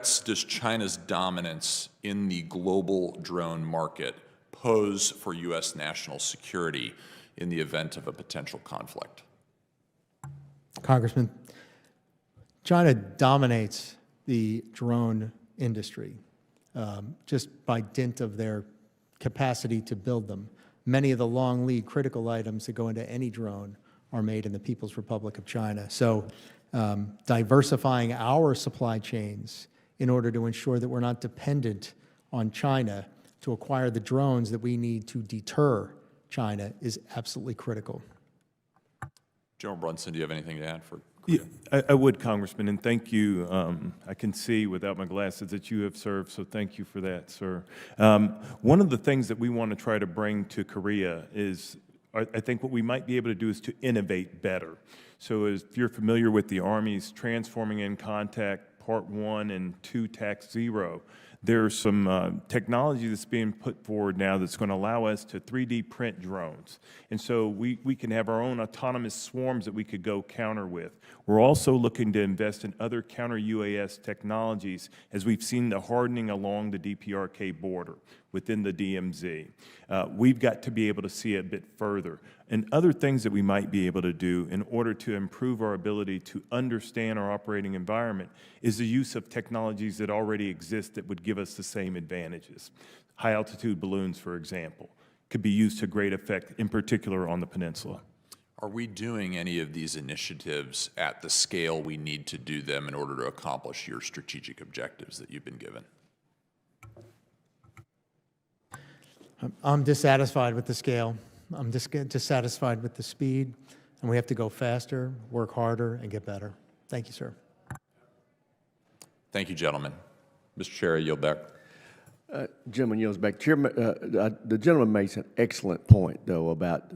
does China's dominance in the global drone market pose for U.S. national security in the event of a potential conflict? Congressman, China dominates the drone industry just by dint of their capacity to build them. Many of the long lead critical items that go into any drone are made in the People's Republic of China. So diversifying our supply chains in order to ensure that we're not dependent on China to acquire the drones that we need to deter China is absolutely critical. General Brunson, do you have anything to add for? Yeah, I would, Congressman, and thank you. I can see without my glasses that you have served, so thank you for that, sir. One of the things that we want to try to bring to Korea is, I think what we might be able to do is to innovate better. So if you're familiar with the Army's Transforming in Contact Part 1 and 2 Tac 0, there's some technology that's being put forward now that's going to allow us to 3D print drones. And so we can have our own autonomous swarms that we could go counter with. We're also looking to invest in other counter-UAS technologies as we've seen the hardening along the DPRK border within the DMZ. We've got to be able to see a bit further. And other things that we might be able to do in order to improve our ability to understand our operating environment is the use of technologies that already exist that would give us the same advantages. High-altitude balloons, for example, could be used to great effect, in particular on the peninsula. Are we doing any of these initiatives at the scale we need to do them in order to accomplish your strategic objectives that you've been given? I'm dissatisfied with the scale. I'm dissatisfied with the speed, and we have to go faster, work harder, and get better. Thank you, sir. Thank you, gentlemen. Mr. Chair, I yield back. Gentleman yields back. Chairman, the gentleman makes an excellent point, though, about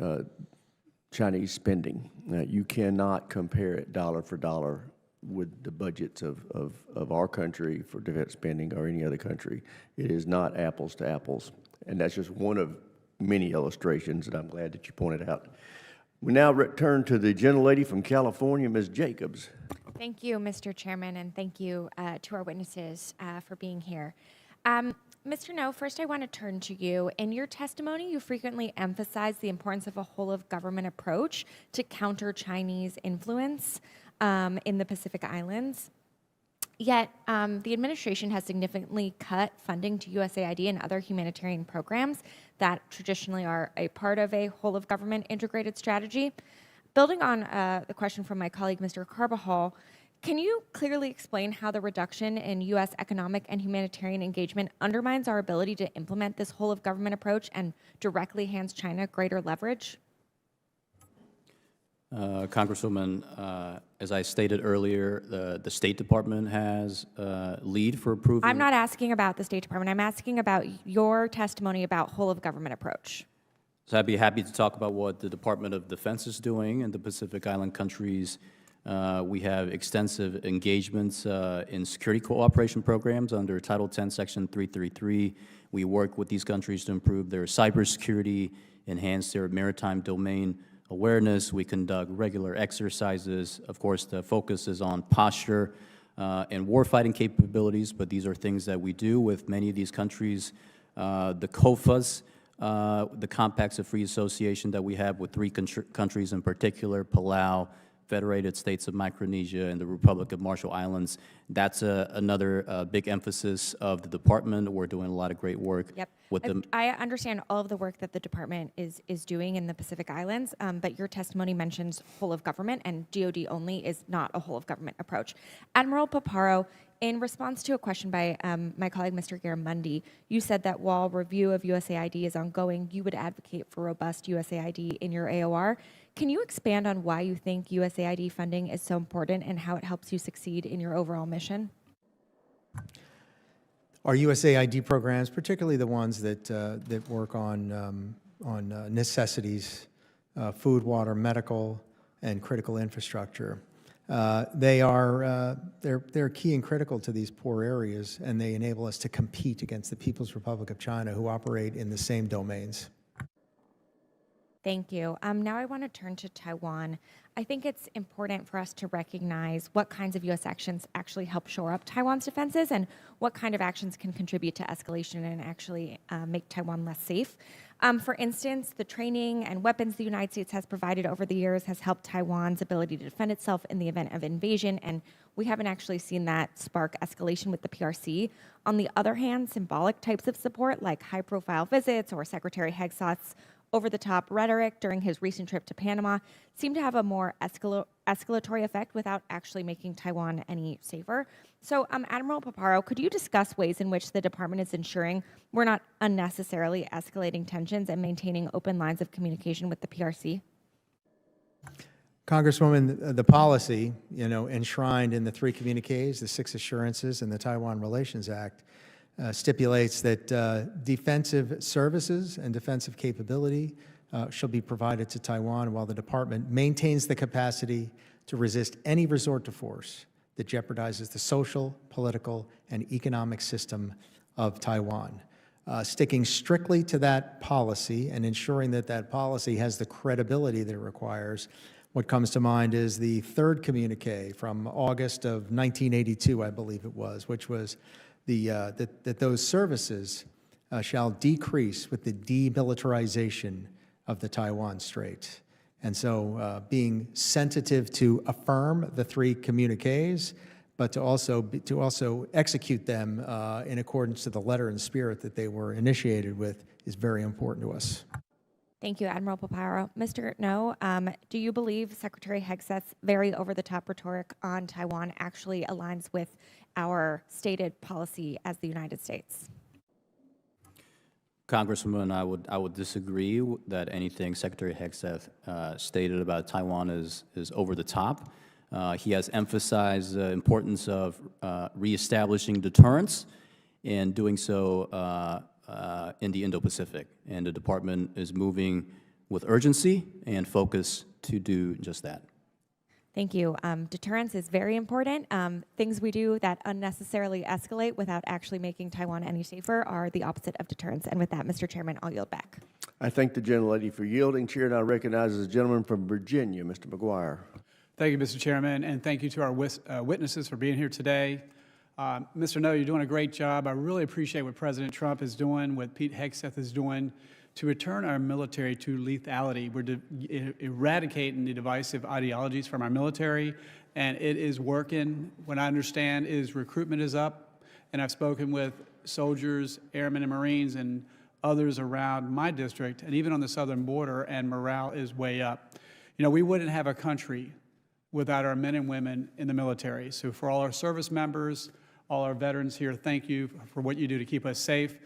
Chinese spending. You cannot compare it dollar for dollar with the budgets of our country for defense spending or any other country. It is not apples to apples. And that's just one of many illustrations, and I'm glad that you pointed out. We now return to the gentlelady from California, Ms. Jacobs. Thank you, Mr. Chairman, and thank you to our witnesses for being here. Mr. No, first I want to turn to you. In your testimony, you frequently emphasize the importance of a whole-of-government approach to counter Chinese influence in the Pacific Islands. Yet, the administration has significantly cut funding to USAID and other humanitarian programs that traditionally are a part of a whole-of-government integrated strategy. Building on the question from my colleague, Mr. Carbajal, can you clearly explain how the reduction in U.S. economic and humanitarian engagement undermines our ability to implement this whole-of-government approach and directly hands China greater leverage? Congresswoman, as I stated earlier, the State Department has lead for approving. I'm not asking about the State Department. I'm asking about your testimony about whole-of-government approach. So I'd be happy to talk about what the Department of Defense is doing in the Pacific Island countries. We have extensive engagements in security cooperation programs under Title 10, Section 333. We work with these countries to improve their cybersecurity, enhance their maritime domain awareness. We conduct regular exercises. Of course, the focus is on posture and warfighting capabilities, but these are things that we do with many of these countries. The COFAs, the Compacts of Free Association that we have with three countries in particular, Palau, Federated States of Micronesia, and the Republic of Marshall Islands. That's another big emphasis of the department. We're doing a lot of great work with them. I understand all of the work that the department is doing in the Pacific Islands, but your testimony mentions whole of government, and DoD only is not a whole of government approach. Admiral Paparo, in response to a question by my colleague, Mr. Garamundi, you said that while review of USAID is ongoing, you would advocate for robust USAID in your AOR. Can you expand on why you think USAID funding is so important and how it helps you succeed in your overall mission? Our USAID programs, particularly the ones that work on necessities, food, water, medical, and critical infrastructure, they're key and critical to these poor areas, and they enable us to compete against the People's Republic of China, who operate in the same domains. Thank you. Now I want to turn to Taiwan. I think it's important for us to recognize what kinds of U.S. actions actually help shore up Taiwan's defenses and what kind of actions can contribute to escalation and actually make Taiwan less safe. For instance, the training and weapons the United States has provided over the years has helped Taiwan's ability to defend itself in the event of invasion, and we haven't actually seen that spark escalation with the PRC. On the other hand, symbolic types of support like high-profile visits or Secretary Hegseth's over-the-top rhetoric during his recent trip to Panama seem to have a more escalatory effect without actually making Taiwan any safer. So, Admiral Paparo, could you discuss ways in which the department is ensuring we're not unnecessarily escalating tensions and maintaining open lines of communication with the PRC? Congresswoman, the policy, enshrined in the 3 communiques, the 6 assurances, and the Taiwan Relations Act, stipulates that defensive services and defensive capability shall be provided to Taiwan while the department maintains the capacity to resist any resort to force that jeopardizes the social, political, and economic system of Taiwan. Sticking strictly to that policy and ensuring that that policy has the credibility that it requires, what comes to mind is the 3rd communique from August of 1982, I believe it was, which was that those services shall decrease with the demilitarization of the Taiwan Strait. And so being sensitive to affirm the 3 communiques, but to also execute them in accordance to the letter and spirit that they were initiated with is very important to us. Thank you, Admiral Paparo. Mr. No, do you believe Secretary Hegseth's very over-the-top rhetoric on Taiwan actually aligns with our stated policy as the United States? Congresswoman, I would disagree that anything Secretary Hegseth stated about Taiwan is over the top. He has emphasized the importance of reestablishing deterrence and doing so in the Indo-Pacific, and the department is moving with urgency and focus to do just that. Thank you. Deterrence is very important. Things we do that unnecessarily escalate without actually making Taiwan any safer are the opposite of deterrence. And with that, Mr. Chairman, I'll yield back. I thank the gentlelady for yielding. Chair now recognizes the gentleman from Virginia, Mr. McGuire. Thank you, Mr. Chairman, and thank you to our witnesses for being here today. Mr. No, you're doing a great job. I really appreciate what President Trump is doing, what Pete Hegseth is doing to return our military to lethality. We're eradicating the divisive ideologies from our military, and it is working. What I understand is recruitment is up, and I've spoken with soldiers, airmen, and Marines, and others around my district, and even on the southern border, and morale is way up. You know, we wouldn't have a country without our men and women in the military. So for all our service members, all our veterans here, thank you for what you do to keep us safe.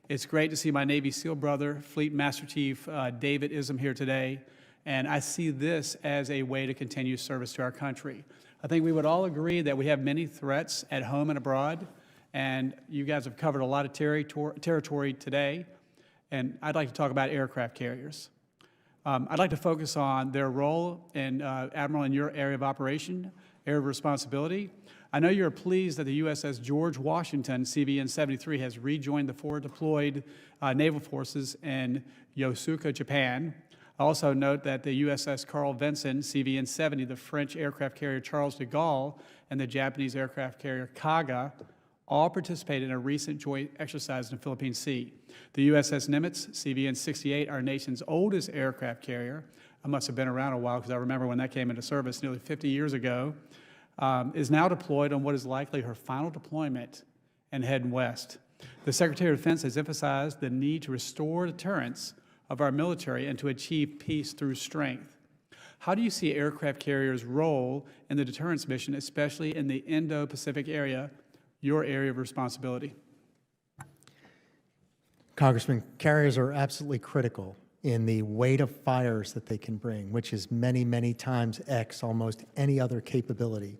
It's great to see my Navy SEAL brother, Fleet Master Chief David Ism here today, and I see this as a way to continue service to our country. I think we would all agree that we have many threats at home and abroad, and you guys have covered a lot of territory today, and I'd like to talk about aircraft carriers. I'd like to focus on their role in, Admiral, in your area of operation, area of responsibility. I know you're pleased that the USS George Washington, CVN 73, has rejoined the forward deployed naval forces in Yokosuka, Japan. I also note that the USS Carl Vinson, CVN 70, the French aircraft carrier Charles de Gaulle, and the Japanese aircraft carrier Kaga all participated in a recent joint exercise in the Philippine Sea. The USS Nimitz, CVN 68, our nation's oldest aircraft carrier, I must have been around a while because I remember when that came into service nearly 50 years ago, is now deployed on what is likely her final deployment and heading west. The Secretary of Defense has emphasized the need to restore deterrence of our military and to achieve peace through strength. How do you see aircraft carriers' role in the deterrence mission, especially in the Indo-Pacific area, your area of responsibility? Congressman, carriers are absolutely critical in the weight of fires that they can bring, which is many, many times X almost any other capability.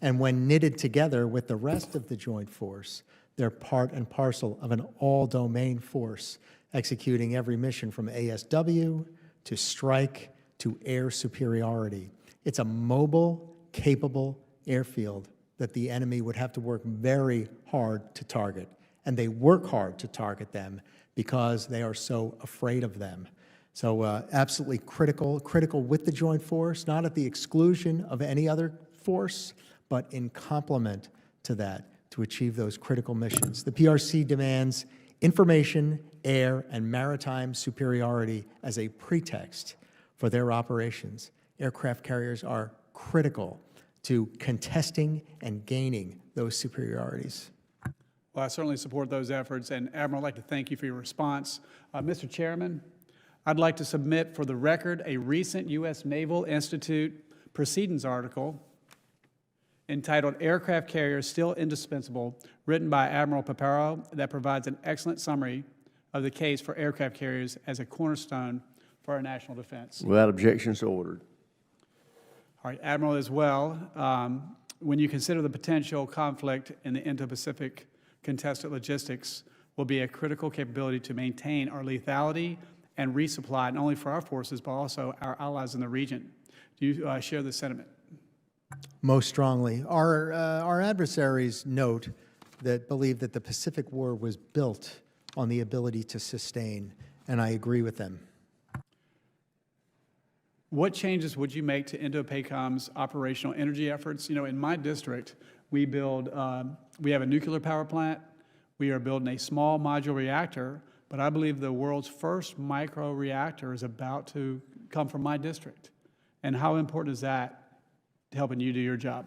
And when knitted together with the rest of the joint force, they're part and parcel of an all-domain force executing every mission from ASW to strike to air superiority. It's a mobile, capable airfield that the enemy would have to work very hard to target. And they work hard to target them because they are so afraid of them. So absolutely critical with the joint force, not at the exclusion of any other force, but in complement to that to achieve those critical missions. The PRC demands information, air, and maritime superiority as a pretext for their operations. Aircraft carriers are critical to contesting and gaining those superiorities. Well, I certainly support those efforts, and Admiral, I'd like to thank you for your response. Mr. Chairman, I'd like to submit for the record a recent U.S. Naval Institute Proceedings article entitled Aircraft Carriers Still Indispensable, written by Admiral Paparo, that provides an excellent summary of the case for aircraft carriers as a cornerstone for our national defense. Without objection, so ordered. All right, Admiral, as well, when you consider the potential conflict in the Indo-Pacific, contested logistics will be a critical capability to maintain our lethality and resupply, not only for our forces, but also our allies in the region. Do you share this sentiment? Most strongly. Our adversaries note that believe that the Pacific War was built on the ability to sustain, and I agree with them. What changes would you make to Indo-PACOM's operational energy efforts? You know, in my district, we have a nuclear power plant. We are building a small modular reactor, but I believe the world's first micro reactor is about to come from my district. And how important is that to helping you do your job?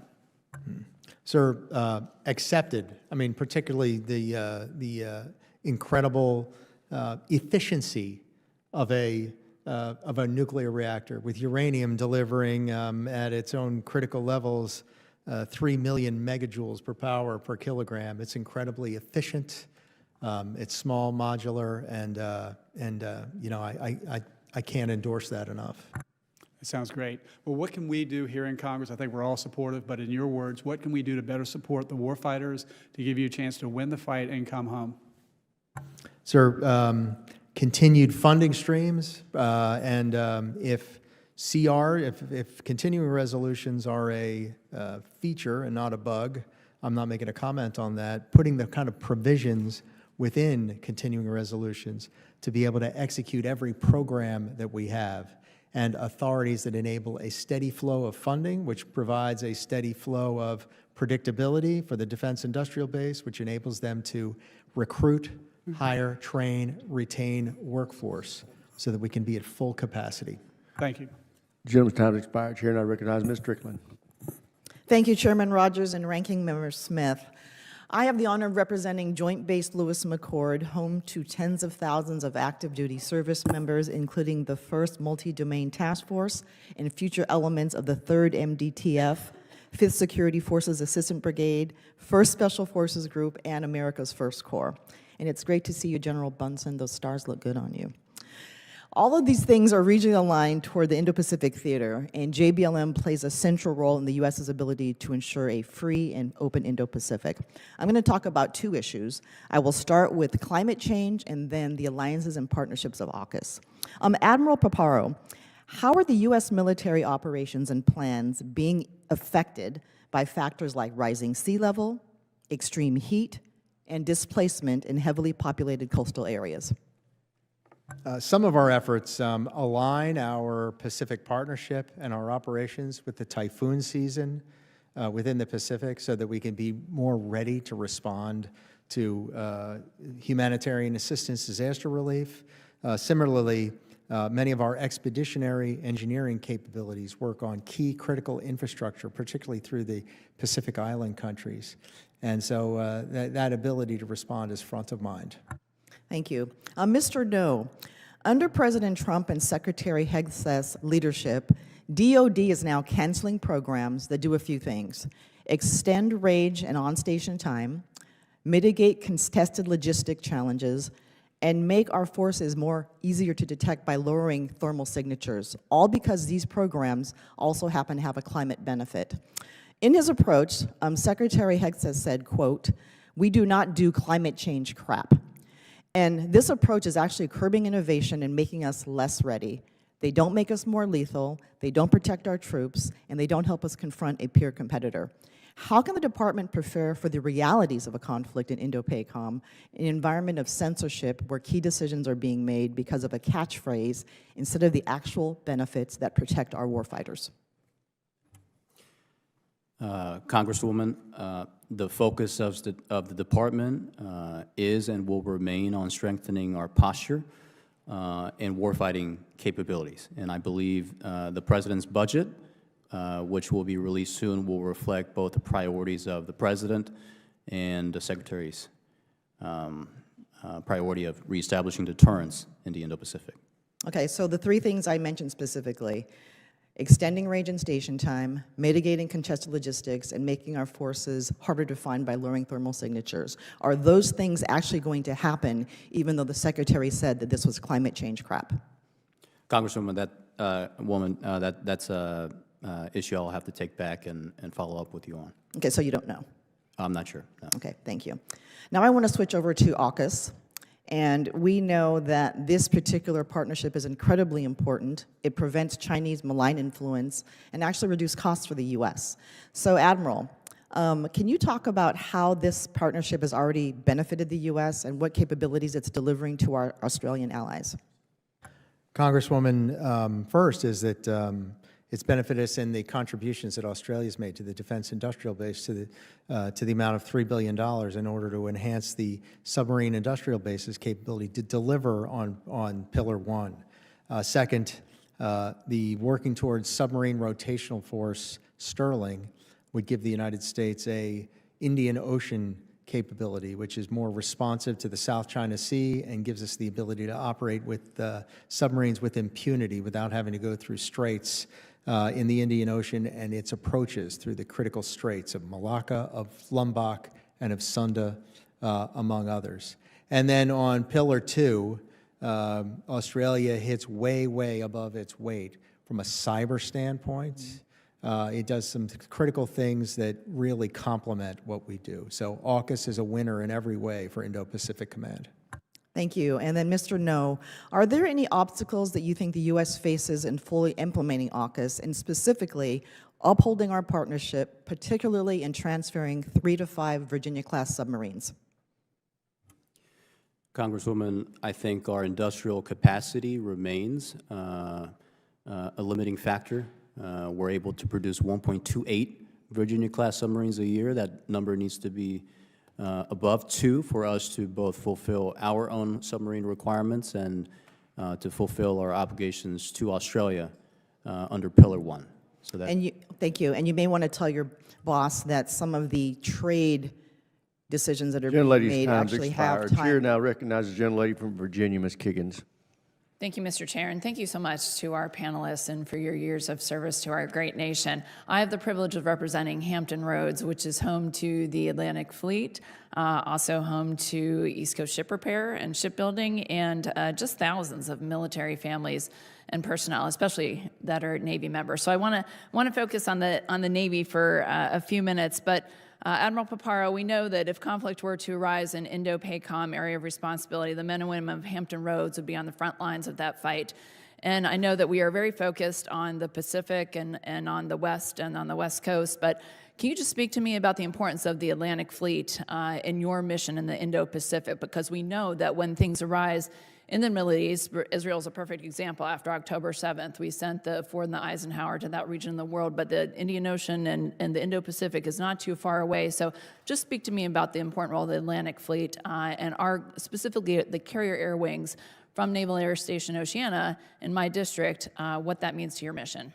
Sir, accepted. I mean, particularly the incredible efficiency of a nuclear reactor, with uranium delivering at its own critical levels 3 million megajoules per power per kilogram. It's incredibly efficient. It's small, modular, and you know, I can't endorse that enough. It sounds great. Well, what can we do here in Congress? I think we're all supportive, but in your words, what can we do to better support the warfighters to give you a chance to win the fight and come home? Sir, continued funding streams, and if continuing resolutions are a feature and not a bug, I'm not making a comment on that, putting the kind of provisions within continuing resolutions to be able to execute every program that we have, and authorities that enable a steady flow of funding, which provides a steady flow of predictability for the defense industrial base, which enables them to recruit, hire, train, retain workforce so that we can be at full capacity. Thank you. Gentleman's time has expired. Chair, and I recognize Ms. Strickland. Thank you, Chairman Rogers and Ranking Member Smith. I have the honor of representing Joint Base Lewis McChord, home to tens of thousands of active duty service members, including the 1st Multi-Domain Task Force and future elements of the 3rd MDTF, 5th Security Forces Assistant Brigade, 1st Special Forces Group, and America's 1st Corps. And it's great to see you, General Brunson. Those stars look good on you. All of these things are regionally aligned toward the Indo-Pacific theater, and JBLM plays a central role in the U.S.'s ability to ensure a free and open Indo-Pacific. I'm going to talk about 2 issues. I will start with climate change and then the alliances and partnerships of AUKUS. Admiral Paparo, how are the U.S. military operations and plans being affected by factors like rising sea level, extreme heat, and displacement in heavily populated coastal areas? Some of our efforts align our Pacific Partnership and our operations with the typhoon season within the Pacific so that we can be more ready to respond to humanitarian assistance, disaster relief. Similarly, many of our expeditionary engineering capabilities work on key critical infrastructure, particularly through the Pacific Island countries. And so that ability to respond is front of mind. Thank you. Mr. No, under President Trump and Secretary Hegseth's leadership, DOD is now canceling programs that do a few things: extend range and on-station time, mitigate contested logistic challenges, and make our forces easier to detect by lowering thermal signatures, all because these programs also happen to have a climate benefit. In his approach, Secretary Hegseth said, quote, "We do not do climate change crap." And this approach is actually curbing innovation and making us less ready. They don't make us more lethal, they don't protect our troops, and they don't help us confront a peer competitor. How can the department prepare for the realities of a conflict in Indo-PACOM, an environment of censorship where key decisions are being made because of a catchphrase instead of the actual benefits that protect our warfighters? Congresswoman, the focus of the department is and will remain on strengthening our posture and warfighting capabilities. And I believe the President's budget, which will be released soon, will reflect both the priorities of the President and the Secretary's priority of reestablishing deterrence in the Indo-Pacific. Okay, so the three things I mentioned specifically, extending range and station time, mitigating contested logistics, and making our forces harder to find by lowering thermal signatures. Are those things actually going to happen, even though the Secretary said that this was climate change crap? Congresswoman, that's a issue I'll have to take back and follow up with you on. Okay, so you don't know. I'm not sure, no. Okay, thank you. Now I want to switch over to AUKUS. And we know that this particular partnership is incredibly important. It prevents Chinese malign influence and actually reduce costs for the U.S. So, Admiral, can you talk about how this partnership has already benefited the U.S. and what capabilities it's delivering to our Australian allies? Congresswoman, first is that it's benefited us in the contributions that Australia's made to the defense industrial base to the amount of $3 billion in order to enhance the submarine industrial base's capability to deliver on Pillar 1. Second, the working towards submarine rotational force Sterling would give the United States a Indian Ocean capability, which is more responsive to the South China Sea and gives us the ability to operate with submarines with impunity without having to go through straits in the Indian Ocean and its approaches through the critical straits of Malacca, of Lombok, and of Sunda, among others. And then on Pillar 2, Australia hits way, way above its weight from a cyber standpoint. It does some critical things that really complement what we do. So AUKUS is a winner in every way for Indo-Pacific Command. Thank you. And then, Mr. No, are there any obstacles that you think the U.S. faces in fully implementing AUKUS, and specifically upholding our partnership, particularly in transferring 3 to 5 Virginia-class submarines? Congresswoman, I think our industrial capacity remains a limiting factor. We're able to produce 1.28 Virginia-class submarines a year. That number needs to be above 2 for us to both fulfill our own submarine requirements and to fulfill our obligations to Australia under Pillar 1. So that. And thank you. And you may want to tell your boss that some of the trade decisions that are being made actually have time. Chair now recognizes the gentlelady from Virginia, Ms. Kiggins. Thank you, Mr. Chair, and thank you so much to our panelists and for your years of service to our great nation. I have the privilege of representing Hampton Roads, which is home to the Atlantic Fleet, also home to East Coast Ship Repair and Shipbuilding, and just thousands of military families and personnel, especially that are Navy members. So I want to focus on the Navy for a few minutes, but Admiral Paparo, we know that if conflict were to arise in Indo-PACOM area of responsibility, the men and women of Hampton Roads would be on the front lines of that fight. And I know that we are very focused on the Pacific and on the West and on the West Coast, but can you just speak to me about the importance of the Atlantic Fleet in your mission in the Indo-Pacific? Because we know that when things arise in the Middle East, Israel is a perfect example. After October 7th, we sent the Ford and the Eisenhower to that region of the world, but the Indian Ocean and the Indo-Pacific is not too far away. So just speak to me about the important role of the Atlantic Fleet and specifically the carrier air wings from Naval Air Station Oceana in my district, what that means to your mission.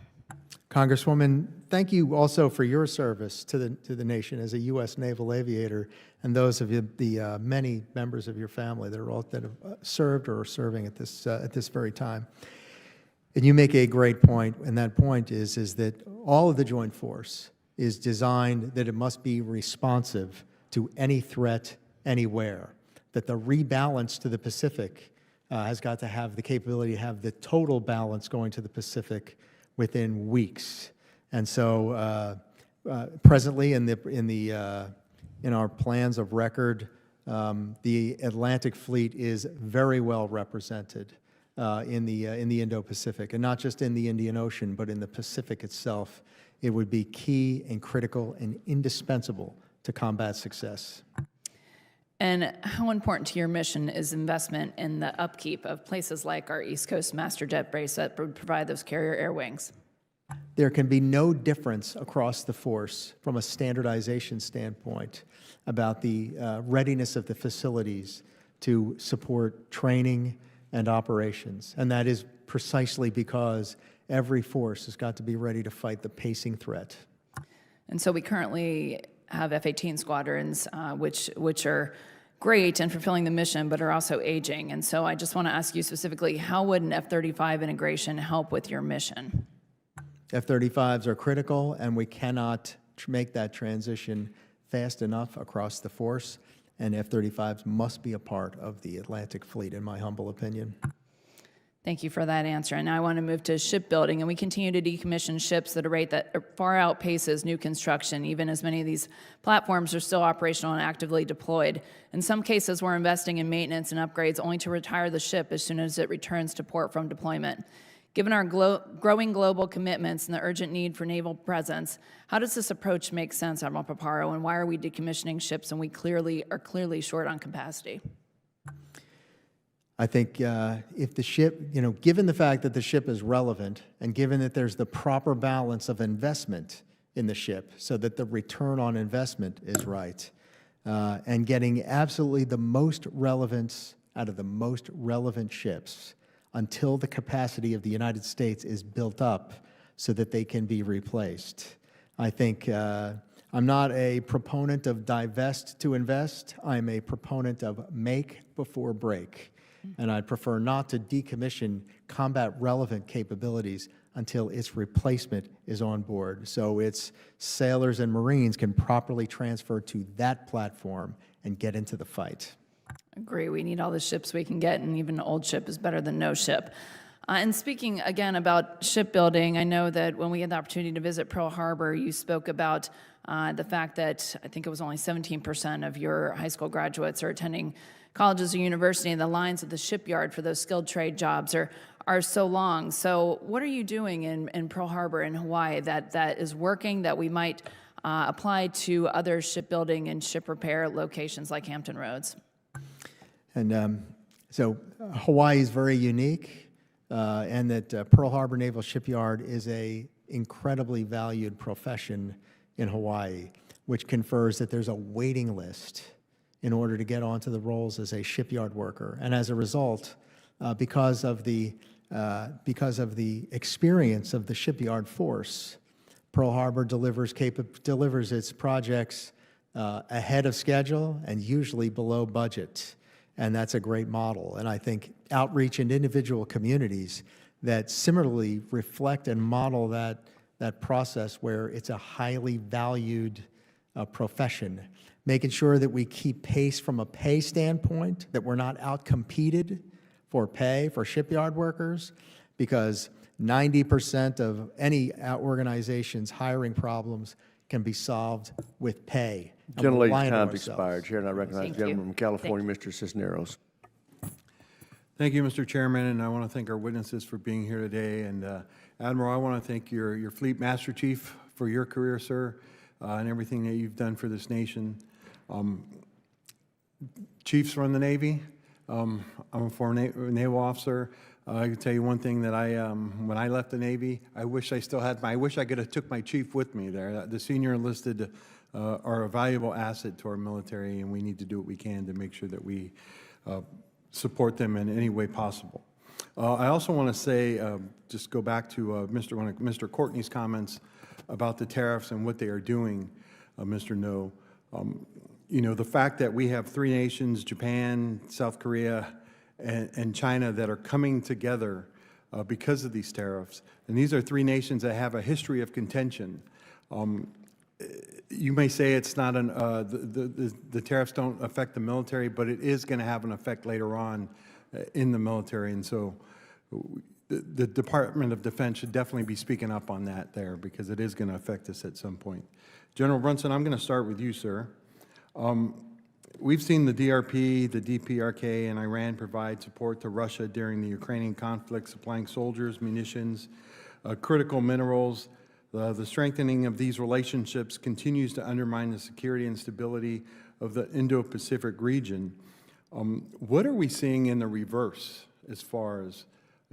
Congresswoman, thank you also for your service to the nation as a U.S. naval aviator, and those of you, the many members of your family that have served or are serving at this very time. And you make a great point, and that point is that all of the Joint Force is designed that it must be responsive to any threat anywhere, that the rebalance to the Pacific has got to have the capability to have the total balance going to the Pacific within weeks. And so presently in our plans of record, the Atlantic Fleet is very well represented in the Indo-Pacific, and not just in the Indian Ocean, but in the Pacific itself, it would be key and critical and indispensable to combat success. And how important to your mission is investment in the upkeep of places like our East Coast master jet base that would provide those carrier air wings? There can be no difference across the force from a standardization standpoint about the readiness of the facilities to support training and operations. And that is precisely because every force has got to be ready to fight the pacing threat. And so we currently have F-18 squadrons, which are great and fulfilling the mission, but are also aging. And so I just want to ask you specifically, how would an F-35 integration help with your mission? F-35s are critical, and we cannot make that transition fast enough across the force, and F-35s must be a part of the Atlantic fleet, in my humble opinion. Thank you for that answer. And now I want to move to shipbuilding, and we continue to decommission ships at a rate that far outpaces new construction, even as many of these platforms are still operational and actively deployed. In some cases, we're investing in maintenance and upgrades only to retire the ship as soon as it returns to port from deployment. Given our growing global commitments and the urgent need for naval presence, how does this approach make sense, Admiral Paparo, and why are we decommissioning ships and we are clearly short on capacity? I think if the ship, given the fact that the ship is relevant and given that there's the proper balance of investment in the ship so that the return on investment is right, and getting absolutely the most relevance out of the most relevant ships until the capacity of the United States is built up so that they can be replaced. I think I'm not a proponent of divest to invest. I'm a proponent of make before break. And I'd prefer not to decommission combat-relevant capabilities until its replacement is on board. So its sailors and Marines can properly transfer to that platform and get into the fight. Agree. We need all the ships we can get, and even an old ship is better than no ship. And speaking again about shipbuilding, I know that when we had the opportunity to visit Pearl Harbor, you spoke about the fact that I think it was only 17% of your high school graduates are attending colleges or university, and the lines at the shipyard for those skilled trade jobs are so long. So what are you doing in Pearl Harbor in Hawaii that is working that we might apply to other shipbuilding and ship repair locations like Hampton Roads? And so Hawaii is very unique, and that Pearl Harbor Naval Shipyard is a incredibly valued profession in Hawaii, which confers that there's a waiting list in order to get onto the rolls as a shipyard worker. And as a result, because of the experience of the shipyard force, Pearl Harbor delivers its projects ahead of schedule and usually below budget. And that's a great model. And I think outreach in individual communities that similarly reflect and model that process where it's a highly valued profession, making sure that we keep pace from a pay standpoint, that we're not outcompeted for pay for shipyard workers, because 90% of any organization's hiring problems can be solved with pay. Gentlelady's time's expired. Chair, and I recognize Thank the gentleman you. from California, Mr. Cisneros. Thank you, Mr. Chairman, and I want to thank our witnesses for being here today. And Admiral, I want to thank your Fleet Master Chief for your career, sir, and everything that you've done for this nation. Chiefs run the Navy. I'm a former naval officer. I can tell you one thing that when I left the Navy, I wish I still had I wish I could have took my chief with me there. The senior enlisted are a valuable asset to our military, and we need to do what we can to make sure that we support them in any way possible. I also want to say, just go back to Mr. Courtney's comments about the tariffs and what they are doing, Mr. No. The fact that we have three nations, Japan, South Korea, and China, that are coming together because of these tariffs, and these are three nations that have a history of contention. You may say it's not the tariffs don't affect the military, but it is going to have an effect later on in the military, and so the Department of Defense should definitely be speaking up on that there, because it is going to affect us at some point. General Brunson, I'm going to start with you, sir. We've seen the DRP, the DPRK, and Iran provide support to Russia during the Ukrainian conflict, supplying soldiers, munitions, critical minerals The strengthening of these relationships continues to undermine the security and stability of the Indo-Pacific region. What are we seeing in the reverse as far as,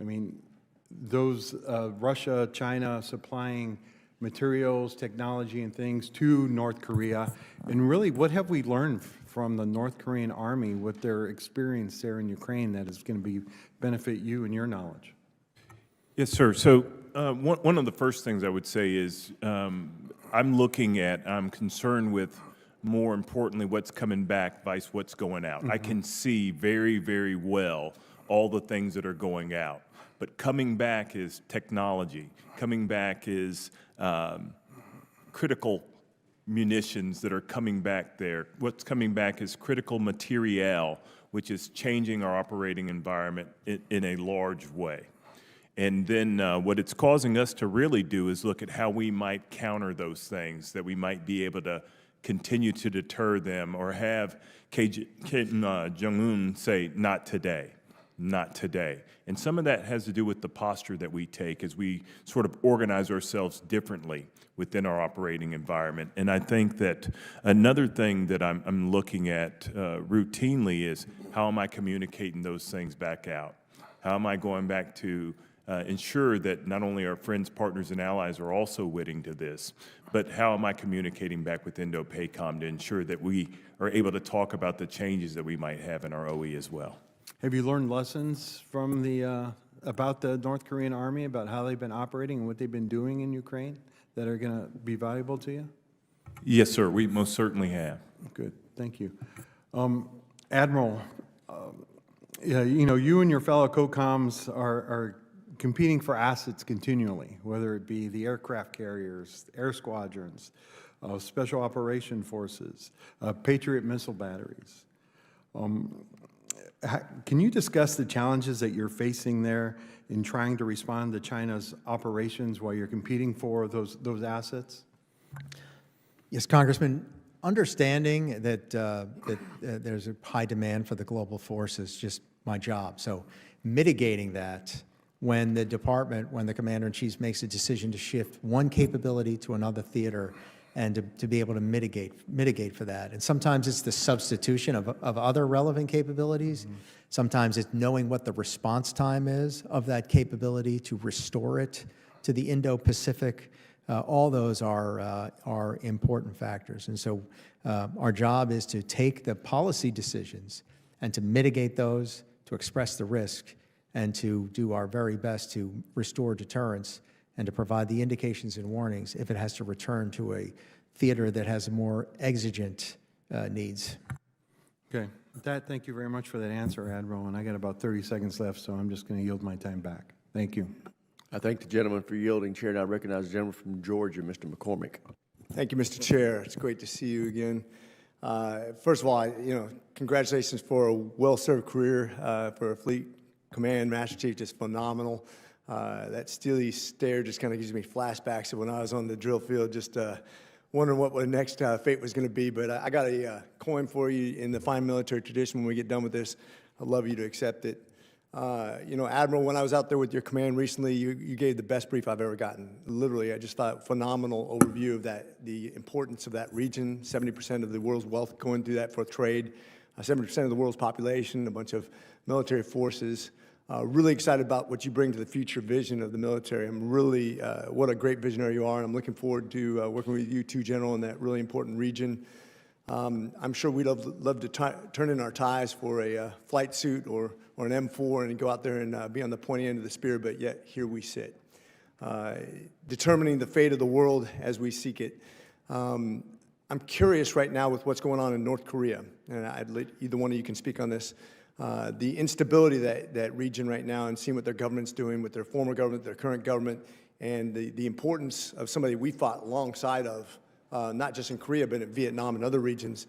I mean, those Russia, China supplying materials, technology, and things to North Korea? And really, what have we learned from the North Korean Army with their experience there in Ukraine that is going to benefit you and your knowledge? Yes, sir. So one of the first things I would say is I'm concerned with, more importantly, what's coming back versus what's going out. I can see very, very well all the things that are going out. But coming back is technology. Coming back is critical munitions that are coming back there. What's coming back is critical materiel, which is changing our operating environment in a large way. And then what it's causing us to really do is look at how we might counter those things, that we might be able to continue to deter them, or have Kim Jong-un say, not today, not today. And some of that has to do with the posture that we take as we sort of organize ourselves differently within our operating environment. And I think that another thing that I'm looking at routinely is, how am I communicating those things back out? How am I going back to ensure that not only our friends, partners, and allies are also witting to this, but how am I communicating back with Indo-PACOM to ensure that we are able to talk about the changes that we might have in our OE as well? Have you learned lessons from about the North Korean Army, about how they've been operating and what they've been doing in Ukraine that are going to be valuable to you? Yes, sir. We most certainly have. Good. Thank you. Admiral, you know, you and your fellow COCOMs are competing for assets continually, whether it be the aircraft carriers, air squadrons, special operation forces, Patriot missile batteries. Can you discuss the challenges that you're facing there in trying to respond to China's operations while you're competing for those assets? Yes, Congressman. Understanding that, there's a high demand for the global force is just my job. So mitigating that when the department, when the commander-in-chief makes a decision to shift one capability to another theater, and to be able to mitigate for that. And sometimes it's the substitution of other relevant capabilities. Mm-hmm. Sometimes it's knowing what the response time is of that capability to restore it to the Indo-Pacific. All those are important factors. And so our job is to take the policy decisions and to mitigate those, to express the risk, and to do our very best to restore deterrence and to provide the indications and warnings if it has to return to a theater that has more exigent needs. Okay. With that, thank you very much for that answer, Admiral. And I got about 30 seconds left, so I'm just going to yield my time back. Thank you. I thank the gentleman for yielding. Chair, and I recognize the gentleman from Georgia, Mr. McCormick. Thank you, Mr. Chair. It's great to see you again. First of all, congratulations for a well-served career for a Fleet Command Master Chief, just phenomenal. That steely stare just kind of gives me flashbacks of when I was on the drill field, just wondering what the next fate was going to be. But I got a coin for you in the fine military tradition. When we get done with this, I'd love you to accept it. Admiral, when I was out there with your command recently, you gave the best brief I've ever gotten. Literally, I just thought phenomenal overview of the importance of that region. 70% of the world's wealth going through that for trade, 70% of the world's population, a bunch of military forces. Really excited about what you bring to the future vision of the military. I'm really, what a great visionary you are, and I'm looking forward to working with you too, General, in that really important region. I'm sure we'd love to turn in our ties for a flight suit or an M4 and go out there and be on the pointy end of the spear, but yet here we sit, determining the fate of the world as we seek it. I'm curious right now with what's going on in North Korea, and I'd let either one of you can speak on this. The instability that region right now, and seeing what their government's doing with their former government, their current government, and the importance of somebody we fought alongside of, not just in Korea, but in Vietnam and other regions,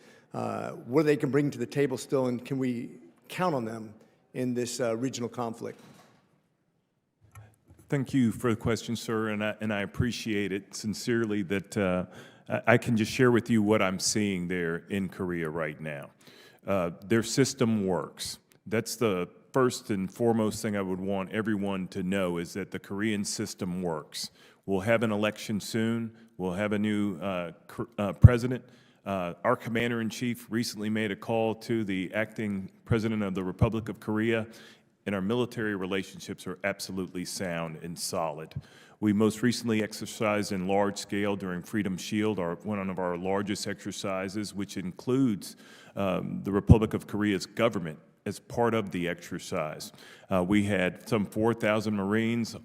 what they can bring to the table still, and can we count on them in this regional conflict? Thank you for the question, sir, and I appreciate it sincerely that I can just share with you what I'm seeing there in Korea right now. Their system works. That's the first and foremost thing I would want everyone to know is that the Korean system works. We'll have an election soon. We'll have a new president. Our commander-in-chief recently made a call to the acting president of the Republic of Korea, and our military relationships are absolutely sound and solid. We most recently exercised in large scale during Freedom Shield, one of our largest exercises, which includes the Republic of Korea's government as part of the exercise. We had some 4,000 Marines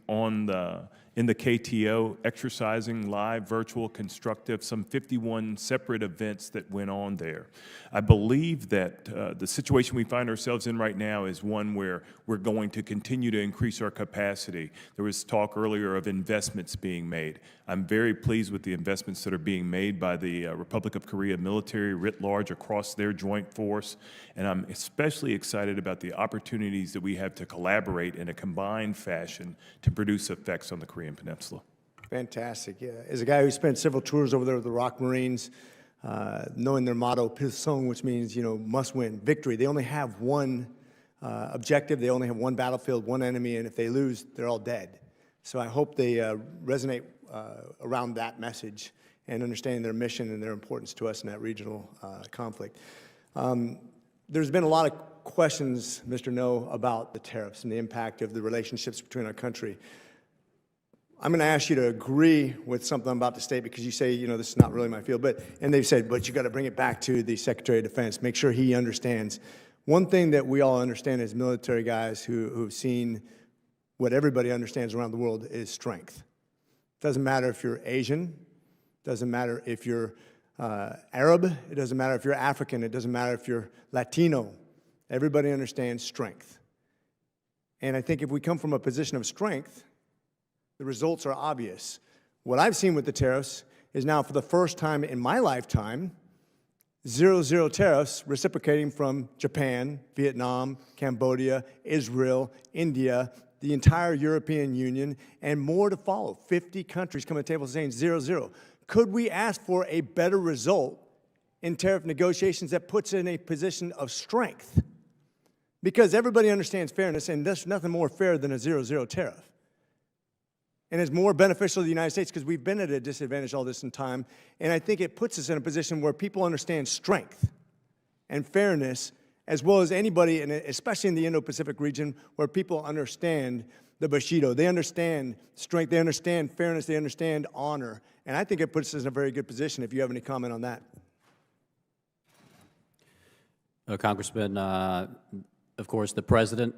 in the KTO exercising live, virtual, constructive, some 51 separate events that went on there. I believe that the situation we find ourselves in right now is one where we're going to continue to increase our capacity. There was talk earlier of investments being made. I'm very pleased with the investments that are being made by the Republic of Korea military writ large across their joint force, and I'm especially excited about the opportunities that we have to collaborate in a combined fashion to produce effects on the Korean Peninsula. Fantastic. Yeah. As a guy who spent several tours over there with the Rock Marines, knowing their motto, Pilsung, which means, must win, victory. They only have one objective. They only have one battlefield, one enemy, and if they lose, they're all dead. So I hope they resonate around that message and understanding their mission and their importance to us in that regional conflict. There's been a lot of questions, Mr. No, about the tariffs and the impact of the relationships between our country. I'm going to ask you to agree with something I'm about to state because you say, this is not really my field, and they've said, but you got to bring it back to the Secretary of Defense, make sure he understands. One thing that we all understand as military guys who've seen what everybody understands around the world is strength. Doesn't matter if you're Asian, doesn't matter if you're Arab, it doesn't matter if you're African, it doesn't matter if you're Latino. Everybody understands strength. And I think if we come from a position of strength, the results are obvious. What I've seen with the tariffs is now, for the first time in my lifetime, 0-0 tariffs reciprocating from Japan, Vietnam, Cambodia, Israel, India, the entire European Union, and more to follow. 50 countries come to the table saying 0-0. Could we ask for a better result in tariff negotiations that puts us in a position of strength? Because everybody understands fairness, and there's nothing more fair than a 0-0 tariff. And it's more beneficial to the United States because we've been at a disadvantage all this time. And I think it puts us in a position where people understand strength and fairness, as well as anybody, and especially in the Indo-Pacific region, where people understand the Bushido. They understand strength, they understand fairness, they understand honor. And I think it puts us in a very good position. If you have any comment on that. Congressman, of course, the President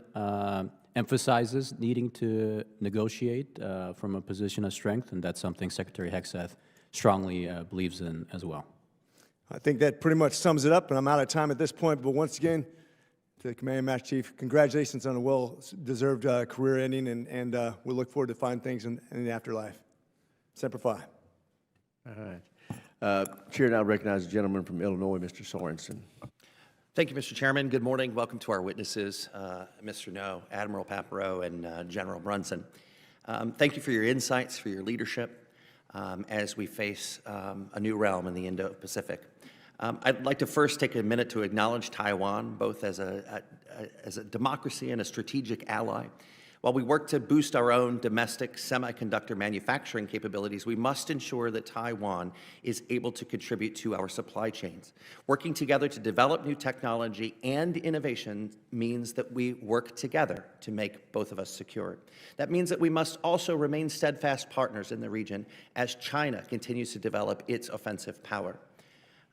emphasizes needing to negotiate from a position of strength, and that's something Secretary Hegseth strongly believes in as well. I think that pretty much sums it up, and I'm out of time at this point. But once again, to the Commanding Master Chief, congratulations on a well-deserved career ending, and we'll look forward to fine things in the afterlife. Semper Fi. All right. Chair now recognizes the gentleman from Illinois, Mr. Sorensen. Thank you, Mr. Chairman. Good morning. Welcome to our witnesses, Mr. No, Admiral Paparo, and General Brunson. Thank you for your insights, for your leadership as we face a new realm in the Indo-Pacific. I'd like to first take a minute to acknowledge Taiwan, both as a democracy and a strategic ally. While we work to boost our own domestic semiconductor manufacturing capabilities, we must ensure that Taiwan is able to contribute to our supply chains. Working together to develop new technology and innovation means that we work together to make both of us secure. That means that we must also remain steadfast partners in the region as China continues to develop its offensive power.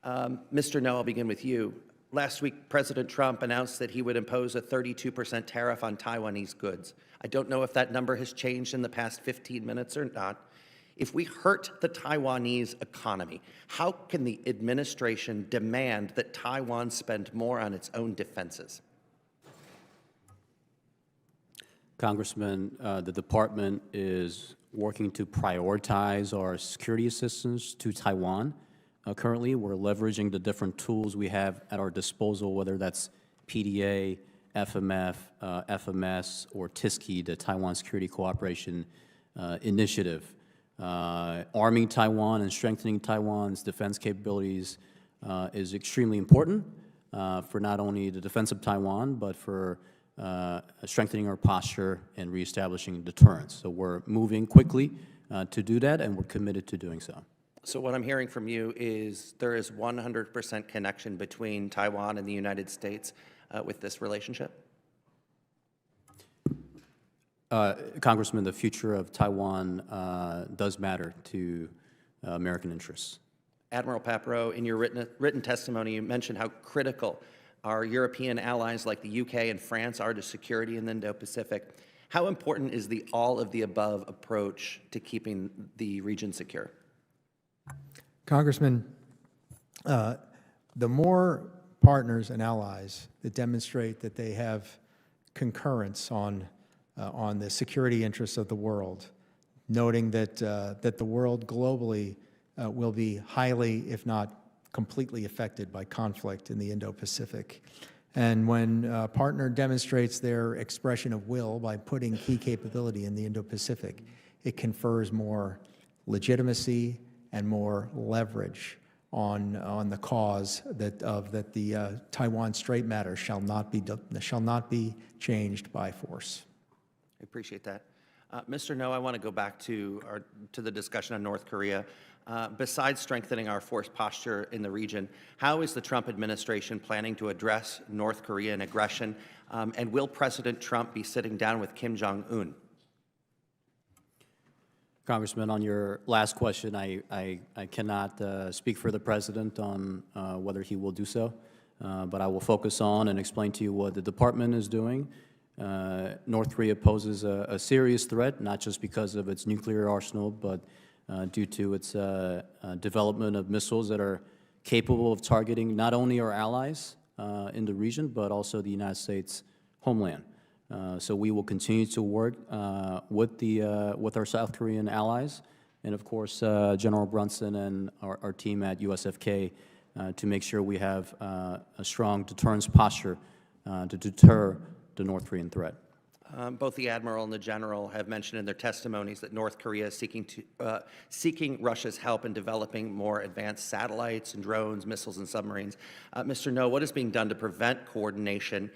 Mr. No, I'll begin with you. Last week, President Trump announced that he would impose a 32% tariff on Taiwanese goods. I don't know if that number has changed in the past 15 minutes or not. If we hurt the Taiwanese economy, how can the administration demand that Taiwan spend more on its own defenses? Congressman, the department is working to prioritize our security assistance to Taiwan. Currently, we're leveraging the different tools we have at our disposal, whether that's PDA, FMF, FMS, or TISCI, the Taiwan Security Cooperation Initiative. Arming Taiwan and strengthening Taiwan's defense capabilities is extremely important for not only the defense of Taiwan, but for strengthening our posture and reestablishing deterrence. So we're moving quickly to do that, and we're committed to doing so. So what I'm hearing from you is there is 100% connection between Taiwan and the United States with this relationship? Congressman, the future of Taiwan does matter to American interests. Admiral Paparo, in your written testimony, you mentioned how critical our European allies like the UK and France are to security in the Indo-Pacific. How important is the all-of-the-above approach to keeping the region secure? Congressman, the more partners and allies that demonstrate that they have concurrence on the security interests of the world, noting that the world globally will be highly, if not completely affected by conflict in the Indo-Pacific. And when a partner demonstrates their expression of will by putting key capability in the Indo-Pacific, it confers more legitimacy and more leverage on the cause that the Taiwan Strait matter shall not be changed by force. I appreciate that. Mr. No, I want to go back to the discussion on North Korea. Besides strengthening our force posture in the region, how is the Trump administration planning to address North Korean aggression? And will President Trump be sitting down with Kim Jong-un? Congressman, on your last question, I cannot speak for the President on whether he will do so, but I will focus on and explain to you what the Department is doing. North Korea poses a serious threat, not just because of its nuclear arsenal, but due to its development of missiles that are capable of targeting not only our allies in the region, but also the United States homeland. So we will continue to work with our South Korean allies, and of course General Brunson and our team at USFK to make sure we have a strong deterrence posture to deter the North Korean threat. Both the Admiral and the General have mentioned in their testimonies that North Korea is seeking Russia's help in developing more advanced satellites and drones, missiles and submarines. Mr. No, what is being done to prevent coordination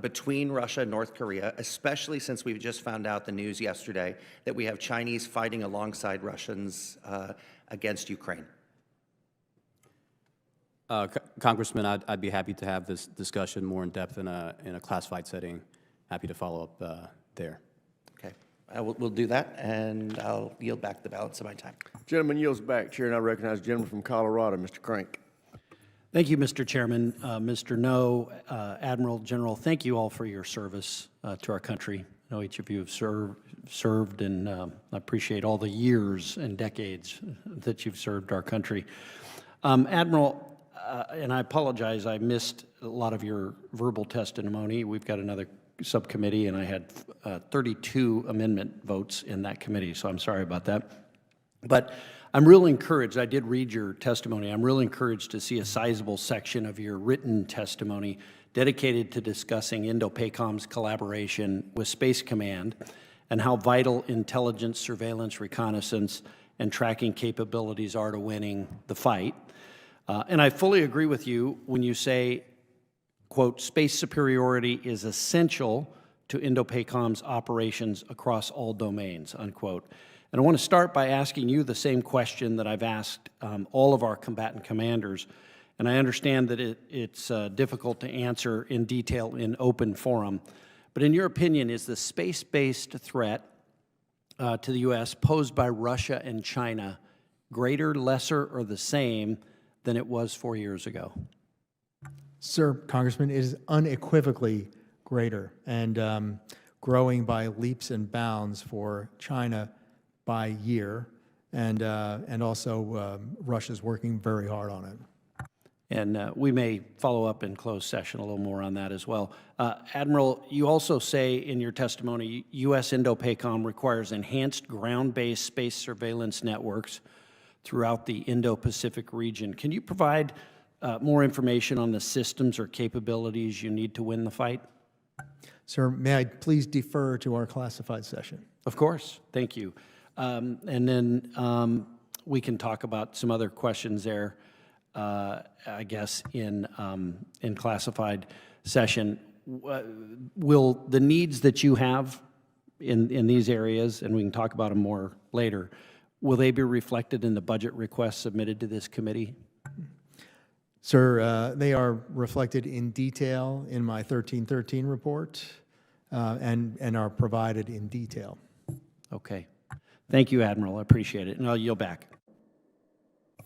between Russia and North Korea, especially since we've just found out the news yesterday that we have Chinese fighting alongside Russians against Ukraine? Congressman, I'd be happy to have this discussion more in depth in a classified setting. Happy to follow up there. Okay, we'll do that, and I'll yield back the balance of my time. Gentleman yields back. Chair, and I recognize the gentleman from Colorado, Mr. Crank. Thank you, Mr. Chairman. Mr. No, Admiral, General, thank you all for your service to our country. I know each of you have served, and I appreciate all the years and decades that you've served our country. Admiral, and I apologize, I missed a lot of your verbal testimony. We've got another subcommittee, and I had 32 amendment votes in that committee, so I'm sorry about that. But I'm real encouraged. I did read your testimony. I'm real encouraged to see a sizable section of your written testimony dedicated to discussing Indo-PACOM's collaboration with Space Command and how vital intelligence, surveillance, reconnaissance, and tracking capabilities are to winning the fight. And I fully agree with you when you say, quote, space superiority is essential to Indo-PACOM's operations across all domains, unquote. And I want to start by asking you the same question that I've asked all of our combatant commanders. And I understand that it's difficult to answer in detail in open forum. But in your opinion, is the space-based threat to the U.S. posed by Russia and China greater, lesser, or the same than it was 4 years ago? Sir, Congressman, it is unequivocally greater and growing by leaps and bounds for China by year, and also Russia's working very hard on it. And we may follow up in closed session a little more on that as well. Admiral, you also say in your testimony, U.S. Indo-PACOM requires enhanced ground-based space surveillance networks throughout the Indo-Pacific region. Can you provide more information on the systems or capabilities you need to win the fight? Sir, may I please defer to our classified session? Of course. Thank you. And then we can talk about some other questions there, I guess, in classified session. will the needs that you have in these areas, and we can talk about them more later, will they be reflected in the budget requests submitted to this committee? Sir, they are reflected in detail in my 1313 report and are provided in detail. Okay. Thank you, Admiral. I appreciate it. And I'll yield back.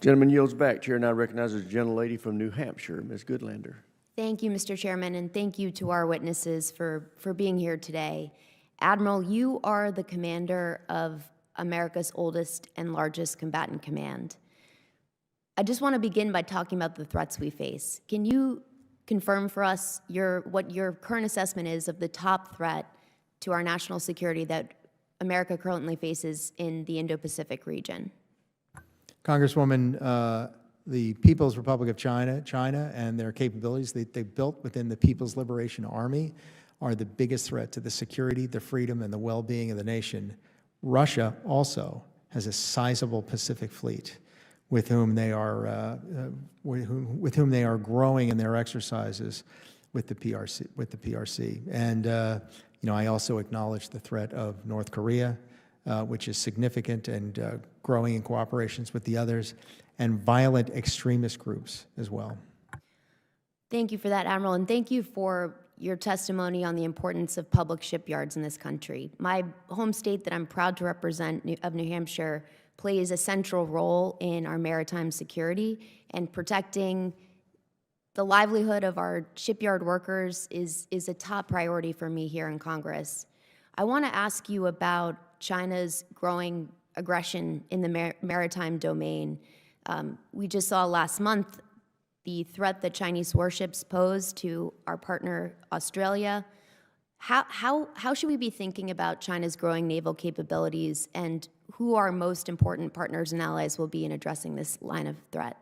Gentleman yields back. Chair now recognizes the gentlelady from New Hampshire, Ms. Goodlander. Thank you, Mr. Chairman, and thank you to our witnesses for being here today. Admiral, you are the commander of America's oldest and largest combatant command. I just want to begin by talking about the threats we face. Can you confirm for us what your current assessment is of the top threat to our national security that America currently faces in the Indo-Pacific region? Congresswoman, the People's Republic of China and their capabilities they built within the People's Liberation Army are the biggest threat to the security, the freedom, and the well-being of the nation. Russia also has a sizable Pacific fleet with whom they are growing in their exercises with the PRC. And I also acknowledge the threat of North Korea, which is significant and growing in cooperations with the others, and violent extremist groups as well. Thank you for that, Admiral, and thank you for your testimony on the importance of public shipyards in this country. My home state that I'm proud to represent, of New Hampshire, plays a central role in our maritime security, and protecting the livelihood of our shipyard workers is a top priority for me here in Congress. I want to ask you about China's growing aggression in the maritime domain. We just saw last month the threat that Chinese warships pose to our partner Australia. How should we be thinking about China's growing naval capabilities, and who our most important partners and allies will be in addressing this line of threat?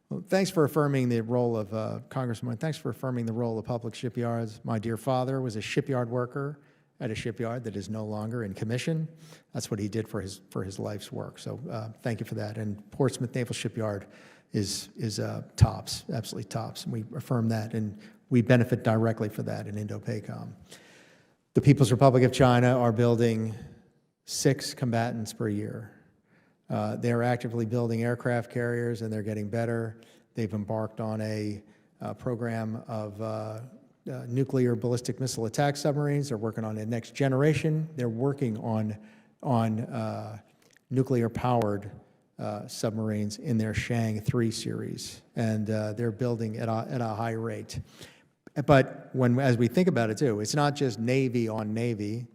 Well, thanks for affirming the role of, Congressman, thanks for affirming the role of public shipyards. My dear father was a shipyard worker at a shipyard that is no longer in commission. That's what he did for his life's work. So thank you for that. And Portsmouth Naval Shipyard is tops, absolutely tops. And we affirm that, and we benefit directly for that in Indo-PACOM. The People's Republic of China are building 6 combatants per year. They're actively building aircraft carriers, and they're getting better. They've embarked on a program of nuclear ballistic missile attack submarines. They're working on the next generation. They're working on nuclear-powered submarines in their Shang 3 series, and they're building at a high rate. But as we think about it too, it's not just Navy on Navy,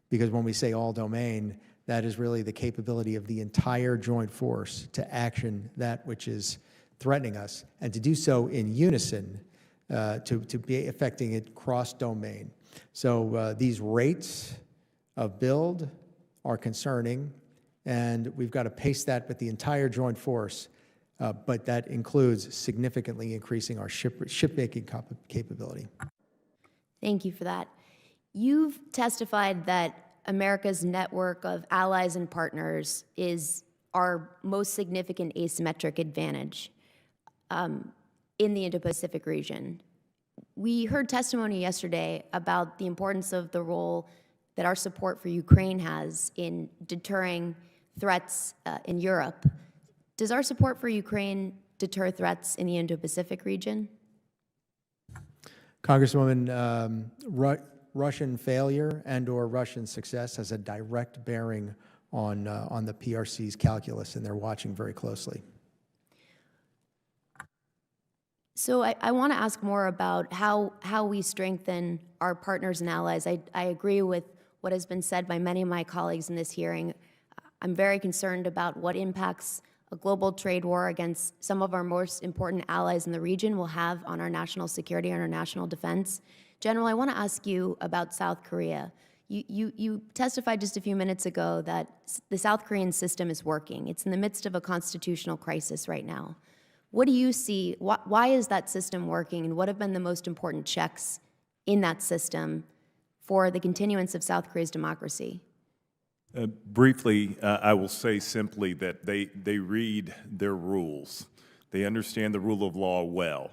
because when we say all domain, that is really the capability of the entire joint force to action that which is threatening us, and to do so in unison, to be affecting it cross-domain. So these rates of build are concerning, and we've got to pace that with the entire joint force, but that includes significantly increasing our shipmaking capability. Thank you for that. You've testified that America's network of allies and partners is our most significant asymmetric advantage in the Indo-Pacific region. We heard testimony yesterday about the importance of the role that our support for Ukraine has in deterring threats in Europe. Does our support for Ukraine deter threats in the Indo-Pacific region? Congresswoman, Russian failure and/or Russian success has a direct bearing on the PRC's calculus, and they're watching very closely. So I want to ask more about how we strengthen our partners and allies. I agree with what has been said by many of my colleagues in this hearing. I'm very concerned about what impacts a global trade war against some of our most important allies in the region will have on our national security and our national defense. General, I want to ask you about South Korea. You testified just a few minutes ago that the South Korean system is working. It's in the midst of a constitutional crisis right now. What do you see? Why is that system working, and what have been the most important checks in that system for the continuance of South Korea's democracy? Briefly, I will say simply that they read their rules. They understand the rule of law well.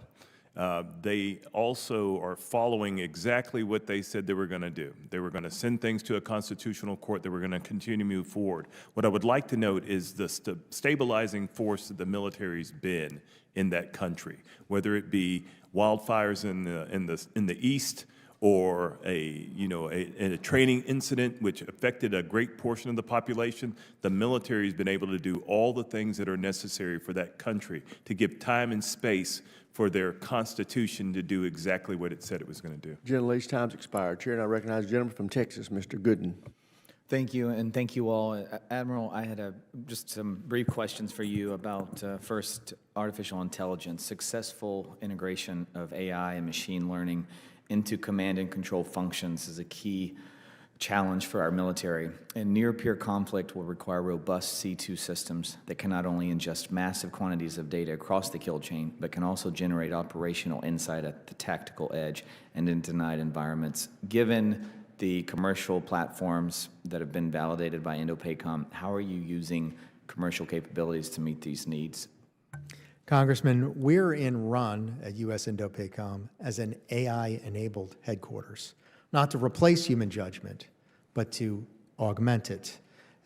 They also are following exactly what they said they were going to do. They were going to send things to a constitutional court. They were going to continue to move forward. What I would like to note is the stabilizing force that the military's been in that country, whether it be wildfires in the east, or a training incident which affected a great portion of the population. The military has been able to do all the things that are necessary for that country to give time and space for their constitution to do exactly what it said it was going to do. Gentlelady's time's expired. Chair, and I recognize the gentleman from Texas, Mr. Gooden. Thank you, and thank you all. Admiral, I had just some brief questions for you about, first, artificial intelligence, successful integration of AI and machine learning into command and control functions is a key challenge for our military. And near-peer conflict will require robust C2 systems that can not only ingest massive quantities of data across the kill chain, but can also generate operational insight at the tactical edge and in denied environments. Given the commercial platforms that have been validated by Indo-Pacific, how are you using commercial capabilities to meet these needs? Congressman, we're in run at U.S. Indo-Pacific as an AI-enabled headquarters, not to replace human judgment, but to augment it.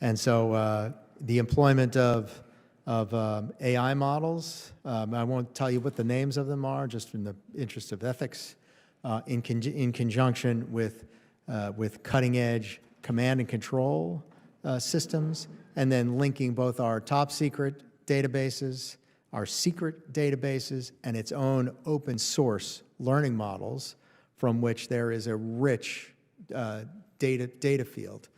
And so the employment of AI models, I won't tell you what the names of them are, just in the interest of ethics, in conjunction with cutting-edge command and control systems, and then linking both our top-secret databases, our secret databases, and its own open source learning models from which there is a rich data field,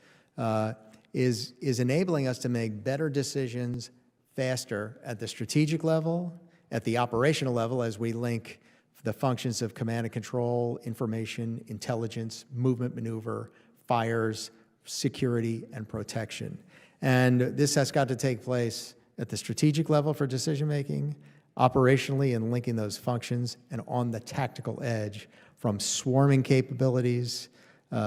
is enabling us to make better decisions faster at the strategic level, at the operational level as we link the functions of command and control, information, intelligence, movement maneuver, fires, security, and protection. And this has got to take place at the strategic level for decision-making, operationally and linking those functions, and on the tactical edge from swarming capabilities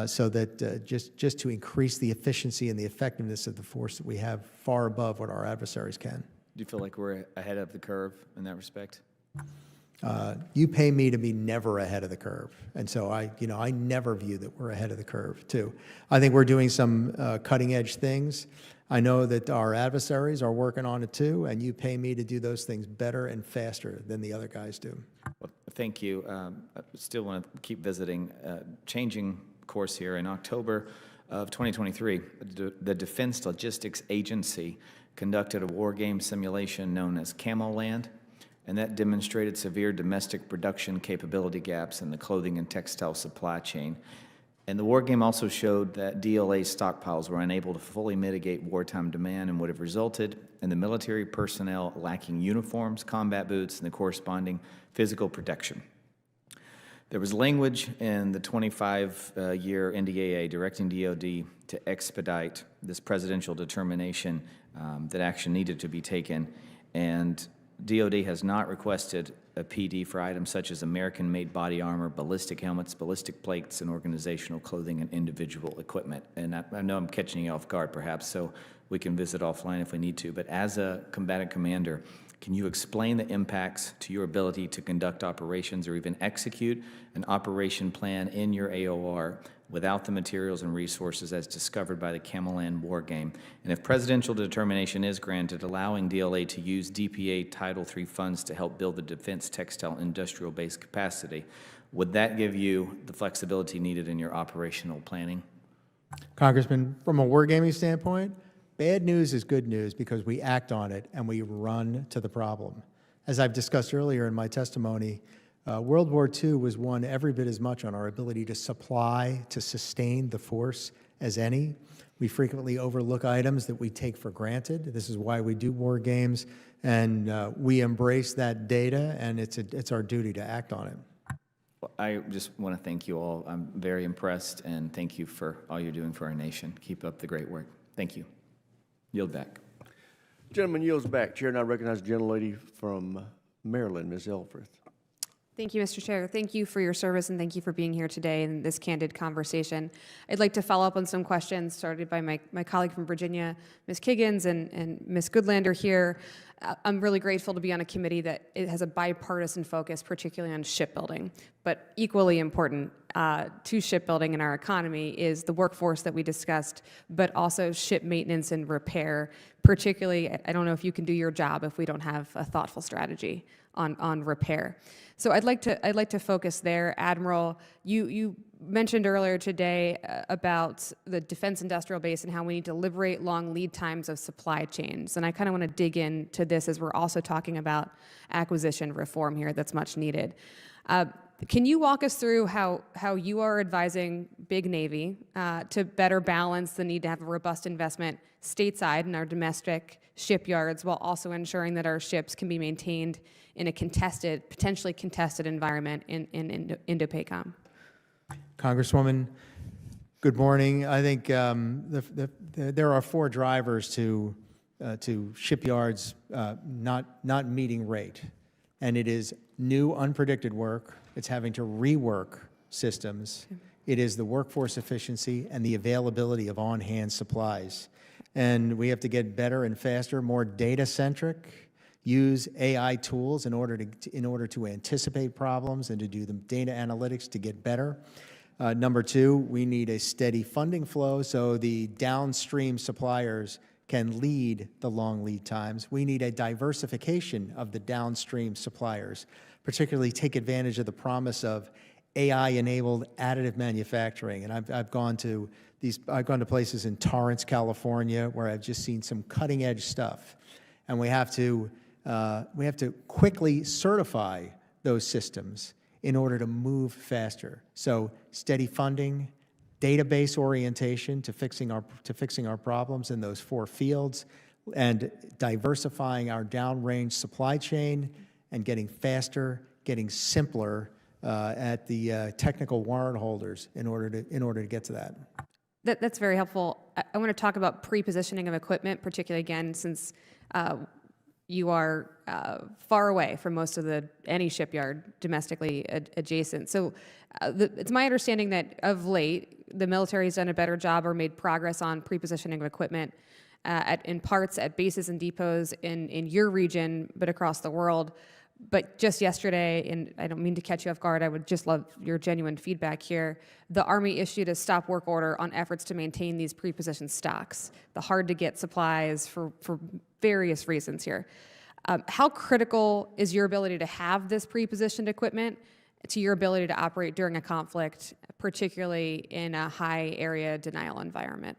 so that just to increase the efficiency and the effectiveness of the force that we have far above what our adversaries can. Do you feel like we're ahead of the curve in that respect? You pay me to be never ahead of the curve. And so I never view that we're ahead of the curve, too. I think we're doing some cutting-edge things. I know that our adversaries are working on it, too, and you pay me to do those things better and faster than the other guys do. Well, thank you. I still want to keep visiting. Changing course here, in October of 2023, the Defense Logistics Agency conducted a war game simulation known as Camoland, and that demonstrated severe domestic production capability gaps in the clothing and textile supply chain. And the war game also showed that DLA's stockpiles were unable to fully mitigate wartime demand and would have resulted in the military personnel lacking uniforms, combat boots, and the corresponding physical protection. There was language in the 25-year NDAA directing DoD to expedite this presidential determination that action needed to be taken, and DoD has not requested a PD for items such as American-made body armor, ballistic helmets, ballistic plates, and organizational clothing and individual equipment. And I know I'm catching you off guard, perhaps, so we can visit offline if we need to. But as a combatant commander, can you explain the impacts to your ability to conduct operations or even execute an operation plan in your AOR without the materials and resources as discovered by the Camoland war game? And if presidential determination is granted, allowing DLA to use DPA Title III funds to help build the defense textile industrial base capacity, would that give you the flexibility needed in your operational planning? Congressman, from a wargaming standpoint, bad news is good news because we act on it and we run to the problem. As I've discussed earlier in my testimony, World War II was won every bit as much on our ability to supply, to sustain the force as any. We frequently overlook items that we take for granted. This is why we do war games, and we embrace that data, and it's our duty to act on it. Well, I just want to thank you all. I'm very impressed, and thank you for all you're doing for our nation. Keep up the great work. Thank you. Yield back. Gentleman yields back. Chair, and I recognize the gentlelady from Maryland, Ms. Elfreth. Thank you, Mr. Chair. Thank you for your service, and thank you for being here today in this candid conversation. I'd like to follow up on some questions started by my colleague from Virginia, Ms. Kiggins, and Ms. Goodlander here. I'm really grateful to be on a committee that it has a bipartisan focus, particularly on shipbuilding. But equally important to shipbuilding in our economy is the workforce that we discussed, but also ship maintenance and repair. Particularly, I don't know if you can do your job if we don't have a thoughtful strategy on repair. So I'd like to focus there. Admiral, you mentioned earlier today about the defense industrial base and how we need to liberate long lead times of supply chains. And I kind of want to dig into this as we're also talking about acquisition reform here that's much needed. Can you walk us through how you are advising Big Navy to better balance the need to have a robust investment stateside in our domestic shipyards while also ensuring that our ships can be maintained in a potentially contested environment in Indo-PACOM? Congresswoman, good morning. I think there are 4 drivers to shipyards not meeting rate, and it is new unpredicted work. It's having to rework systems. It is the workforce efficiency and the availability of on-hand supplies. And we have to get better and faster, more data-centric, use AI tools in order to anticipate problems and to do the data analytics to get better. Number 2, we need a steady funding flow so the downstream suppliers can lead the long lead times. We need a diversification of the downstream suppliers, particularly take advantage of the promise of AI-enabled additive manufacturing. And I've gone to places in Torrance, California, where I've just seen some cutting-edge stuff, and we have to quickly certify those systems in order to move faster. So steady funding, database orientation to fixing our problems in those 4 fields, and diversifying our downrange supply chain and getting faster, getting simpler at the technical warrant holders in order to get to that. That's very helpful. I want to talk about pre-positioning of equipment, particularly again since you are far away from most of any shipyard domestically adjacent. So it's my understanding that of late, the military has done a better job or made progress on pre-positioning of equipment in parts at bases and depots in your region, but across the world. But just yesterday, and I don't mean to catch you off guard, I would just love your genuine feedback here, the Army issued a stop work order on efforts to maintain these pre-positioned stocks, the hard-to-get supplies for various reasons here. How critical is your ability to have this pre-positioned equipment to your ability to operate during a conflict, particularly in a high-area denial environment?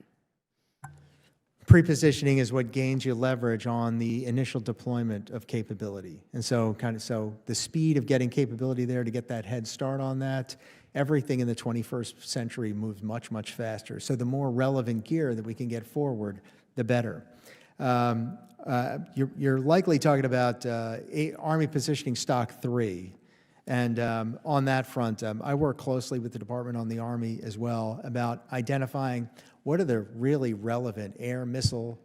Pre-positioning is what gains you leverage on the initial deployment of capability. And so the speed of getting capability there to get that head start on that, everything in the 21st century moves much, much faster. So the more relevant gear that we can get forward, the better. You're likely talking about Army Positioning Stock 3. And on that front, I work closely with the Department on the Army as well about identifying what are the really relevant air, missile,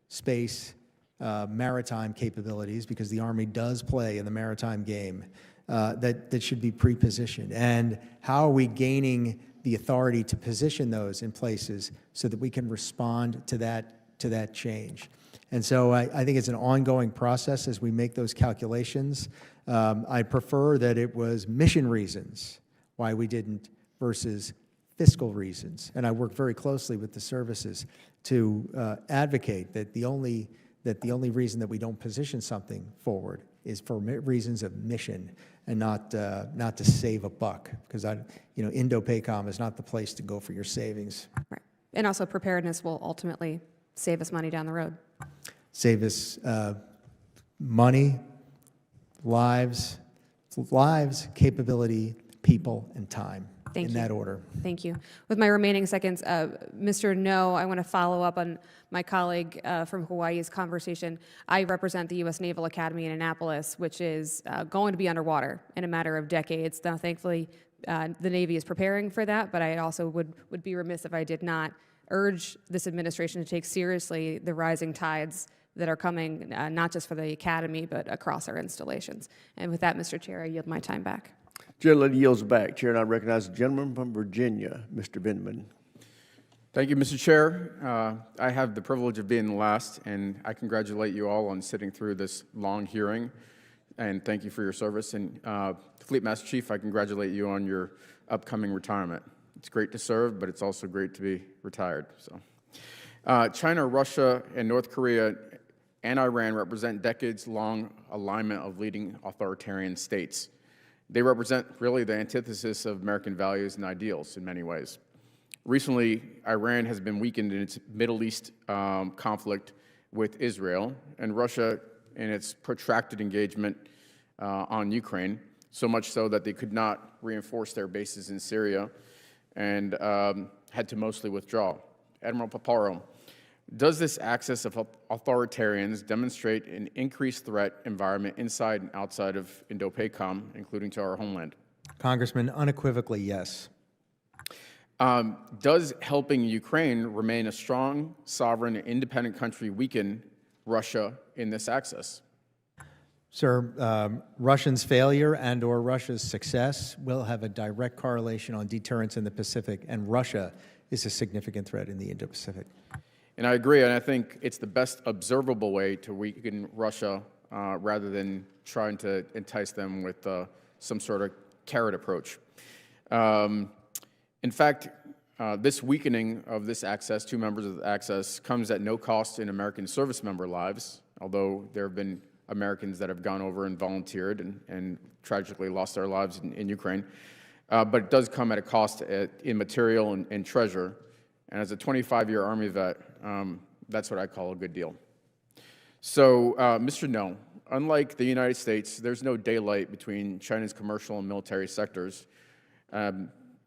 space, maritime capabilities, because the Army does play in the maritime game, that should be pre-positioned. And how are we gaining the authority to position those in places so that we can respond to that change? And so I think it's an ongoing process as we make those calculations. I prefer that it was mission reasons why we didn't versus fiscal reasons. And I work very closely with the services to advocate that the only reason that we don't position something forward is for reasons of mission and not to save a buck, because Indo-PACOM is not the place to go for your savings. Right. And also preparedness will ultimately save us money down the road. Save us money, lives, capability, people, and time. Thank you. In that order. Thank you. With my remaining seconds, Mr. No, I want to follow up on my colleague from Hawaii's conversation. I represent the U.S. Naval Academy in Annapolis, which is going to be underwater in a matter of decades. Now, thankfully, the Navy is preparing for that, but I also would be remiss if I did not urge this administration to take seriously the rising tides that are coming, not just for the Academy, but across our installations. And with that, Mr. Chair, I yield my time back. Gentleman yields back. Chair, and I recognize the gentleman from Virginia, Mr. Vindman. Thank you, Mr. Chair. I have the privilege of being the last, and I congratulate you all on sitting through this long hearing, and thank you for your service. And Fleet Master Chief, I congratulate you on your upcoming retirement. It's great to serve, but it's also great to be retired. So, China, Russia, and North Korea and Iran represent decades-long alignment of leading authoritarian states. They represent really the antithesis of American values and ideals in many ways. Recently, Iran has been weakened in its Middle East conflict with Israel, and Russia in its protracted engagement on Ukraine, so much so that they could not reinforce their bases in Syria and had to mostly withdraw. Admiral Paparo, does this axis of authoritarians demonstrate an increased threat environment inside and outside of Indo-Pacific, including to our homeland? Congressman, unequivocally, yes. Does helping Ukraine remain a strong, sovereign, and independent country weaken Russia in this axis? Sir, Russians' failure and/or Russia's success will have a direct correlation on deterrence in the Pacific, and Russia is a significant threat in the Indo-Pacific. And I agree, and I think it's the best observable way to weaken Russia rather than trying to entice them with some sort of carrot approach. In fact, this weakening of this access, two members of the access, comes at no cost in American service member lives, although there have been Americans that have gone over and volunteered and tragically lost their lives in Ukraine. But it does come at a cost in material and treasure. And as a 25-year Army vet, that's what I call a good deal. So, Mr. No, unlike the United States, there's no daylight between China's commercial and military sectors.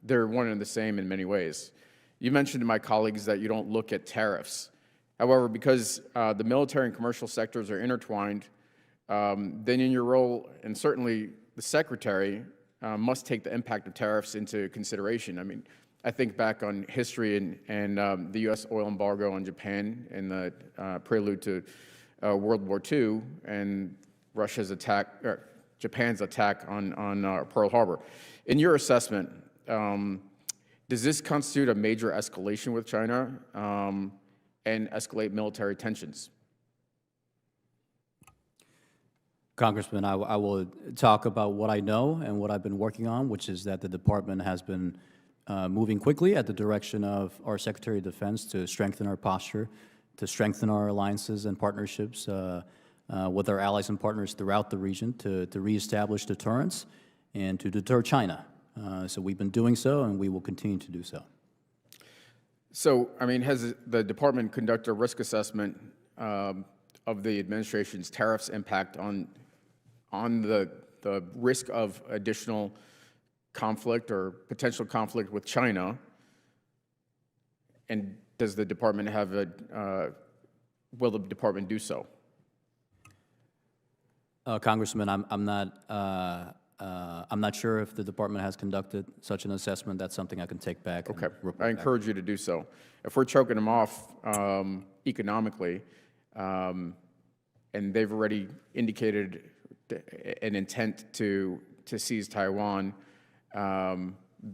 They're one and the same in many ways. You mentioned to my colleagues that you don't look at tariffs. However, because the military and commercial sectors are intertwined, then in your role, and certainly the Secretary must take the impact of tariffs into consideration. I mean, I think back on history and the U.S. oil embargo on Japan and the prelude to World War II and Russia's attack, Japan's attack on Pearl Harbor. In your assessment, does this constitute a major escalation with China and escalate military tensions? Congressman, I will talk about what I know and what I've been working on, which is that the department has been moving quickly at the direction of our Secretary of Defense to strengthen our posture, to strengthen our alliances and partnerships with our allies and partners throughout the region, to reestablish deterrence and to deter China. So we've been doing so, and we will continue to do so. So, I mean, has the department conducted a risk assessment of the administration's tariffs impact on the risk of additional conflict or potential conflict with China? And does the department have will the department do so? Congressman, I'm not sure if the department has conducted such an assessment. That's something I can take back. Okay, I encourage you to do so. If we're choking them off economically, and they've already indicated an intent to seize Taiwan,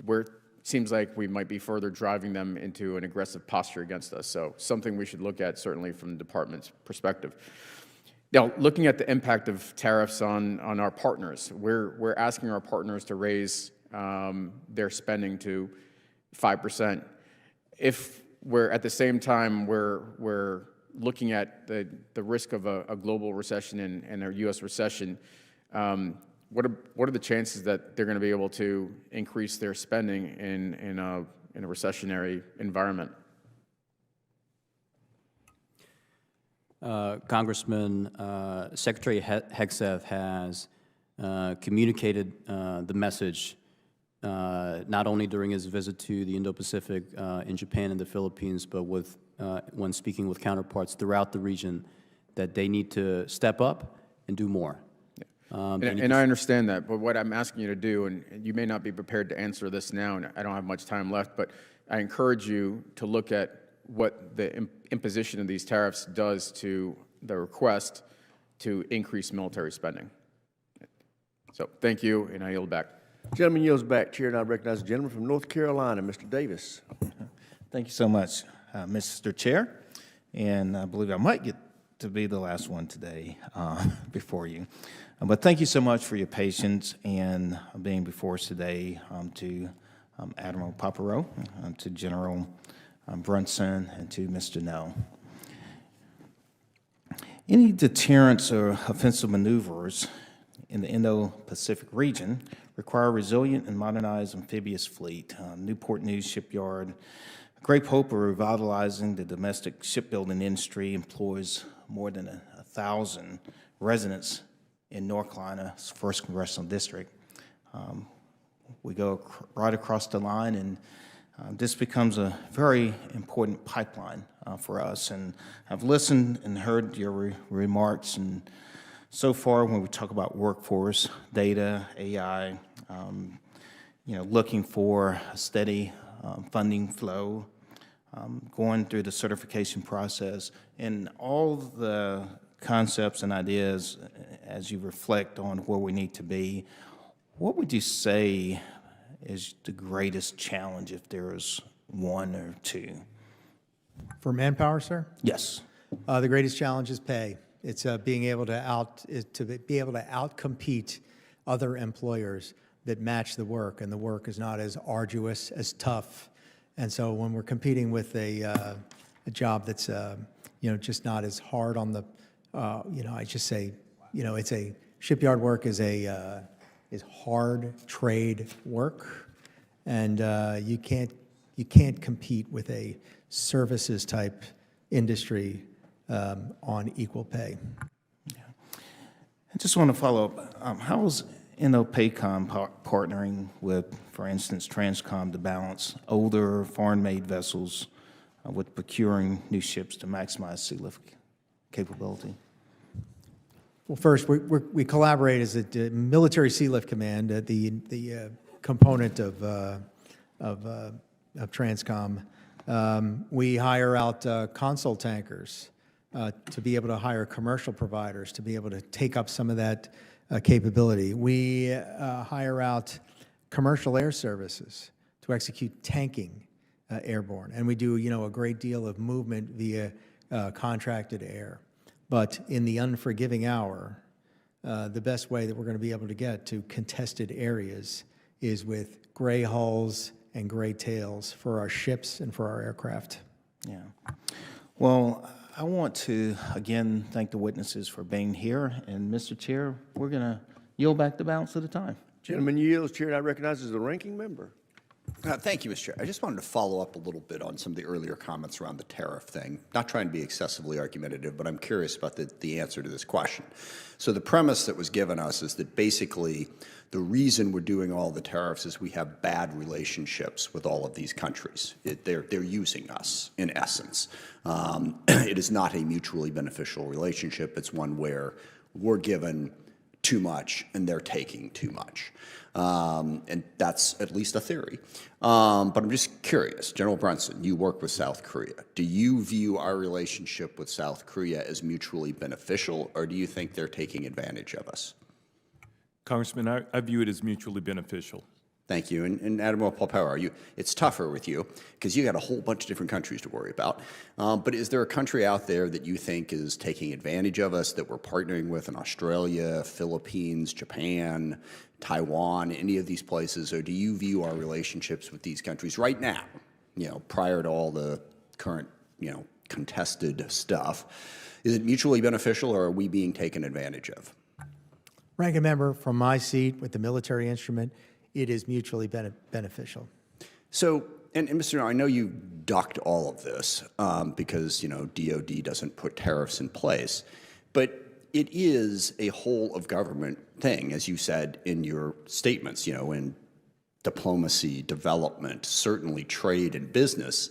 where it seems like we might be further driving them into an aggressive posture against us. So something we should look at, certainly from the department's perspective. Now, looking at the impact of tariffs on our partners, we're asking our partners to raise their spending to 5%. If we're at the same time we're looking at the risk of a global recession and a U.S. recession, what are the chances that they're going to be able to increase their spending in a recessionary environment? Congressman, Secretary Hegseth has communicated the message not only during his visit to the Indo-Pacific in Japan and the Philippines, but when speaking with counterparts throughout the region, that they need to step up and do more. And I understand that, but what I'm asking you to do, and you may not be prepared to answer this now, and I don't have much time left, but I encourage you to look at what the imposition of these tariffs does to the request to increase military spending. So thank you, and I yield back. Gentleman yields back. Chair, and I recognize the gentleman from North Carolina, Mr. Davis. Thank you so much, Mr. Chair. And I believe I might get to be the last one today before you. But thank you so much for your patience and being before us today, to Admiral Paparo, to General Brunson, and to Mr. No. Any deterrence or offensive maneuvers in the Indo-Pacific region require a resilient and modernized amphibious fleet. Newport News Shipyard, great hope of revitalizing the domestic shipbuilding industry, employs more than 1,000 residents in North Carolina's 1st Congressional District. We go right across the line, and this becomes a very important pipeline for us. And I've listened and heard your remarks, and so far when we talk about workforce, data, AI, looking for a steady funding flow, going through the certification process, and all the concepts and ideas as you reflect on where we need to be, what would you say is the greatest challenge, if there is one or two? For manpower, sir? Yes. The greatest challenge is pay. It's being able to outcompete other employers that match the work, and the work is not as arduous, as tough. And so when we're competing with a job that's just not as hard on the I just say it's a shipyard work is hard trade work, and you can't compete with a services type industry on equal pay. I just want to follow up. How is Indo-PACOM partnering with, for instance, Transcom to balance older foreign-made vessels with procuring new ships to maximize sea lift capability? Well, first, we collaborate as a military sea lift command, the component of Transcom. We hire out console tankers to be able to hire commercial providers to be able to take up some of that capability. We hire out commercial air services to execute tanking airborne, and we do a great deal of movement via contracted air. But in the unforgiving hour, the best way that we're going to be able to get to contested areas is with gray hulls and gray tails for our ships and for our aircraft. Yeah. Well, I want to, again, thank the witnesses for being here. And, Mr. Chair, we're going to yield back the balance of the time. Gentleman yields. Chair, I recognize as the ranking member. Thank you, Mr. Chair. I just wanted to follow up a little bit on some of the earlier comments around the tariff thing. Not trying to be excessively argumentative, but I'm curious about the answer to this question. So the premise that was given us is that basically the reason we're doing all the tariffs is we have bad relationships with all of these countries. They're using us, in essence. It is not a mutually beneficial relationship. It's one where we're given too much and they're taking too much. And that's at least a theory. But I'm just curious, General Brunson, you work with South Korea. Do you view our relationship with South Korea as mutually beneficial, or do you think they're taking advantage of us? Congressman, I view it as mutually beneficial. Thank you. And Admiral Paparo, it's tougher with you because you got a whole bunch of different countries to worry about. But is there a country out there that you think is taking advantage of us that we're partnering with in Australia, Philippines, Japan, Taiwan, any of these places? Or do you view our relationships with these countries right now, prior to all the current, contested stuff, is it mutually beneficial, or are we being taken advantage of? Ranking member, from my seat with the military instrument, it is mutually beneficial. So, and Mr. No, I know you ducked all of this because, DOD doesn't put tariffs in place, but it is a whole of government thing, as you said in your statements, in diplomacy, development, certainly trade and business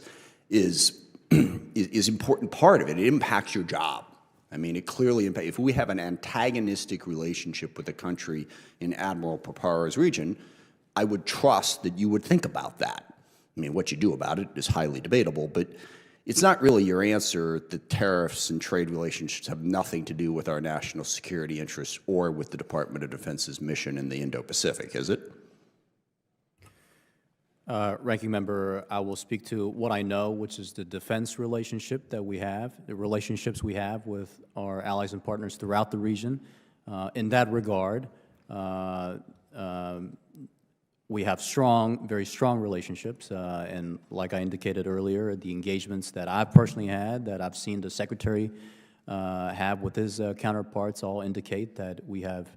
is important part of it. It impacts your job. I mean, it clearly impacts. If we have an antagonistic relationship with a country in Admiral Paparo's region, I would trust that you would think about that. I mean, what you do about it is highly debatable, but it's not really your answer that tariffs and trade relationships have nothing to do with our national security interests or with the Department of Defense's mission in the Indo-Pacific, is it? Ranking Member, I will speak to what I know, which is the defense relationship that we have, the relationships we have with our allies and partners throughout the region. In that regard, we have very strong relationships, and like I indicated earlier, the engagements that I've personally had, that I've seen the Secretary have with his counterparts, all indicate that we have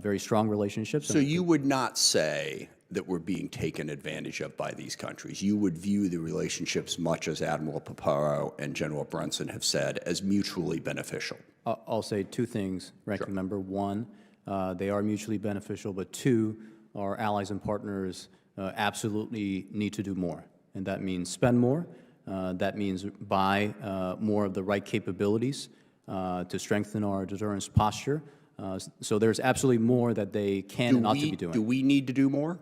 very strong relationships. So you would not say that we're being taken advantage of by these countries. You would view the relationships, much as Admiral Paparo and General Brunson have said, as mutually beneficial. I'll say two things, Ranking Member. One, they are mutually beneficial, but two, our allies and partners absolutely need to do more. And that means spend more. That means buy more of the right capabilities to strengthen our deterrence posture. So there's absolutely more that they can and ought to be doing. Do we need to do more?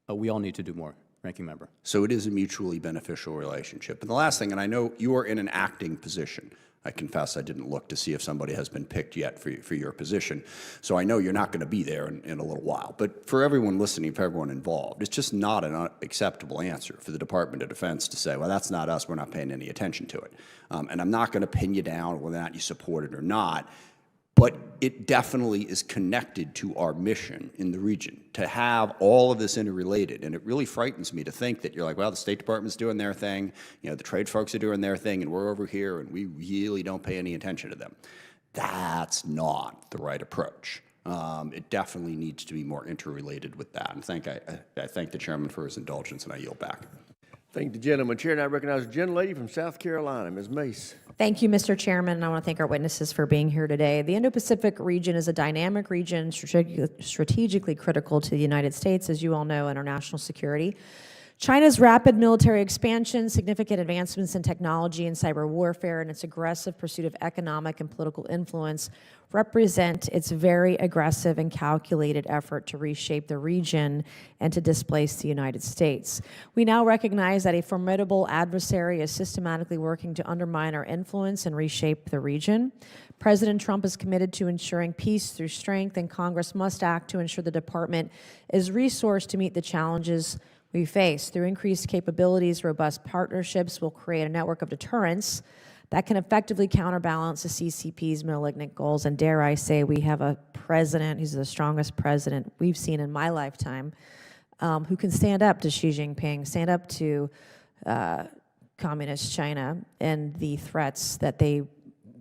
We all need to do more, Ranking Member. So it is a mutually beneficial relationship. And the last thing, and I know you are in an acting position. I confess I didn't look to see if somebody has been picked yet for your position. So I know you're not going to be there in a little while. But for everyone listening, for everyone involved, it's just not an acceptable answer for the Department of Defense to say, well, that's not us, we're not paying any attention to it. And I'm not going to pin you down whether or not you support it or not. But it definitely is connected to our mission in the region to have all of this interrelated. And it really frightens me to think that you're like, well, the State Department's doing their thing, the trade folks are doing their thing, and we're over here, and we really don't pay any attention to them. That's not the right approach. It definitely needs to be more interrelated with that. And I thank the chairman for his indulgence, and I yield back. Thank the gentleman. Chair, and I recognize the gentlelady from South Carolina, Ms. Mace. Thank you, Mr. Chairman. I want to thank our witnesses for being here today. The Indo-Pacific region is a dynamic region strategically critical to the United States, as you all know, and our national security. China's rapid military expansion, significant advancements in technology and cyber warfare, and its aggressive pursuit of economic and political influence represent its very aggressive and calculated effort to reshape the region and to displace the United States. We now recognize that a formidable adversary is systematically working to undermine our influence and reshape the region. President Trump is committed to ensuring peace through strength, and Congress must act to ensure the department is resourced to meet the challenges we face. Through increased capabilities, robust partnerships will create a network of deterrence that can effectively counterbalance the CCP's malignant goals. And dare I say, we have a president, he's the strongest president we've seen in my lifetime, who can stand up to Xi Jinping, stand up to communist China and the threats that they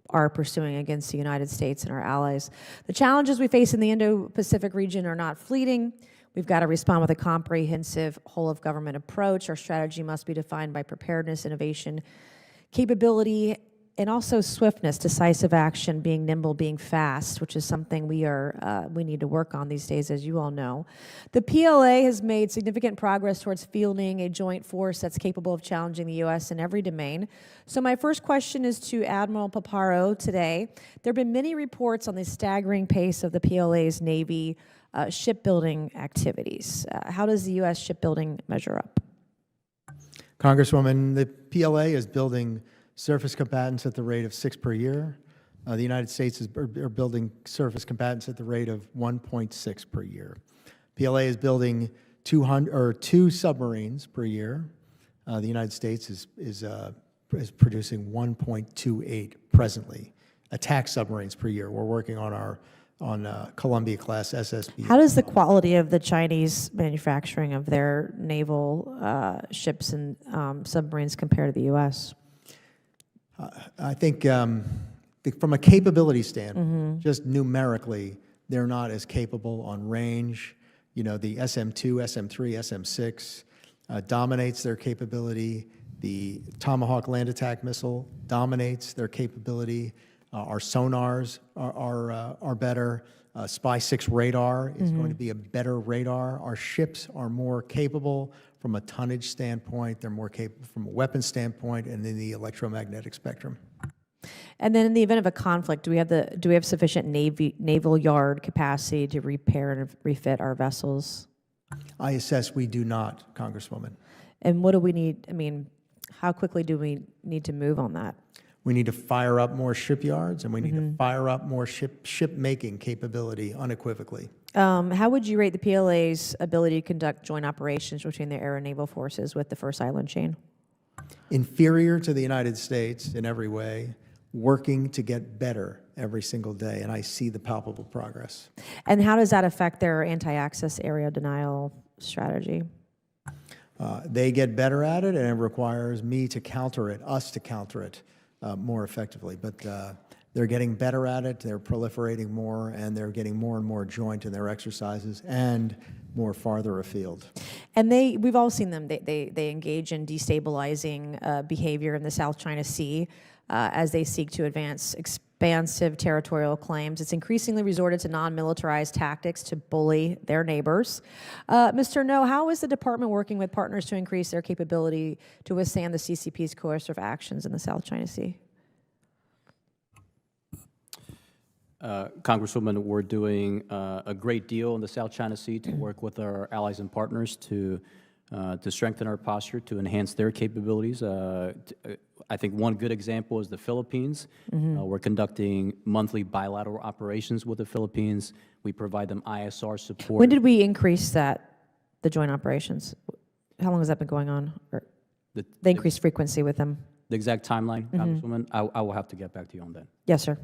are pursuing against the United States and our allies. The challenges we face in the Indo-Pacific region are not fleeting. We've got to respond with a comprehensive whole-of-government approach. Our strategy must be defined by preparedness, innovation, capability, and also swiftness, decisive action, being nimble, being fast, which is something we need to work on these days, as you all know. The PLA has made significant progress towards fielding a joint force that's capable of challenging the U.S. in every domain. So my first question is to Admiral Paparo today. There have been many reports on the staggering pace of the PLA's Navy shipbuilding activities. How does the U.S. shipbuilding measure up? Congresswoman, the PLA is building surface combatants at the rate of 6 per year. The United States are building surface combatants at the rate of 1.6 per year. PLA is building 2 submarines per year. The United States is producing 1.28 presently. Attack submarines per year. We're working on Columbia-class SSB. How does the quality of the Chinese manufacturing of their naval ships and submarines compare to the U.S.? I think from a capability standpoint, just numerically, they're not as capable on range. The SM-2, SM-3, SM-6 dominates their capability. The Tomahawk land attack missile dominates their capability. Our sonars are better. Spy-6 radar is going to be a better radar. Our ships are more capable from a tonnage standpoint. They're more capable from a weapon standpoint and in the electromagnetic spectrum. And then in the event of a conflict, do we have sufficient naval yard capacity to repair and refit our vessels? I assess we do not, Congresswoman. And what do we need? I mean, how quickly do we need to move on that? We need to fire up more shipyards, and we need to fire up more ship-making capability unequivocally. How would you rate the PLA's ability to conduct joint operations between the air and naval forces with the first island chain? Inferior to the United States in every way, working to get better every single day, and I see the palpable progress. And how does that affect their anti-access area denial strategy? They get better at it, and it requires me to counter it, us to counter it more effectively. But they're getting better at it, they're proliferating more, and they're getting more and more joint in their exercises and more farther afield. And we've all seen them, they engage in destabilizing behavior in the South China Sea as they seek to advance expansive territorial claims. It's increasingly resorted to non-militarized tactics to bully their neighbors. Mr. No, how is the department working with partners to increase their capability to withstand the CCP's coercive actions in the South China Sea? Congresswoman, we're doing a great deal in the South China Sea to work with our allies and partners to strengthen our posture, to enhance their capabilities. I think one good example is the Philippines. We're conducting monthly bilateral operations with the Philippines. We provide them ISR support. When did we increase the joint operations? How long has that been going on? Or the increased frequency with them? The exact timeline, Congresswoman, I will have to get back to you on that. Yes, sir.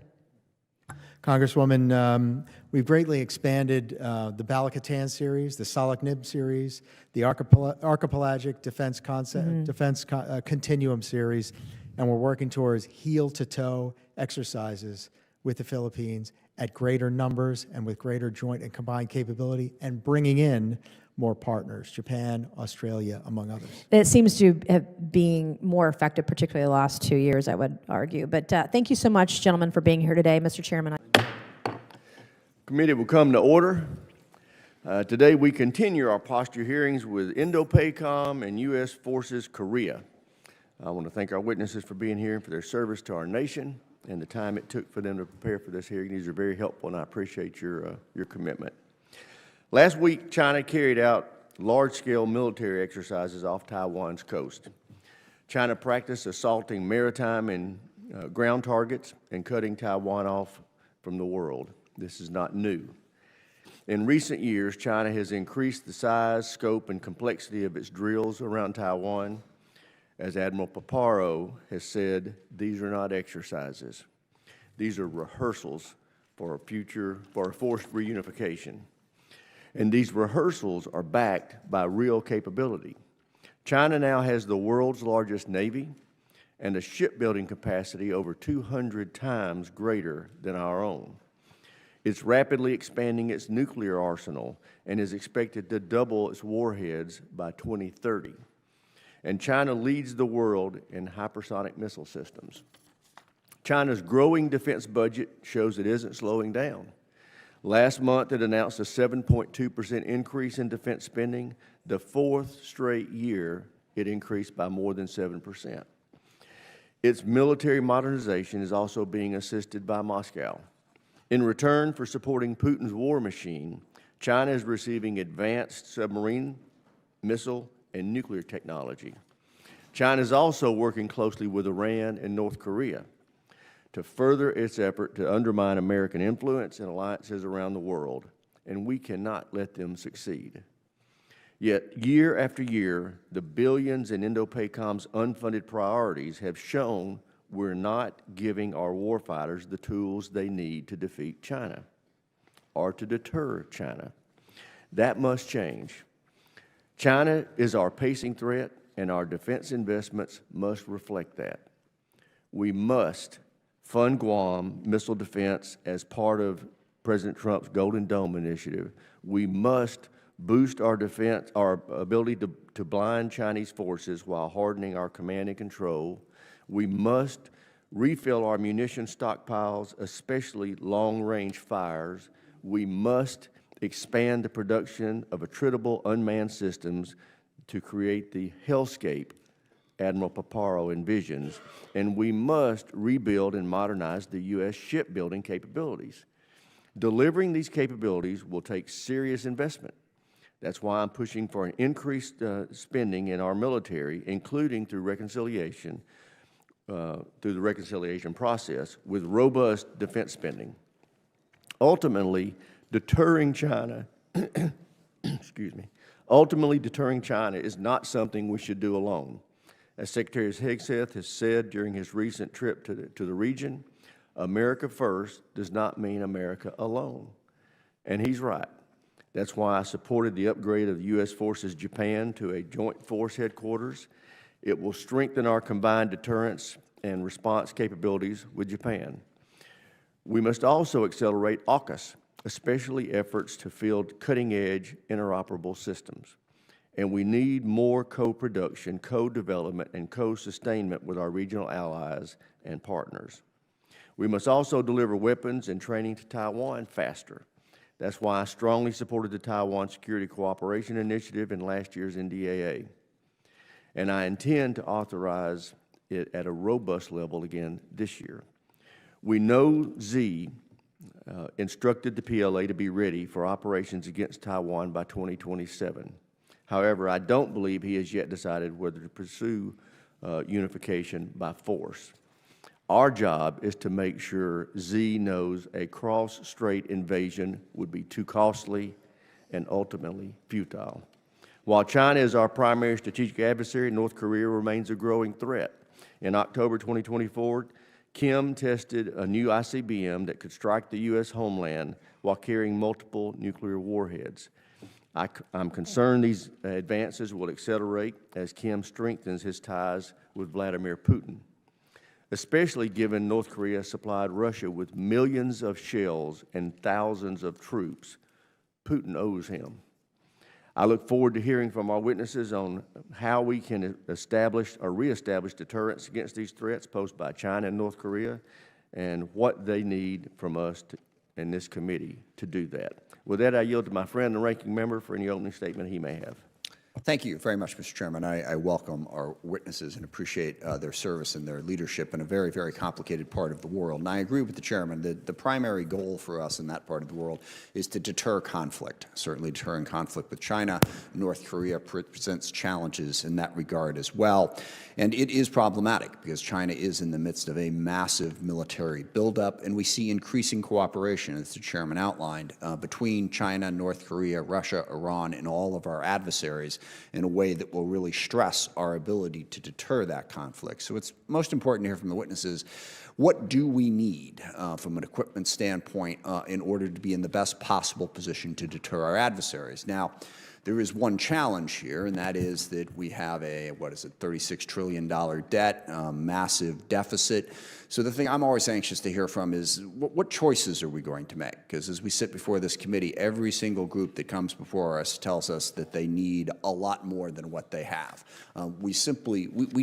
Congresswoman, we've greatly expanded the Bala-Katan series, the Salak-Nib series, the Archipelagic Defense Continuum series, and we're working towards heel-to-toe exercises with the Philippines at greater numbers and with greater joint and combined capability, and bringing in more partners, Japan, Australia, among others. It seems to have been more effective, particularly the last 2 years, I would argue. But thank you so much, gentlemen, for being here today. Mr. Chairman. Committee will come to order. Today we continue our posture hearings with Indo-PACOM and U.S. Forces Korea. I want to thank our witnesses for being here and for their service to our nation and the time it took for them to prepare for this hearing. These are very helpful, and I appreciate your commitment. Last week, China carried out large-scale military exercises off Taiwan's coast. China practiced assaulting maritime and ground targets and cutting Taiwan off from the world. This is not new. In recent years, China has increased the size, scope, and complexity of its drills around Taiwan. As Admiral Paparo has said, these are not exercises. These are rehearsals for a forced reunification. And these rehearsals are backed by real capability. China now has the world's largest Navy and a shipbuilding capacity over 200 times greater than our own. It's rapidly expanding its nuclear arsenal and is expected to double its warheads by 2030. And China leads the world in hypersonic missile systems. China's growing defense budget shows it isn't slowing down. Last month, it announced a 7.2% increase in defense spending, the fourth straight year it increased by more than 7%. Its military modernization is also being assisted by Moscow. In return for supporting Putin's war machine, China is receiving advanced submarine, missile, and nuclear technology. China is also working closely with Iran and North Korea to further its effort to undermine American influence and alliances around the world, and we cannot let them succeed. Yet, year after year, the billions in Indo-PACOM's unfunded priorities have shown we're not giving our warfighters the tools they need to defeat China or to deter China. That must change. China is our pacing threat, and our defense investments must reflect that. We must fund Guam missile defense as part of President Trump's Golden Dome initiative. We must boost our defense, our ability to blind Chinese forces while hardening our command and control. We must refill our munition stockpiles, especially long-range fires. We must expand the production of attritable unmanned systems to create the hellscape Admiral Paparo envisions, and we must rebuild and modernize the U.S. shipbuilding capabilities. Delivering these capabilities will take serious investment. That's why I'm pushing for an increased spending in our military, including through reconciliation, through the reconciliation process with robust defense spending. Ultimately, deterring China, excuse me, ultimately deterring China is not something we should do alone. As Secretary Hegseth has said during his recent trip to the region, America first does not mean America alone. And he's right. That's why I supported the upgrade of the U.S. Forces Japan to a joint force headquarters. It will strengthen our combined deterrence and response capabilities with Japan. We must also accelerate AUKUS, especially efforts to field cutting-edge interoperable systems. And we need more co-production, co-development, and co-sustainment with our regional allies and partners. We must also deliver weapons and training to Taiwan faster. That's why I strongly supported the Taiwan Security Cooperation Initiative in last year's NDAA. And I intend to authorize it at a robust level again this year. We know Xi instructed the PLA to be ready for operations against Taiwan by 2027. However, I don't believe he has yet decided whether to pursue unification by force. Our job is to make sure Xi knows a cross-strait invasion would be too costly and ultimately futile. While China is our primary strategic adversary, North Korea remains a growing threat. In October 2024, Kim tested a new ICBM that could strike the U.S. homeland while carrying multiple nuclear warheads. I'm concerned these advances will accelerate as Kim strengthens his ties with Vladimir Putin, especially given North Korea supplied Russia with millions of shells and thousands of troops. Putin owes him. I look forward to hearing from our witnesses on how we can establish or reestablish deterrence against these threats posed by China and North Korea, and what they need from us in this committee to do that. With that, I yield to my friend, the ranking member, for any opening statement he may have. Thank you very much, Mr. Chairman. I welcome our witnesses and appreciate their service and their leadership in a very, very complicated part of the world. And I agree with the Chairman that the primary goal for us in that part of the world is to deter conflict. Certainly deterring conflict with China. North Korea presents challenges in that regard as well. And it is problematic because China is in the midst of a massive military buildup, and we see increasing cooperation, as the Chairman outlined, between China, North Korea, Russia, Iran, and all of our adversaries in a way that will really stress our ability to deter that conflict. So it's most important to hear from the witnesses, what do we need from an equipment standpoint in order to be in the best possible position to deter our adversaries? Now, there is one challenge here, and that is that we have a, $36 trillion debt, massive deficit. So the thing I'm always anxious to hear from is what choices are we going to make? Because as we sit before this committee, every single group that comes before us tells us that they need a lot more than what they have. We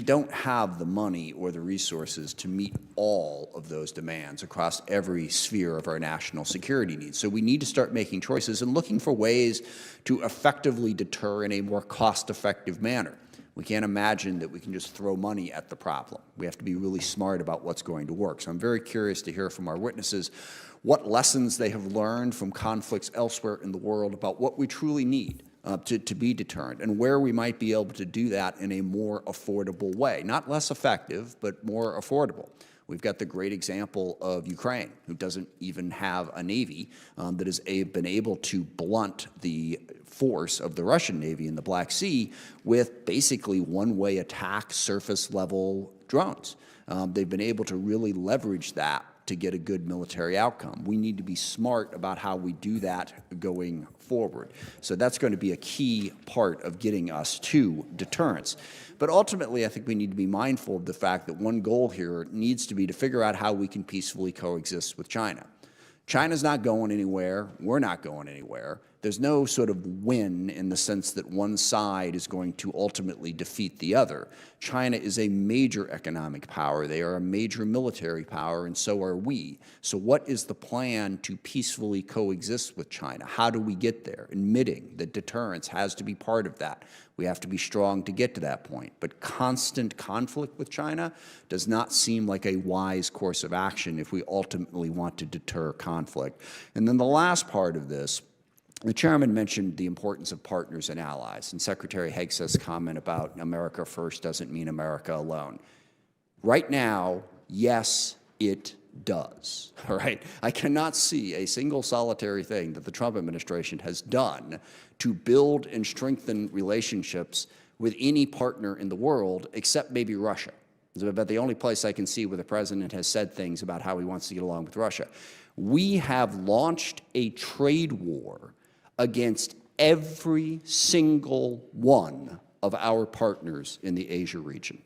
don't have the money or the resources to meet all of those demands across every sphere of our national security needs. So we need to start making choices and looking for ways to effectively deter in a more cost-effective manner. We can't imagine that we can just throw money at the problem. We have to be really smart about what's going to work. So I'm very curious to hear from our witnesses what lessons they have learned from conflicts elsewhere in the world about what we truly need to be deterrent, and where we might be able to do that in a more affordable way. Not less effective, but more affordable. We've got the great example of Ukraine, who doesn't even have a Navy that has been able to blunt the force of the Russian Navy in the Black Sea with basically one-way attack surface-level drones. They've been able to really leverage that to get a good military outcome. We need to be smart about how we do that going forward. So that's going to be a key part of getting us to deterrence. But ultimately, I think we need to be mindful of the fact that one goal here needs to be to figure out how we can peacefully coexist with China. China's not going anywhere. We're not going anywhere. There's no sort of win in the sense that one side is going to ultimately defeat the other. China is a major economic power. They are a major military power, and so are we. So what is the plan to peacefully coexist with China? How do we get there? Admitting that deterrence has to be part of that. We have to be strong to get to that point. But constant conflict with China does not seem like a wise course of action if we ultimately want to deter conflict. And then the last part of this, the Chairman mentioned the importance of partners and allies, and Secretary Hegseth's comment about America first doesn't mean America alone. Right now, yes, it does, all right? I cannot see a single solitary thing that the Trump administration has done to build and strengthen relationships with any partner in the world except maybe Russia. It's about the only place I can see where the president has said things about how he wants to get along with Russia. We have launched a trade war against every single one of our partners in the Asia region.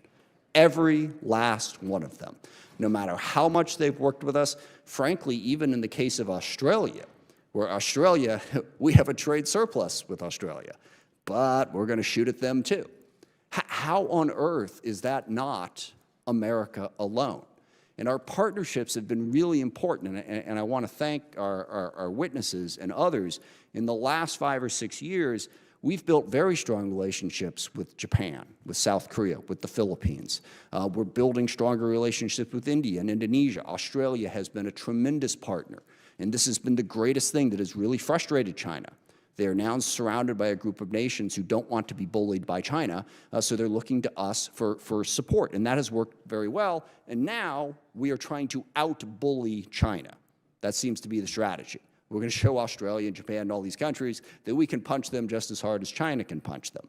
Every last one of them. No matter how much they've worked with us, frankly, even in the case of Australia, where Australia, we have a trade surplus with Australia, but we're going to shoot at them too. How on earth is that not America alone? And our partnerships have been really important, and I want to thank our witnesses and others. In the last 5 or 6 years, we've built very strong relationships with Japan, with South Korea, with the Philippines. We're building stronger relationships with India and Indonesia. Australia has been a tremendous partner, and this has been the greatest thing that has really frustrated China. They are now surrounded by a group of nations who don't want to be bullied by China, so they're looking to us for support, and that has worked very well. And now we are trying to out-bully China. That seems to be the strategy. We're going to show Australia and Japan and all these countries that we can punch them just as hard as China can punch them.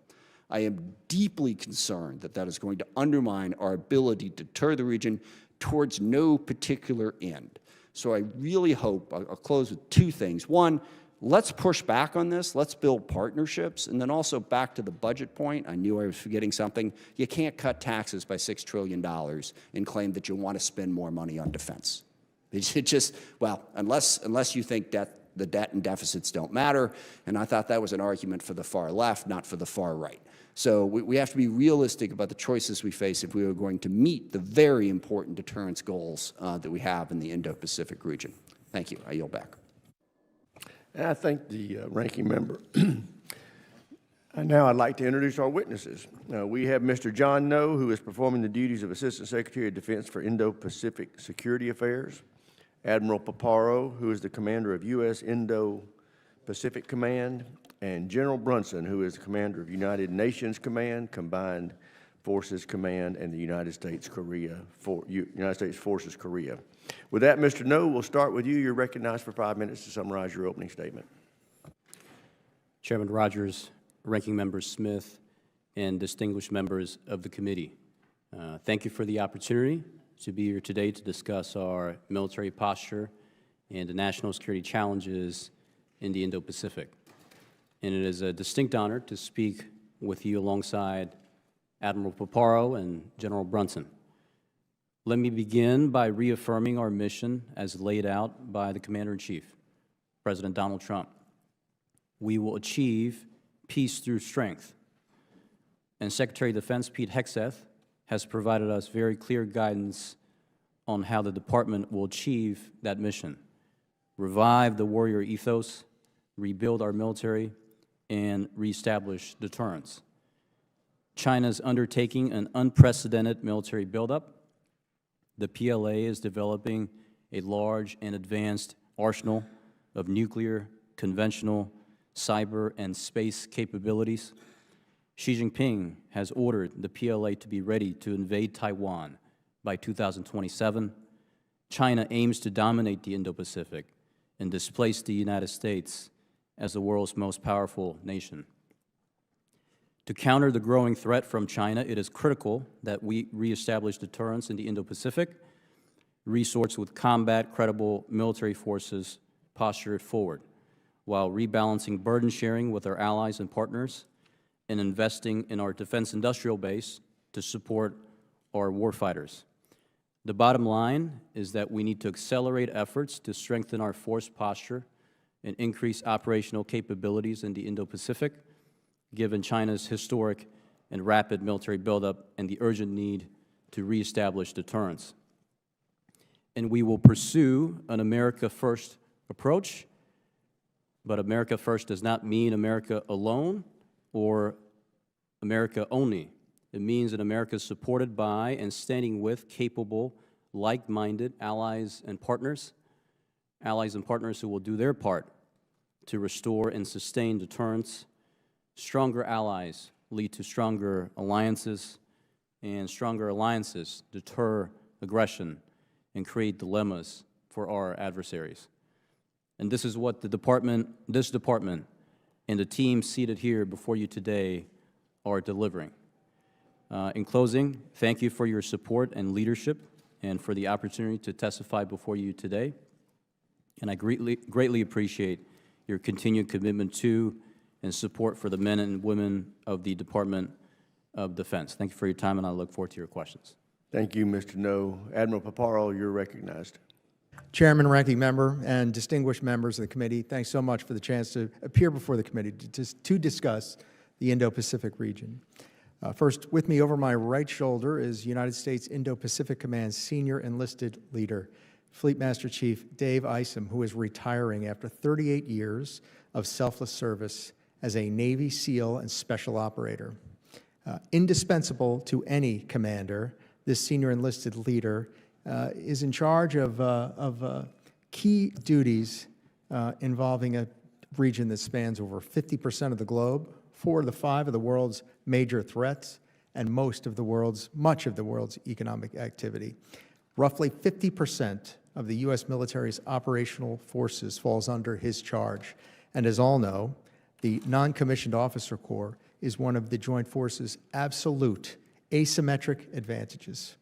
I am deeply concerned that that is going to undermine our ability to deter the region towards no particular end. So I really hope, I'll close with 2 things. One, let's push back on this. Let's build partnerships. And then also back to the budget point, I knew I was forgetting something. You can't cut taxes by $6 trillion and claim that you want to spend more money on defense. It just, well, unless you think that the debt and deficits don't matter, and I thought that was an argument for the far left, not for the far right. So we have to be realistic about the choices we face if we are going to meet the very important deterrence goals that we have in the Indo-Pacific region. Thank you. I yield back. And I thank the ranking member. And now I'd like to introduce our witnesses. We have Mr. John Noe, who is performing the duties of Assistant Secretary of Defense for Indo-Pacific Security Affairs. Admiral Paparo, who is the commander of U.S. Indo-Pacific Command, and General Brunson, who is the commander of United Nations Command, Combined Forces Command, and the United States Forces Korea. With that, Mr. Noe, we'll start with you. You're recognized for 5 minutes to summarize your opening statement. Chairman Rogers, Ranking Member Smith, and distinguished members of the committee. Thank you for the opportunity to be here today to discuss our military posture and the national security challenges in the Indo-Pacific. And it is a distinct honor to speak with you alongside Admiral Paparo and General Brunson. Let me begin by reaffirming our mission as laid out by the Commander-in-Chief, President Donald Trump. We will achieve peace through strength. And Secretary of Defense Pete Hegseth has provided us very clear guidance on how the department will achieve that mission. Revive the warrior ethos, rebuild our military, and reestablish deterrence. China's undertaking an unprecedented military buildup. The PLA is developing a large and advanced arsenal of nuclear, conventional, cyber, and space capabilities. Xi Jinping has ordered the PLA to be ready to invade Taiwan by 2027. China aims to dominate the Indo-Pacific and displace the United States as the world's most powerful nation. To counter the growing threat from China, it is critical that we reestablish deterrence in the Indo-Pacific, resource with combat credible military forces postured forward, while rebalancing burden sharing with our allies and partners and investing in our defense industrial base to support our warfighters. The bottom line is that we need to accelerate efforts to strengthen our force posture and increase operational capabilities in the Indo-Pacific, given China's historic and rapid military buildup and the urgent need to reestablish deterrence. And we will pursue an America First approach, but America First does not mean America alone or America only. It means that America is supported by and standing with capable, like-minded allies and partners who will do their part to restore and sustain deterrence. Stronger allies lead to stronger alliances, and stronger alliances deter aggression and create dilemmas for our adversaries. And this is what this department and the team seated here before you today are delivering. In closing, thank you for your support and leadership and for the opportunity to testify before you today. And I greatly appreciate your continued commitment to and support for the men and women of the Department of Defense. Thank you for your time, and I look forward to your questions. Thank you, Mr. No. Admiral Paparo, you're recognized. Chairman, ranking member, and distinguished members of the committee, thanks so much for the chance to appear before the committee to discuss the Indo-Pacific region. First, with me over my right shoulder is United States Indo-Pacific Command's senior enlisted leader, Fleet Master Chief Dave Isom, who is retiring after 38 years of selfless service as a Navy SEAL and special operator. Indispensable to any commander, this senior enlisted leader is in charge of key duties involving a region that spans over 50% of the globe, 4 of the 5 of the world's major threats, and much of the world's economic activity. Roughly 50% of the U.S. military's operational forces falls under his charge. And as all know, the Non-Commissioned Officer Corps is one of the Joint Forces' absolute asymmetric advantages.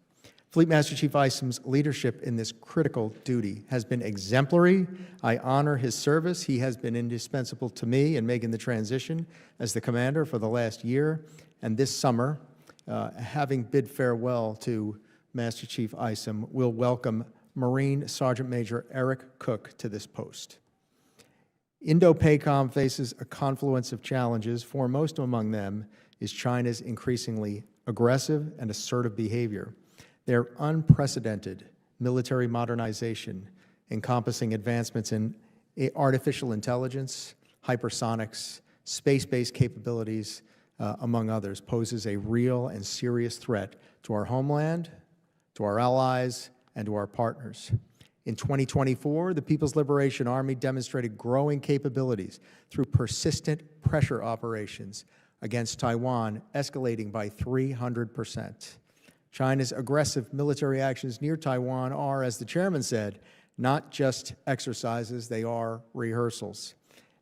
Fleet Master Chief Isom's leadership in this critical duty has been exemplary. I honor his service. He has been indispensable to me in making the transition as the commander for the last year. And this summer, having bid farewell to Master Chief Isom, we'll welcome Marine Sergeant Major Eric Cook to this post. Indo-PACOM faces a confluence of challenges. Foremost among them is China's increasingly aggressive and assertive behavior. Their unprecedented military modernization, encompassing advancements in artificial intelligence, hypersonics, space-based capabilities, among others, poses a real and serious threat to our homeland, to our allies, and to our partners. In 2024, the People's Liberation Army demonstrated growing capabilities through persistent pressure operations against Taiwan, escalating by 300%. China's aggressive military actions near Taiwan are, as the chairman said, not just exercises, they are rehearsals.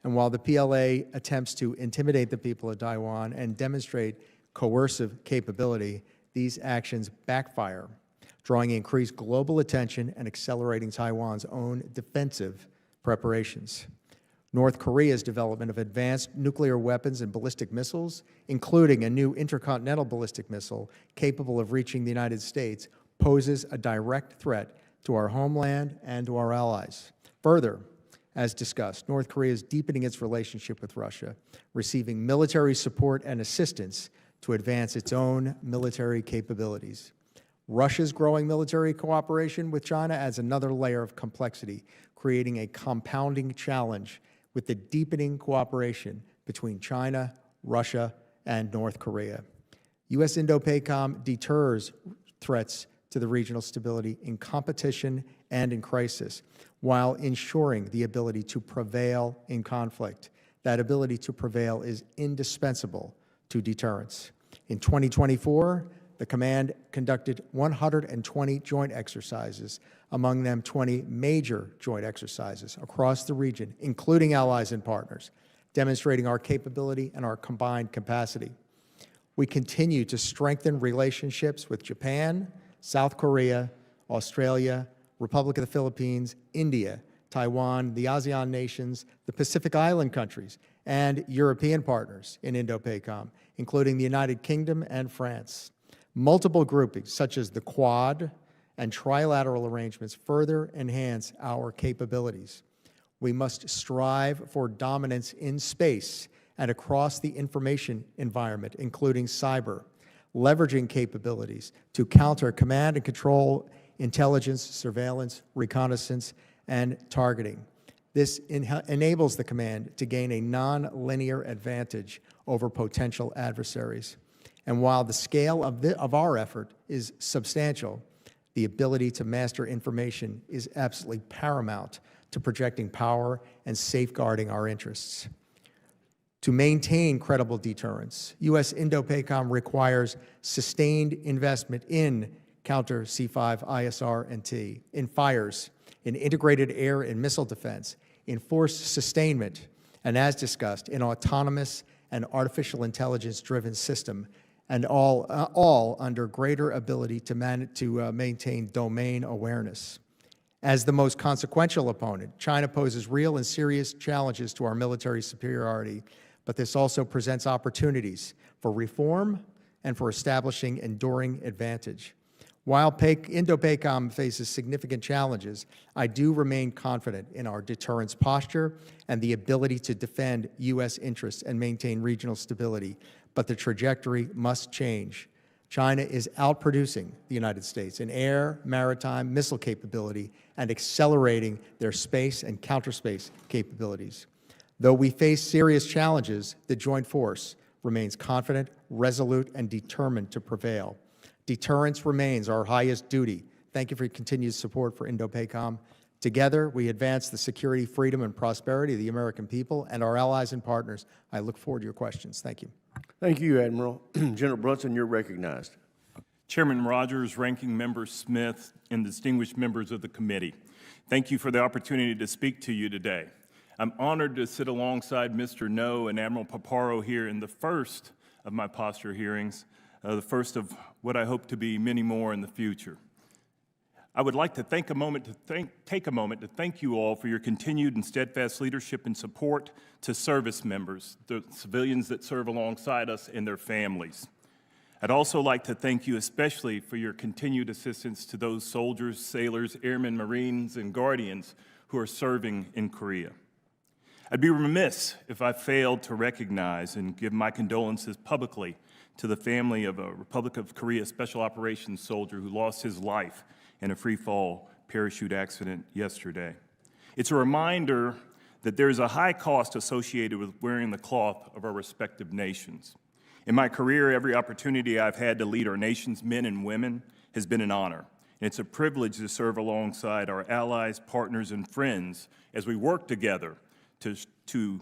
And while the PLA attempts to intimidate the people of Taiwan and demonstrate coercive capability, these actions backfire, drawing increased global attention and accelerating Taiwan's own defensive preparations. North Korea's development of advanced nuclear weapons and ballistic missiles, including a new intercontinental ballistic missile capable of reaching the United States, poses a direct threat to our homeland and to our allies. Further, as discussed, North Korea is deepening its relationship with Russia, receiving military support and assistance to advance its own military capabilities. Russia's growing military cooperation with China adds another layer of complexity, creating a compounding challenge with the deepening cooperation between China, Russia, and North Korea. U.S. Indo-PACOM deters threats to the regional stability in competition and in crisis, while ensuring the ability to prevail in conflict. That ability to prevail is indispensable to deterrence. In 2024, the command conducted 120 joint exercises, among them 20 major joint exercises across the region, including allies and partners, demonstrating our capability and our combined capacity. We continue to strengthen relationships with Japan, South Korea, Australia, Republic of the Philippines, India, Taiwan, the ASEAN nations, the Pacific Island countries, and European partners in Indo-PACOM, including the United Kingdom and France. Multiple groupings, such as the Quad and trilateral arrangements, further enhance our capabilities. We must strive for dominance in space and across the information environment, including cyber, leveraging capabilities to counter command and control, intelligence, surveillance, reconnaissance, and targeting. This enables the command to gain a non-linear advantage over potential adversaries. And while the scale of our effort is substantial, the ability to master information is absolutely paramount to projecting power and safeguarding our interests. To maintain credible deterrence, U.S. Indo-PACOM requires sustained investment in counter C-5 ISR and T, in fires, in integrated air and missile defense, in force sustainment, and as discussed, in autonomous and artificial intelligence-driven system, and all under greater ability to maintain domain awareness. As the most consequential opponent, China poses real and serious challenges to our military superiority, but this also presents opportunities for reform and for establishing enduring advantage. While Indo-PACOM faces significant challenges, I do remain confident in our deterrence posture and the ability to defend U.S. interests and maintain regional stability, but the trajectory must change. China is outproducing the United States in air, maritime, missile capability, and accelerating their space and counterspace capabilities. Though we face serious challenges, the joint force remains confident, resolute, and determined to prevail. Deterrence remains our highest duty. Thank you for your continued support for Indo-PACOM. Together, we advance the security, freedom, and prosperity of the American people and our allies and partners. I look forward to your questions. Thank you. Thank you, Admiral. General Brunson, you're recognized. Chairman Rogers, Ranking Member Smith, and distinguished members of the committee, thank you for the opportunity to speak to you today. I'm honored to sit alongside Mr. No and Admiral Paparo here in the first of my posture hearings, the first of what I hope to be many more in the future. I would like to take a moment to thank you all for your continued and steadfast leadership and support to service members, the civilians that serve alongside us and their families. I'd also like to thank you especially for your continued assistance to those soldiers, sailors, airmen, Marines, and Guardians who are serving in Korea. I'd be remiss if I failed to recognize and give my condolences publicly to the family of a Republic of Korea Special Operations soldier who lost his life in a free-fall parachute accident yesterday. It's a reminder that there is a high cost associated with wearing the cloth of our respective nations. In my career, every opportunity I've had to lead our nation's men and women has been an honor. And it's a privilege to serve alongside our allies, partners, and friends as we work together to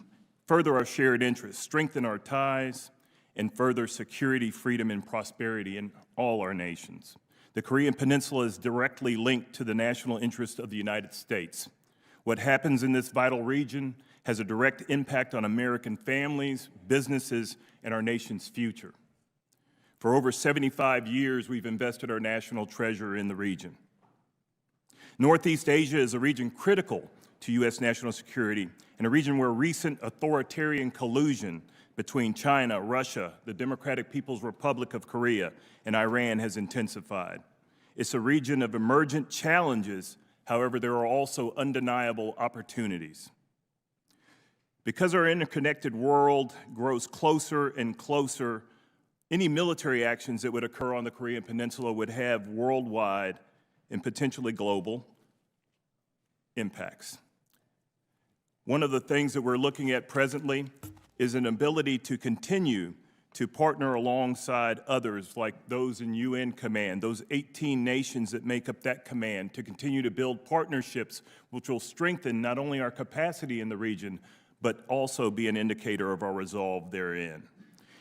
further our shared interests, strengthen our ties, and further security, freedom, and prosperity in all our nations. The Korean Peninsula is directly linked to the national interest of the United States. What happens in this vital region has a direct impact on American families, businesses, and our nation's future. For over 75 years, we've invested our national treasure in the region. Northeast Asia is a region critical to U.S. national security and a region where recent authoritarian collusion between China, Russia, the Democratic People's Republic of Korea, and Iran has intensified. It's a region of emergent challenges. However, there are also undeniable opportunities. Because our interconnected world grows closer and closer, any military actions that would occur on the Korean Peninsula would have worldwide and potentially global impacts. One of the things that we're looking at presently is an ability to continue to partner alongside others like those in UN Command, those 18 nations that make up that command, to continue to build partnerships which will strengthen not only our capacity in the region, but also be an indicator of our resolve therein.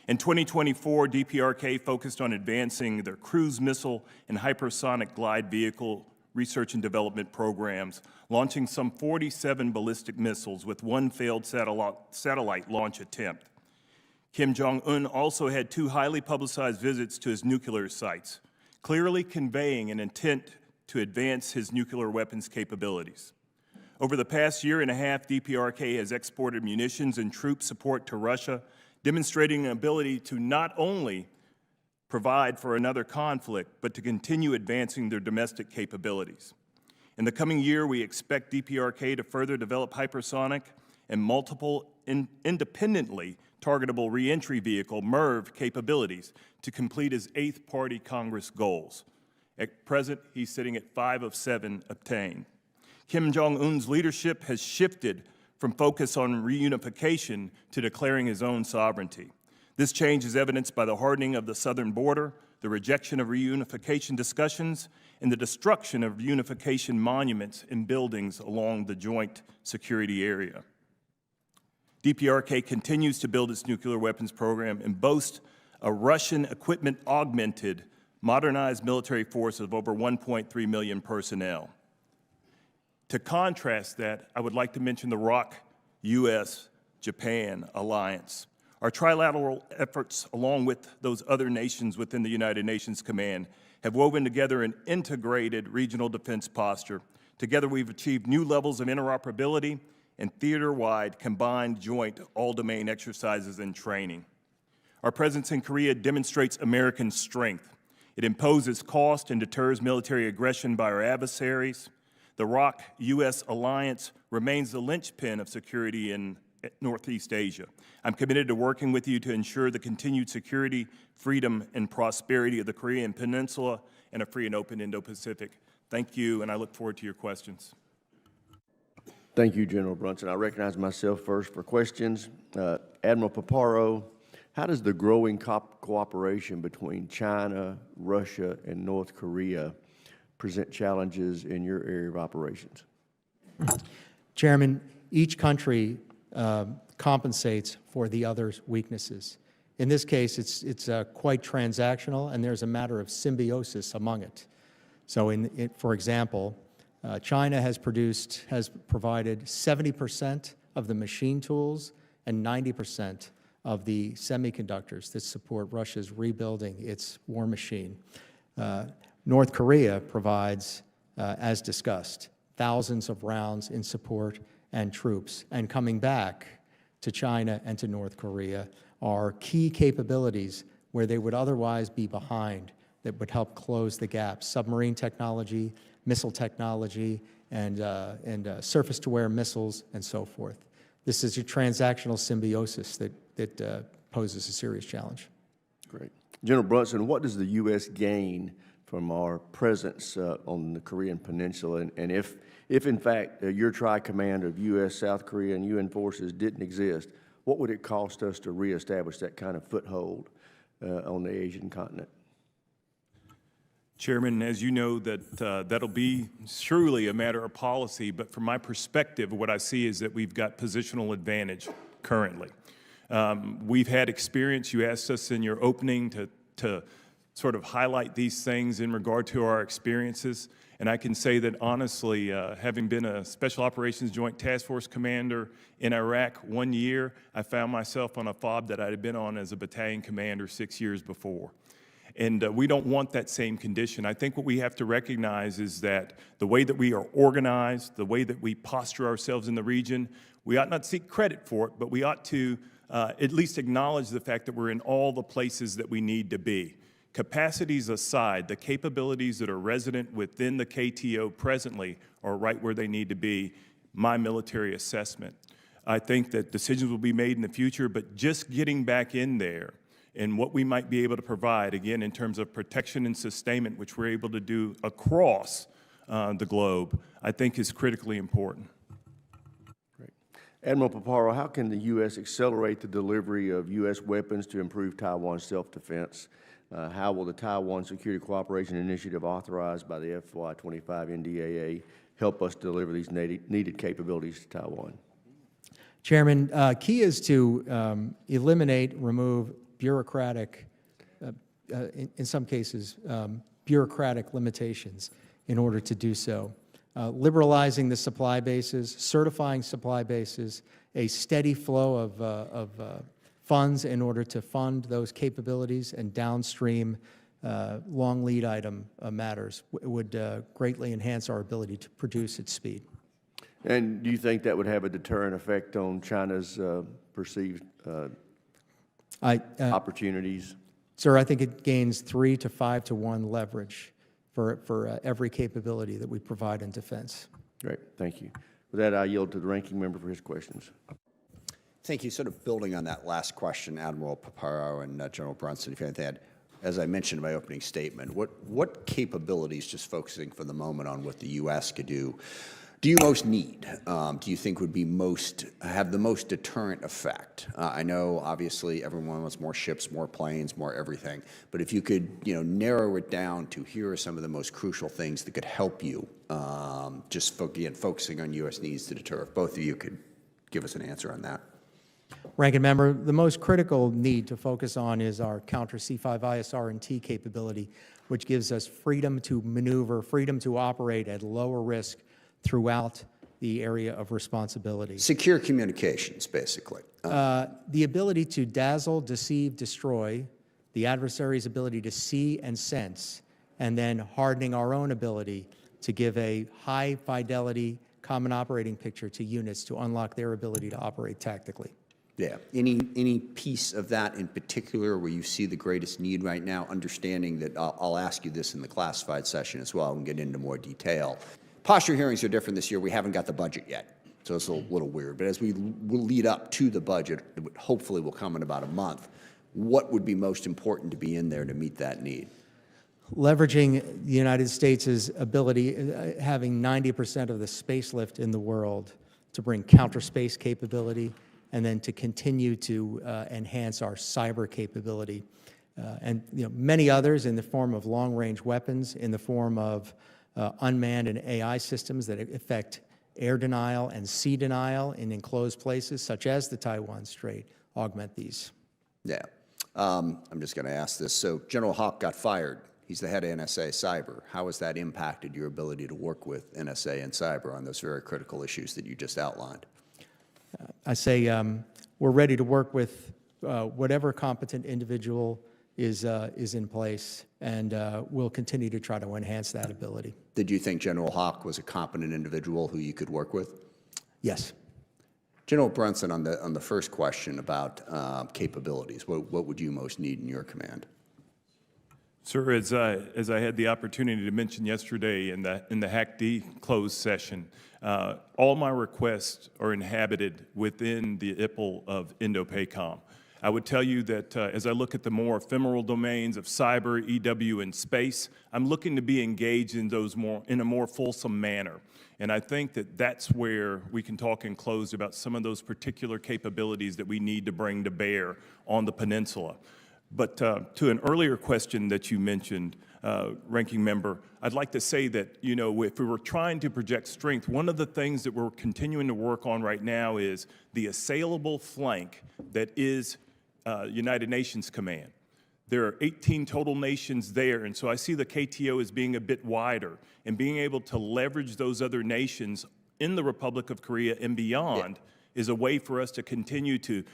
In 2024, DPRK focused on advancing their cruise missile and hypersonic glide vehicle research and development programs, launching some 47 ballistic missiles with one failed satellite launch attempt. Kim Jong-un also had 2 highly publicized visits to his nuclear sites, clearly conveying an intent to advance his nuclear weapons capabilities. Over the past year and a half, DPRK has exported munitions and troop support to Russia, demonstrating an ability to not only provide for another conflict, but to continue advancing their domestic capabilities. In the coming year, we expect DPRK to further develop hypersonic and multiple independently targetable reentry vehicle, MIRV, capabilities to complete his 8th Party Congress goals. At present, he's sitting at 5 of 7 obtained. Kim Jong-un's leadership has shifted from focus on reunification to declaring his own sovereignty. This change is evidenced by the hardening of the southern border, the rejection of reunification discussions, and the destruction of reunification monuments and buildings along the joint security area. DPRK continues to build its nuclear weapons program and boasts a Russian equipment-augmented, modernized military force of over 1.3 million personnel. To contrast that, I would like to mention the ROC U.S.-Japan alliance. Our trilateral efforts, along with those other nations within the United Nations Command, have woven together an integrated regional defense posture. Together, we've achieved new levels of interoperability and theater-wide combined joint all-domain exercises and training. Our presence in Korea demonstrates American strength. It imposes cost and deters military aggression by our adversaries. The ROC U.S. alliance remains the linchpin of security in Northeast Asia. I'm committed to working with you to ensure the continued security, freedom, and prosperity of the Korean Peninsula and a free and open Indo-Pacific. Thank you, and I look forward to your questions. Thank you, General Brunson. I recognize myself first for questions. Admiral Paparo, how does the growing cooperation between China, Russia, and North Korea present challenges in your area of operations? Chairman, each country compensates for the other's weaknesses. In this case, it's quite transactional, and there's a matter of symbiosis among it. So, for example, China has provided 70% of the machine tools and 90% of the semiconductors that support Russia's rebuilding its war machine. North Korea provides, as discussed, thousands of rounds in support and troops. And coming back to China and to North Korea are key capabilities where they would otherwise be behind that would help close the gap: submarine technology, missile technology, and surface-to-air missiles, and so forth. This is a transactional symbiosis that poses a serious challenge. Great. General Brunson, what does the U.S. gain from our presence on the Korean Peninsula? And if in fact your tri-command of U.S., South Korea, and UN forces didn't exist, what would it cost us to reestablish that kind of foothold on the Asian continent? Chairman, as you know, that'll be surely a matter of policy, but from my perspective, what I see is that we've got positional advantage currently. We've had experience. You asked us in your opening to sort of highlight these things in regard to our experiences, and I can say that honestly, having been a Special Operations Joint Task Force commander in Iraq 1 year, I found myself on a FOB that I had been on as a battalion commander 6 years before. And we don't want that same condition. I think what we have to recognize is that the way that we are organized, the way that we posture ourselves in the region, we ought not seek credit for it, but we ought to at least acknowledge the fact that we're in all the places that we need to be. Capacities aside, the capabilities that are resident within the KTO presently are right where they need to be, my military assessment. I think that decisions will be made in the future, but just getting back in there and what we might be able to provide, again, in terms of protection and sustainment, which we're able to do across the globe, I think is critically important. Great. Admiral Paparo, how can the U.S. accelerate the delivery of U.S. weapons to improve Taiwan's self-defense? How will the Taiwan Security Cooperation Initiative authorized by the FY25 NDAA help us deliver these needed capabilities to Taiwan? Chairman, key is to eliminate, remove bureaucratic, in some cases, bureaucratic limitations in order to do so. Liberalizing the supply bases, certifying supply bases, a steady flow of funds in order to fund those capabilities and downstream long lead item matters would greatly enhance our ability to produce at speed. And do you think that would have a deterrent effect on China's perceived opportunities? Sir, I think it gains 3 to 5 to 1 leverage for every capability that we provide in defense. Great, thank you. With that, I yield to the ranking member for his questions. Thank you. Sort of building on that last question, Admiral Paparo and General Brunson, if you had to add, as I mentioned in my opening statement, what capabilities, just focusing for the moment on what the U.S. could do you most need? Do you think would be have the most deterrent effect? I know, obviously, everyone wants more ships, more planes, more everything. But if you could, narrow it down to here are some of the most crucial things that could help you, just again, focusing on U.S. needs to deter. If both of you could give us an answer on that. Ranking Member, the most critical need to focus on is our counter C5ISR&T capability, which gives us freedom to maneuver, freedom to operate at lower risk throughout the area of responsibility. Secure communications, basically. The ability to dazzle, deceive, destroy, the adversary's ability to see and sense, and then hardening our own ability to give a high fidelity common operating picture to units to unlock their ability to operate tactically. Yeah. Any piece of that in particular where you see the greatest need right now, understanding that I'll ask you this in the classified session as well and get into more detail. Posture hearings are different this year. We haven't got the budget yet, so it's a little weird. But as we will lead up to the budget, it hopefully will come in about a month, what would be most important to be in there to meet that need? Leveraging the United States' ability, having 90% of the space lift in the world to bring counter space capability, and then to continue to enhance our cyber capability. And many others in the form of long-range weapons, in the form of unmanned and AI systems that affect air denial and sea denial in enclosed places, such as the Taiwan Strait, augment these. Yeah. I'm just going to ask this. So General Hawk got fired. He's the head of NSA Cyber. How has that impacted your ability to work with NSA and Cyber on those very critical issues that you just outlined? I say we're ready to work with whatever competent individual is in place, and we'll continue to try to enhance that ability. Did you think General Hawk was a competent individual who you could work with? Yes. General Brunson, on the first question about capabilities, what would you most need in your command? Sir, as I had the opportunity to mention yesterday in the HAC-D closed session, all my requests are inhabited within the IPL of Indo-PACOM. I would tell you that as I look at the more ephemeral domains of cyber, EW, and space, I'm looking to be engaged in those in a more fulsome manner. And I think that that's where we can talk in closed about some of those particular capabilities that we need to bring to bear on the peninsula. But to an earlier question that you mentioned, Ranking Member, I'd like to say that, if we were trying to project strength, one of the things that we're continuing to work on right now is the assailable flank that is United Nations Command. There are 18 total nations there, and so I see the KTO as being a bit wider, and being able to leverage those other nations in the Republic of Korea and beyond is a way for us to continue to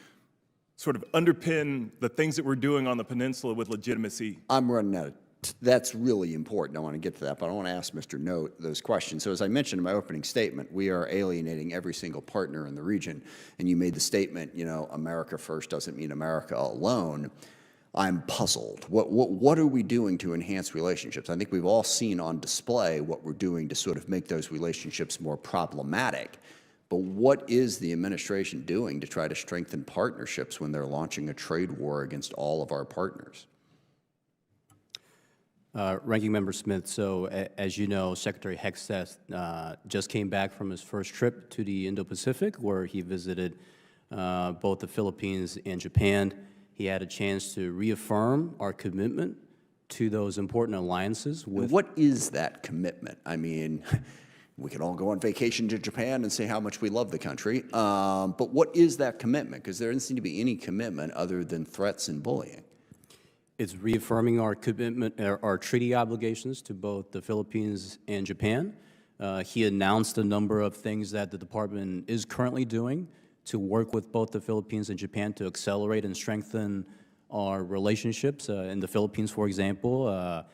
sort of underpin the things that we're doing on the peninsula with legitimacy. I'm running out of That's really important. I want to get to that, but I want to ask Mr. No those questions. So as I mentioned in my opening statement, we are alienating every single partner in the region, and you made the statement, America first doesn't mean America alone. I'm puzzled. What are we doing to enhance relationships? I think we've all seen on display what we're doing to sort of make those relationships more problematic. But what is the administration doing to try to strengthen partnerships when they're launching a trade war against all of our partners? Ranking Member Smith, so as you know, Secretary Hegseth just came back from his first trip to the Indo-Pacific, where he visited both the Philippines and Japan. He had a chance to reaffirm our commitment to those important alliances with— What is that commitment? I mean, we can all go on vacation to Japan and say how much we love the country, but what is that commitment? Because there doesn't seem to be any commitment other than threats and bullying. It's reaffirming our commitment, our treaty obligations to both the Philippines and Japan. He announced a number of things that the department is currently doing to work with both the Philippines and Japan to accelerate and strengthen our relationships. In the Philippines, for example,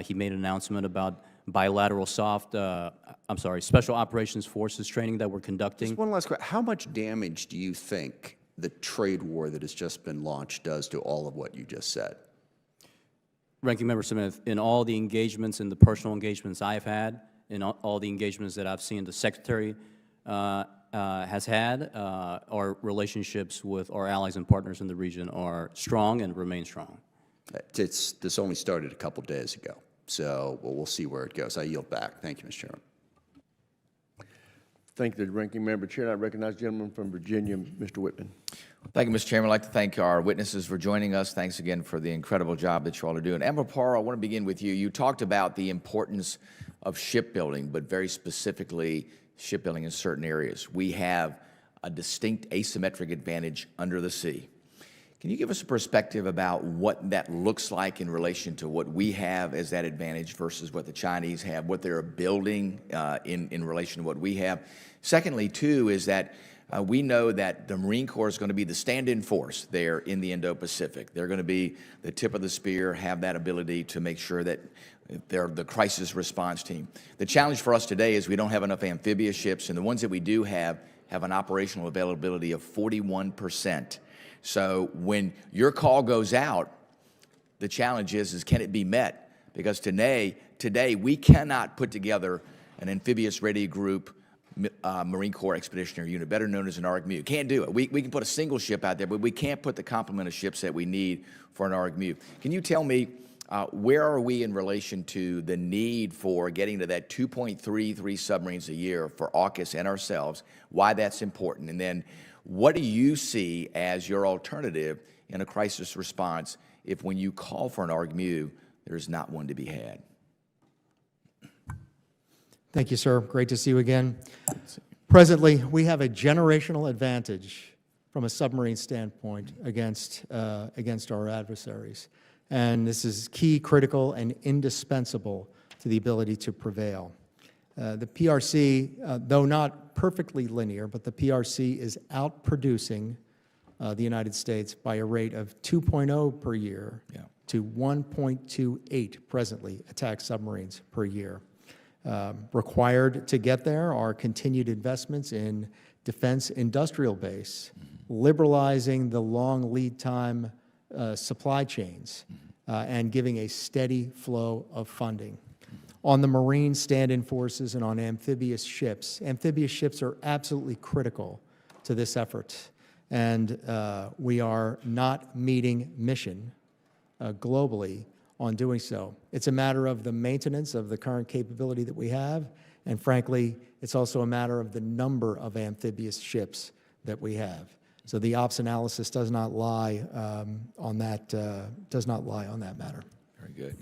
he made an announcement about bilateral Special Operations Forces training that we're conducting. Just one last question. How much damage do you think the trade war that has just been launched does to all of what you just said? Ranking Member Smith, in all the engagements and the personal engagements I've had, in all the engagements that I've seen the Secretary has had, our relationships with our allies and partners in the region are strong and remain strong. This only started a couple days ago, so we'll see where it goes. I yield back. Thank you, Mr. Chairman. Thank you, the Ranking Member. Chair, I recognize the gentleman from Virginia, Mr. Whitman. Thank you, Mr. Chairman. I'd like to thank our witnesses for joining us. Thanks again for the incredible job that you all are doing. Admiral Paparo, I want to begin with you. You talked about the importance of shipbuilding, but very specifically shipbuilding in certain areas. We have a distinct asymmetric advantage under the sea. Can you give us a perspective about what that looks like in relation to what we have as that advantage versus what the Chinese have, what they're building in relation to what we have? Secondly, too, is that we know that the Marine Corps is going to be the stand-in force there in the Indo-Pacific. They're going to be the tip of the spear, have that ability to make sure that they're the crisis response team. The challenge for us today is we don't have enough amphibious ships, and the ones that we do have an operational availability of 41%. So when your call goes out, the challenge is can it be met? Because today we cannot put together an amphibious ready group Marine Corps Expeditionary Unit, better known as an ARC-MU. Can't do it. We can put a single ship out there, but we can't put the complement of ships that we need for an ARC-MU. Can you tell me where are we in relation to the need for getting to that 2.33 submarines a year for AUKUS and ourselves, why that's important, and then what do you see as your alternative in a crisis response if when you call for an ARC-MU, there's not one to be had? Thank you, sir. Great to see you again. Presently, we have a generational advantage from a submarine standpoint against our adversaries. And this is key, critical, and indispensable to the ability to prevail. The PRC, though not perfectly linear, but the PRC is outproducing the United States by a rate of 2.0 per year to 1.28 presently attack submarines per year. Required to get there are continued investments in defense industrial base, liberalizing the long lead time supply chains, and giving a steady flow of funding. On the Marine stand-in forces and on amphibious ships are absolutely critical to this effort. And we are not meeting mission globally on doing so. It's a matter of the maintenance of the current capability that we have, and frankly, it's also a matter of the number of amphibious ships that we have. So the ops analysis does not lie on that matter. Very good.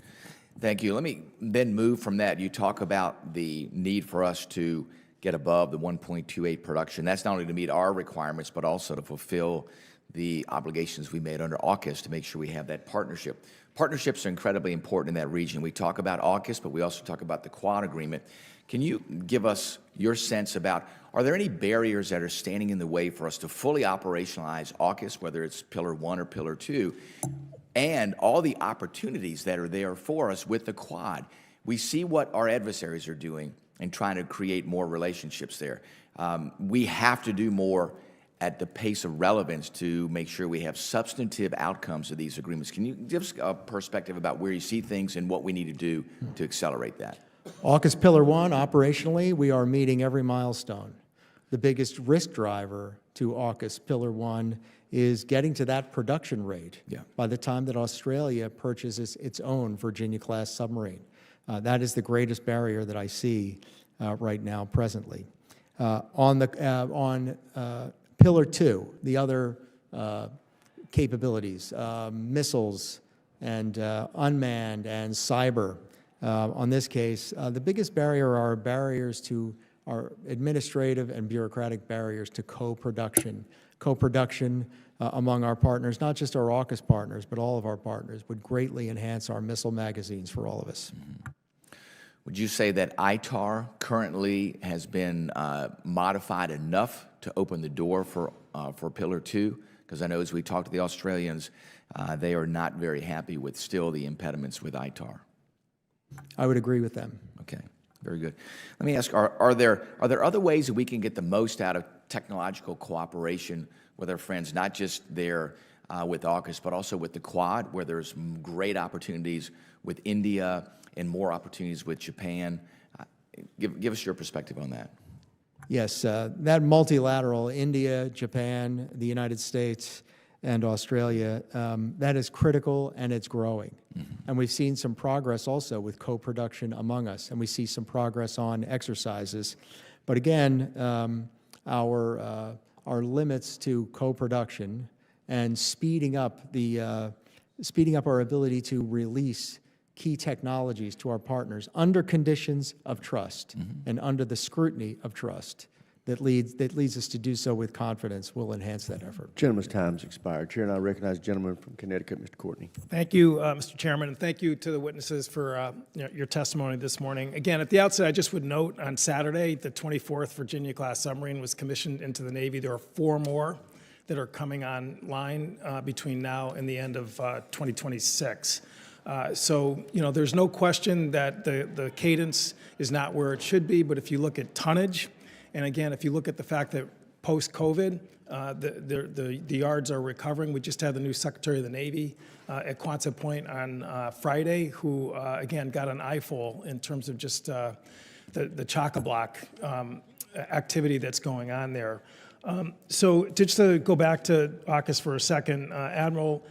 Thank you. Let me then move from that. You talk about the need for us to get above the 1.28 production. That's not only to meet our requirements, but also to fulfill the obligations we made under AUKUS to make sure we have that partnership. Partnerships are incredibly important in that region. We talk about AUKUS, but we also talk about the Quad agreement. Can you give us your sense about, are there any barriers that are standing in the way for us to fully operationalize AUKUS, whether it's Pillar 1 or Pillar 2, and all the opportunities that are there for us with the Quad? We see what our adversaries are doing and trying to create more relationships there. We have to do more at the pace of relevance to make sure we have substantive outcomes of these agreements. Can you give us a perspective about where you see things and what we need to do to accelerate that? AUKUS Pillar 1, operationally, we are meeting every milestone. The biggest risk driver to AUKUS Pillar 1 is getting to that production rate by the time that Australia purchases its own Virginia-class submarine. That is the greatest barrier that I see right now, presently. On Pillar 2, the other capabilities, missiles and unmanned and cyber. On this case, the biggest barrier are barriers to our administrative and bureaucratic barriers to co-production. Co-production among our partners, not just our AUKUS partners, but all of our partners, would greatly enhance our missile magazines for all of us. Would you say that ITAR currently has been modified enough to open the door for Pillar 2? Because I know as we talk to the Australians, they are not very happy with still the impediments with ITAR. I would agree with them. Okay, very good. Let me ask, are there other ways that we can get the most out of technological cooperation with our friends, not just there with AUKUS, but also with the Quad, where there's great opportunities with India and more opportunities with Japan? Give us your perspective on that. Yes, that multilateral, India, Japan, the United States, and Australia, that is critical and it's growing. And we've seen some progress also with co-production among us, and we see some progress on exercises. But again, our limits to co-production and speeding up our ability to release key technologies to our partners under conditions of trust and under the scrutiny of trust that leads us to do so with confidence will enhance that effort. Gentleman's time's expired. Chair, and I recognize the gentleman from Connecticut, Mr. Courtney. Thank you, Mr. Chairman, and thank you to the witnesses for your testimony this morning. Again, at the outset, I just would note on Saturday, the 24th Virginia-class submarine was commissioned into the Navy. There are 4 more that are coming online between now and the end of 2026. So, there's no question that the cadence is not where it should be, but if you look at tonnage, and again, if you look at the fact that post-COVID, the yards are recovering. We just had the new Secretary of the Navy at Quonset Point on Friday, who, again, got an eyeful in terms of just the chock-a-block activity that's going on there. So just to go back to AUKUS for a second, Admiral,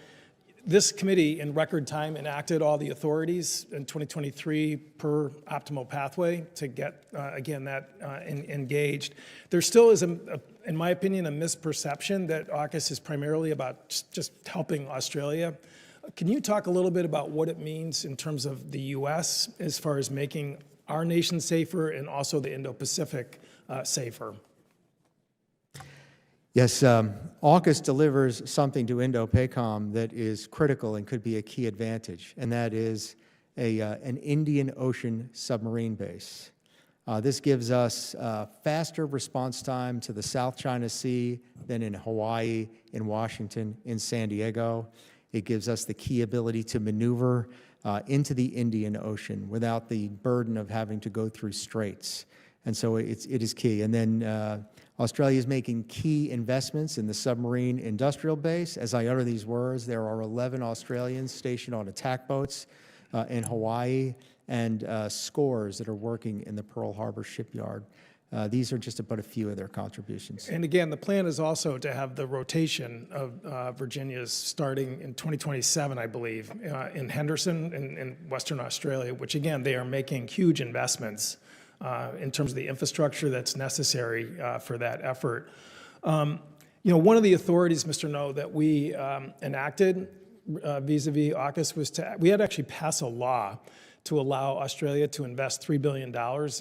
this committee in record time enacted all the authorities in 2023 per optimal pathway to get, again, that engaged. There still is, in my opinion, a misperception that AUKUS is primarily about just helping Australia. Can you talk a little bit about what it means in terms of the U.S. as far as making our nation safer and also the Indo-Pacific safer? Yes, AUKUS delivers something to Indo-PACOM that is critical and could be a key advantage, and that is an Indian Ocean submarine base. This gives us faster response time to the South China Sea than in Hawaii, in Washington, in San Diego. It gives us the key ability to maneuver into the Indian Ocean without the burden of having to go through straits. And so it is key. And then Australia is making key investments in the submarine industrial base. As I utter these words, there are 11 Australians stationed on attack boats in Hawaii and scores that are working in the Pearl Harbor shipyard. These are just but a few of their contributions. And again, the plan is also to have the rotation of Virginia's starting in 2027, I believe, in Henderson in Western Australia, which again, they are making huge investments in terms of the infrastructure that's necessary for that effort. One of the authorities, Mr. No, that we enacted vis-a-vis AUKUS was we had to actually pass a law to allow Australia to invest $3 billion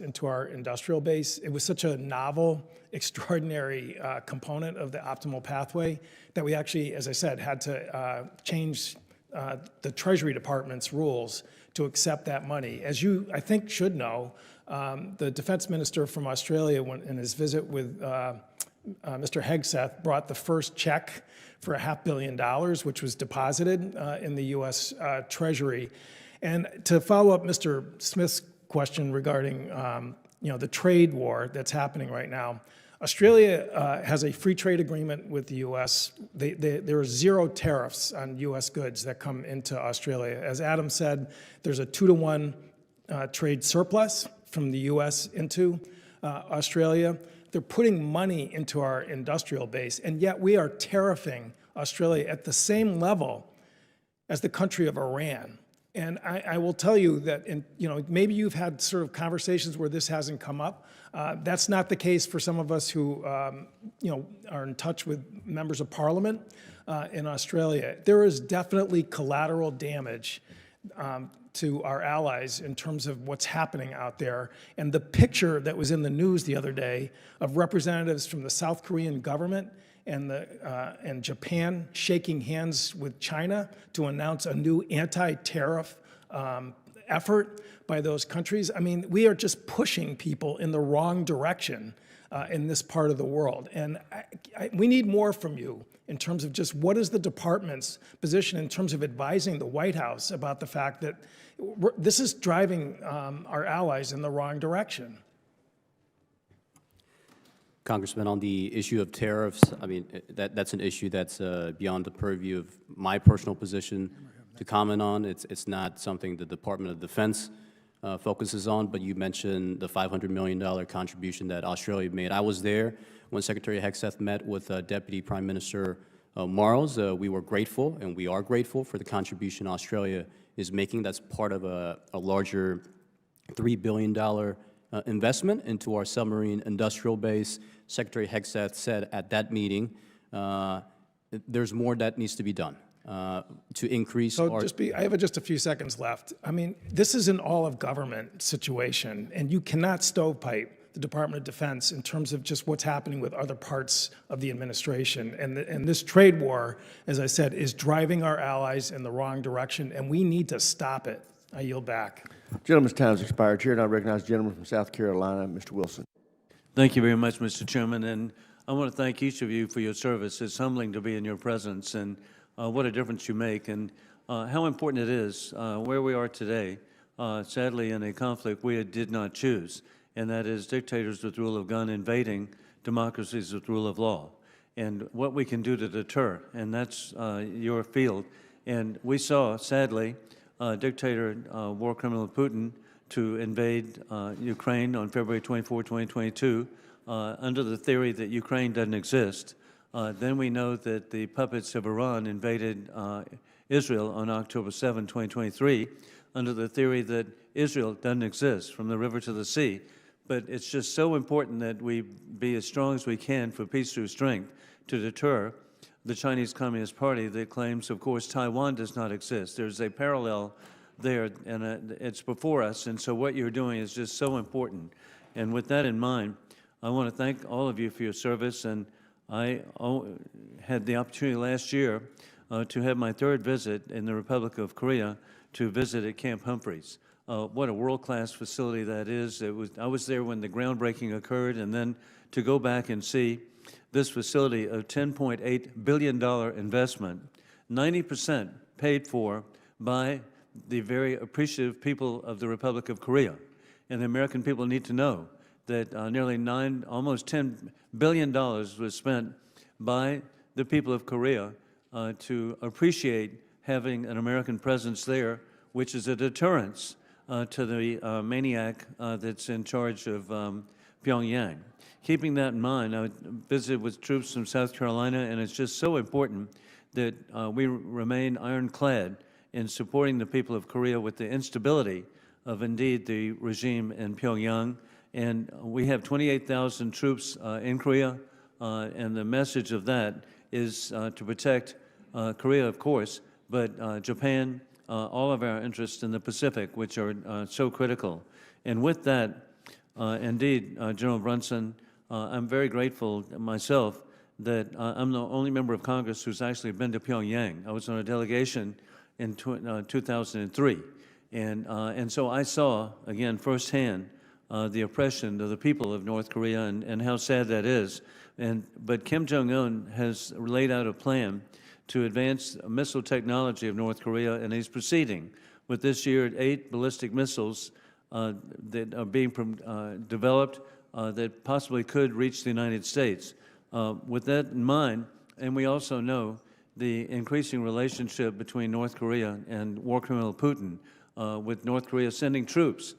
into our industrial base. It was such a novel, extraordinary component of the optimal pathway that we actually, as I said, had to change the Treasury Department's rules to accept that money. As you, I think, should know, the defense minister from Australia, in his visit with Mr. Hegseth, brought the first check for $500 million, which was deposited in the U.S. Treasury. And to follow up Mr. Smith's question regarding the trade war that's happening right now, Australia has a free trade agreement with the U.S. There are 0 tariffs on U.S. goods that come into Australia. As Adam said, there's a 2-to-1 trade surplus from the U.S. into Australia. They're putting money into our industrial base, and yet we are tariffing Australia at the same level as the country of Iran. And I will tell you that, maybe you've had sort of conversations where this hasn't come up. That's not the case for some of us who, are in touch with members of Parliament in Australia. There is definitely collateral damage to our allies in terms of what's happening out there. And the picture that was in the news the other day of representatives from the South Korean government and Japan shaking hands with China to announce a new anti-tariff effort by those countries. I mean, we are just pushing people in the wrong direction in this part of the world. And we need more from you in terms of just what is the department's position in terms of advising the White House about the fact that this is driving our allies in the wrong direction. Congressman, on the issue of tariffs, I mean, that's an issue that's beyond the purview of my personal position to comment on. It's not something the Department of Defense focuses on, but you mentioned the $500 million contribution that Australia made. I was there when Secretary Hegseth met with Deputy Prime Minister Marles. We were grateful, and we are grateful for the contribution Australia is making. That's part of a larger $3 billion investment into our submarine industrial base. Secretary Hegseth said at that meeting, there's more that needs to be done to increase our... I have just a few seconds left. I mean, this is an all-of-government situation, and you cannot stovepipe the the Department of Defense in terms of just what's happening with other parts of the administration. And this trade war, as I said, is driving our allies in the wrong direction, and we need to stop it. I yield back. Gentleman's time has expired. Chair now recognizes the gentleman from South Carolina, Mr. Wilson. Thank you very much, Mr. Chairman, and I want to thank each of you for your service. It's humbling to be in your presence, and what a difference you make, and how important it is where we are today, sadly in a conflict we did not choose, and that is dictators with rule of gun invading democracies with rule of law, and what we can do to deter, and that's your field. And we saw, sadly, dictator war criminal Putin to invade Ukraine on February 24, 2022, under the theory that Ukraine doesn't exist. Then we know that the puppets of Iran invaded Israel on October 7, 2023, under the theory that Israel doesn't exist from the river to the sea. But it's just so important that we be as strong as we can for peace through strength to deter the Chinese Communist Party that claims, of course, Taiwan does not exist. There's a parallel there, and it's before us, and so what you're doing is just so important. And with that in mind, I want to thank all of you for your service, and I had the opportunity last year to have my third visit in the Republic of Korea to visit at Camp Humphreys. What a world-class facility that is. I was there when the groundbreaking occurred, and then to go back and see this facility, a $10.8 billion investment, 90% paid for by the very appreciative people of the Republic of Korea. And the American people need to know that nearly almost $10 billion was spent by the people of Korea to appreciate having an American presence there, which is a deterrence to the maniac that's in charge of Pyongyang. Keeping that in mind, I visited with troops from South Carolina, and it's just so important that we remain ironclad in supporting the people of Korea with the instability of, indeed, the regime in Pyongyang. And we have 28,000 troops in Korea, and the message of that is to protect Korea, of course, but Japan, all of our interests in the Pacific, which are so critical. And with that, indeed, General Brunson, I'm very grateful myself that I'm the only member of Congress who's actually been to Pyongyang. I was on a delegation in 2003. And so I saw, again, firsthand, the oppression of the people of North Korea and how sad that is. But Kim Jong-un has laid out a plan to advance missile technology of North Korea, and he's proceeding with this year 8 ballistic missiles that are being developed that possibly could reach the United States. With that in mind, and we also know the increasing relationship between North Korea and war criminal Putin, with North Korea sending troops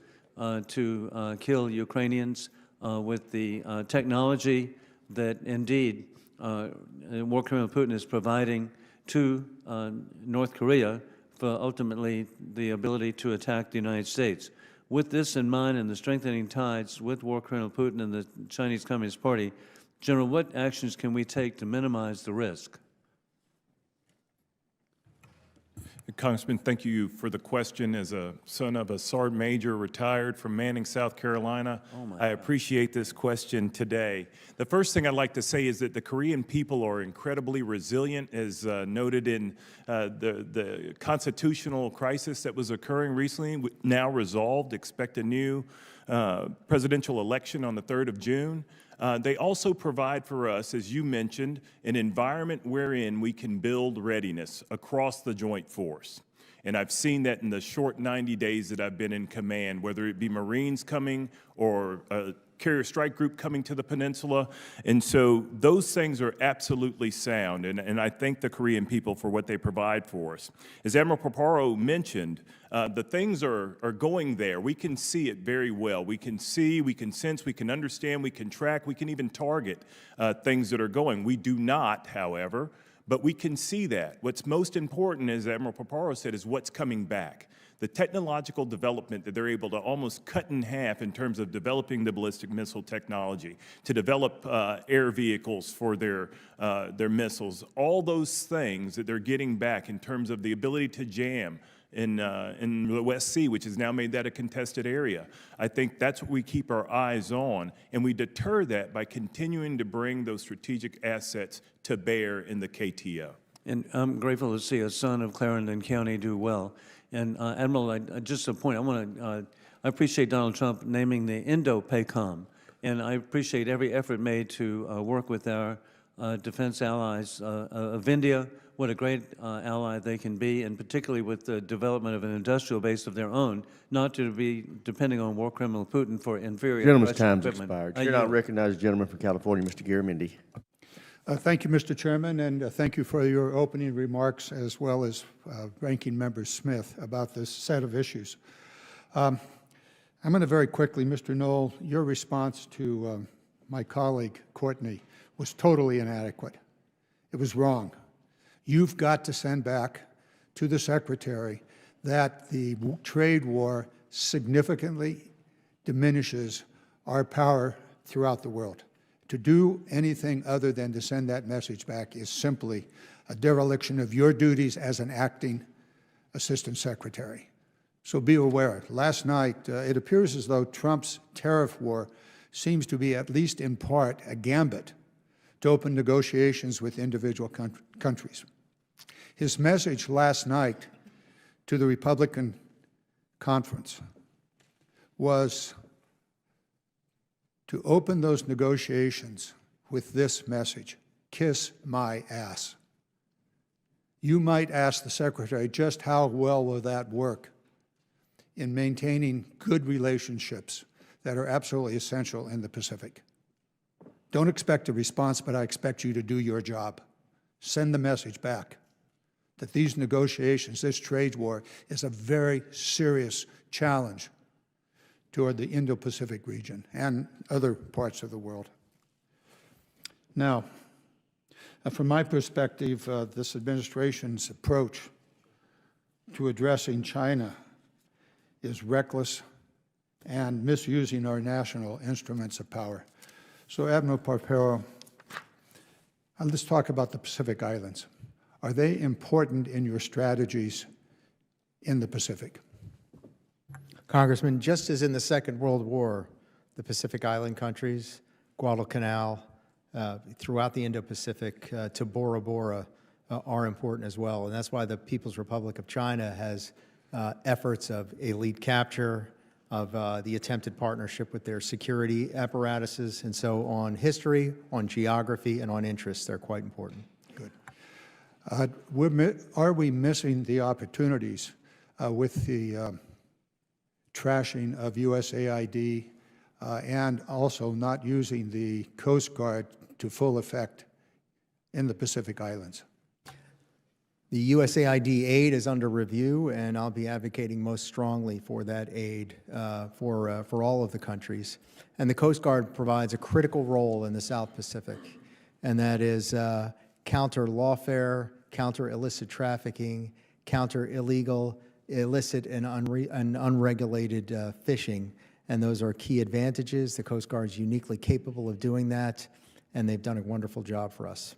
to kill Ukrainians with the technology that indeed war criminal Putin is providing to North Korea for ultimately the ability to attack the United States. With this in mind and the strengthening ties with war criminal Putin and the Chinese Communist Party, General, what actions can we take to minimize the risk? Congressman, thank you for the question. As a son of a Sergeant Major retired from Manning, South Carolina, I appreciate this question today. The first thing I'd like to say is that the Korean people are incredibly resilient, as noted in the constitutional crisis that was occurring recently, now resolved. Expect a new presidential election on the 3rd of June. They also provide for us, as you mentioned, an environment wherein we can build readiness across the joint force. And I've seen that in the short 90 days that I've been in command, whether it be Marines coming or a carrier strike group coming to the peninsula. And so those things are absolutely sound, and I thank the Korean people for what they provide for us. As Admiral Paparo mentioned, the things are going there. We can see it very well. We can see, we can sense, we can understand, we can track, we can even target things that are going. We do not, however, but we can see that. What's most important, as Admiral Paparo said, is what's coming back. The technological development that they're able to almost cut in half in terms of developing the ballistic missile technology, to develop air vehicles for their missiles, all those things that they're getting back in terms of the ability to jam in the West Sea, which has now made that a contested area. I think that's what we keep our eyes on, and we deter that by continuing to bring those strategic assets to bear in the KTO. And I'm grateful to see a son of Clarendon County do well. And Admiral, just a point, I appreciate Donald Trump naming the Indo-PACOM, and I appreciate every effort made to work with our defense allies of India. What a great ally they can be, and particularly with the development of an industrial base of their own, not to be depending on war criminal Putin for inferior Gentleman's Russian time's equipment. expired. You're not recognized, gentleman from California, Mr. Garamendi. Thank you, Mr. Chairman, and thank you for your opening remarks, as well as Ranking Member Smith, about this set of issues. I'm going to very quickly, Mr. Knoll, your response to my colleague, Courtney, was totally inadequate. It was wrong. You've got to send back to the Secretary that the trade war significantly diminishes our power throughout the world. To do anything other than to send that message back is simply a dereliction of your duties as an acting Assistant Secretary. So be aware. Last night, it appears as though Trump's tariff war seems to be, at least in part, a gambit to open negotiations with individual countries. His message last night to the Republican conference was to open those negotiations with this message: kiss my ass. You might ask the Secretary, just how well will that work in maintaining good relationships that are absolutely essential in the Pacific? Don't expect a response, but I expect you to do your job. Send the message back that these negotiations, this trade war, is a very serious challenge toward the Indo-Pacific region and other parts of the world. Now, from my perspective, this administration's approach to addressing China is reckless and misusing our national instruments of power. So, Admiral Paparo, let's talk about the Pacific Islands. Are they important in your strategies in the Pacific? Congressman, just as in the Second World War, the Pacific Island countries, Guadalcanal, throughout the Indo-Pacific to Bora Bora are important as well. And that's why the People's Republic of China has efforts of elite capture, of the attempted partnership with their security apparatuses. And so on history, on geography, and on interests, they're quite important. Good. Are we missing the opportunities with the trashing of USAID and also not using the Coast Guard to full effect in the Pacific Islands? The USAID aid is under review, and I'll be advocating most strongly for that aid for all of the countries. And the Coast Guard provides a critical role in the South Pacific, and that is counter lawfare, counter illicit trafficking, counter illegal, illicit, and unregulated fishing. And those are key advantages. The Coast Guard is uniquely capable of doing that, and they've done a wonderful job for us.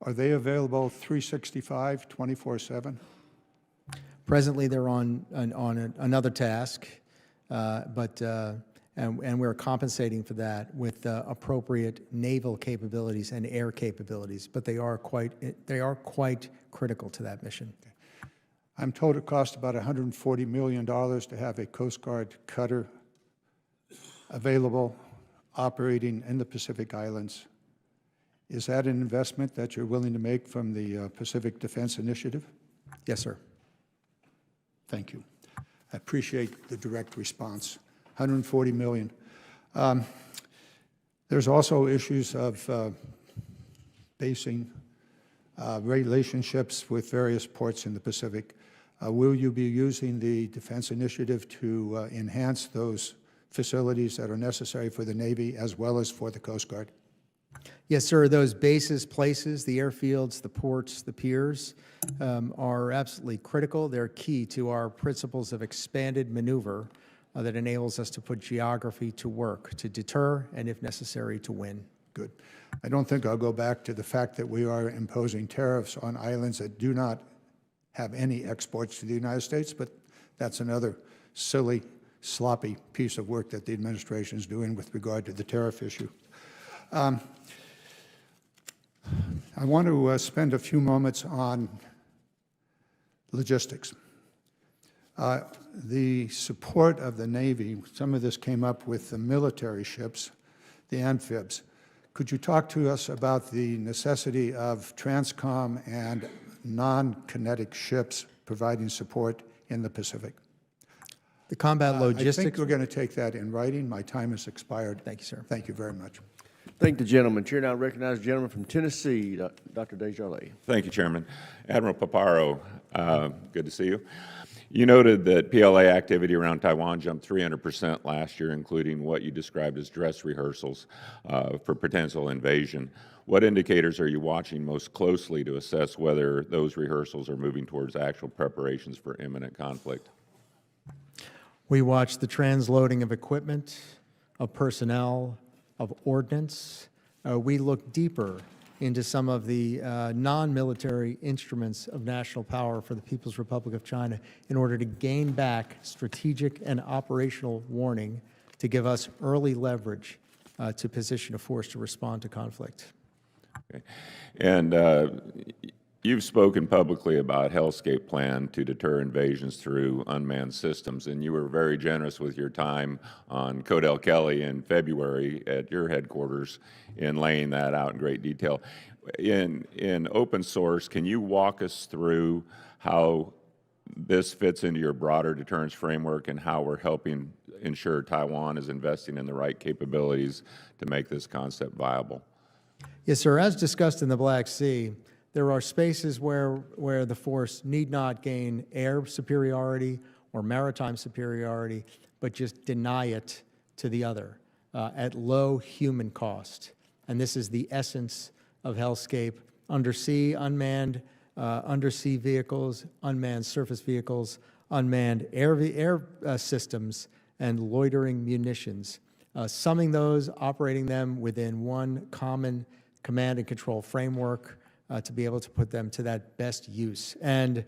Are they available 365, 24/7? Presently, they're on another task, and we're compensating for that with appropriate naval capabilities and air capabilities. But they are quite critical to that mission. I'm told it costs about $140 million to have a Coast Guard cutter available, operating in the Pacific Islands. Is that an investment that you're willing to make from the Pacific Defense Initiative? Yes, sir. Thank you. I appreciate the direct response. $140 million. There's also issues of basing relationships with various ports in the Pacific. Will you be using the Defense Initiative to enhance those facilities that are necessary for the Navy as well as for the Coast Guard? Yes, sir. Those bases, places, the airfields, the ports, the piers are absolutely critical. They're key to our principles of expanded maneuver that enables us to put geography to work, to deter, and if necessary, to win. Good. I don't think I'll go back to the fact that we are imposing tariffs on islands that do not have any exports to the United States, but that's another silly, sloppy piece of work that the administration is doing with regard to the tariff issue. I want to spend a few moments on logistics. The support of the Navy, some of this came up with the military ships, the amphibs. Could you talk to us about the necessity of TRANSCOM and non-kinetic ships providing support in the Pacific? The combat I logistics. think we're going to take that in writing. My time has expired. Thank you, sir. Thank you very much. Thank the gentleman. Chair now recognizes the gentleman from Tennessee, Dr. Desjardins. Thank you, Chairman. Admiral Paparo, good to see you. You noted that PLA activity around Taiwan jumped 300% last year, including what you described as dress rehearsals for potential invasion. What indicators are you watching most closely to assess whether those rehearsals are moving towards actual preparations for imminent conflict? We watch the transloading of equipment, of personnel, of ordnance. We look deeper into some of the non-military instruments of national power for the People's Republic of China in order to gain back strategic and operational warning to give us early leverage to position a force to respond to conflict. Okay. And you've spoken publicly about Hellscape plan to deter invasions through unmanned systems, and you were very generous with your time on Codell Kelly in February at your headquarters in laying that out in great detail. In open source, can you walk us through how this fits into your broader deterrence framework and how we're helping ensure Taiwan is investing in the right capabilities to make this concept viable? Yes, sir. As discussed in the Black Sea, there are spaces where the force need not gain air superiority or maritime superiority, but just deny it to the other at low human cost. And this is the essence of Hellscape: undersea, unmanned undersea vehicles, unmanned surface vehicles, unmanned air systems, and loitering munitions. Summing those, operating them within one common command and control framework to be able to put them to that best use. And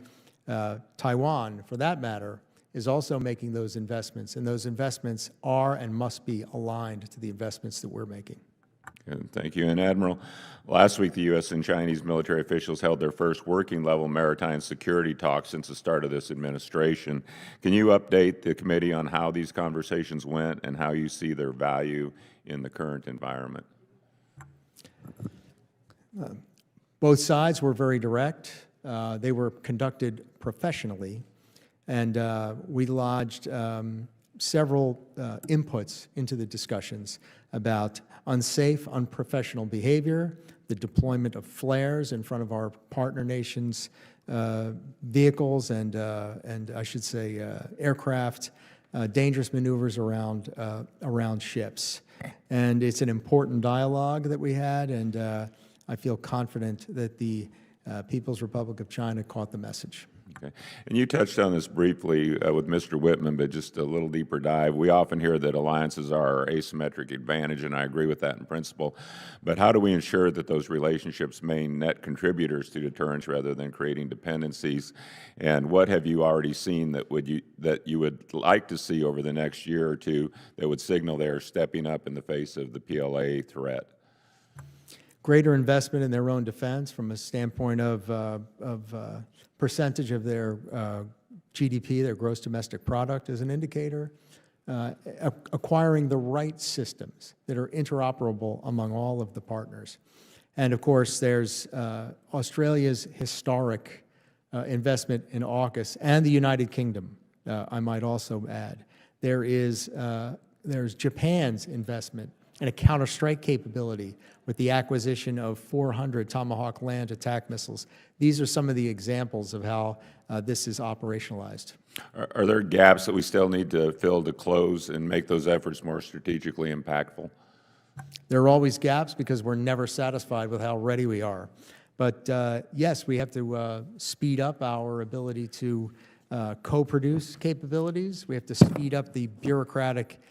Taiwan, for that matter, is also making those investments, and those investments are and must be aligned to the investments that we're making. Good, thank you. And Admiral, last week the U.S. and Chinese military officials held their first working-level maritime security talks since the start of this administration. Can you update the committee on how these conversations went and how you see their value in the current environment? Both sides were very direct. They were conducted professionally, and we lodged several inputs into the discussions about unsafe, unprofessional behavior, the deployment of flares in front of our partner nations' vehicles and I should say aircraft, dangerous maneuvers around ships. And it's an important dialogue that we had, and I feel confident that the People's Republic of China caught the message. Okay. And you touched on this briefly with Mr. Whitman, but just a little deeper dive. We often hear that alliances are our asymmetric advantage, and I agree with that in principle. But how do we ensure that those relationships remain net contributors to deterrence rather than creating dependencies? And what have you already seen that you would like to see over the next year or two that would signal they're stepping up in the face of the PLA threat? Greater investment in their own defense from a standpoint of percentage of their GDP, their gross domestic product, as an indicator, acquiring the right systems that are interoperable among all of the partners. And of course, there's Australia's historic investment in AUKUS and the United Kingdom, I might also add. There's Japan's investment and a counter-strike capability with the acquisition of 400 Tomahawk land attack missiles. These are some of the examples of how this is operationalized. Are there gaps that we still need to fill to close and make those efforts more strategically impactful? There are always gaps because we're never satisfied with how ready we are. But yes, we have to speed up our ability to co-produce capabilities. We have to speed up the bureaucratic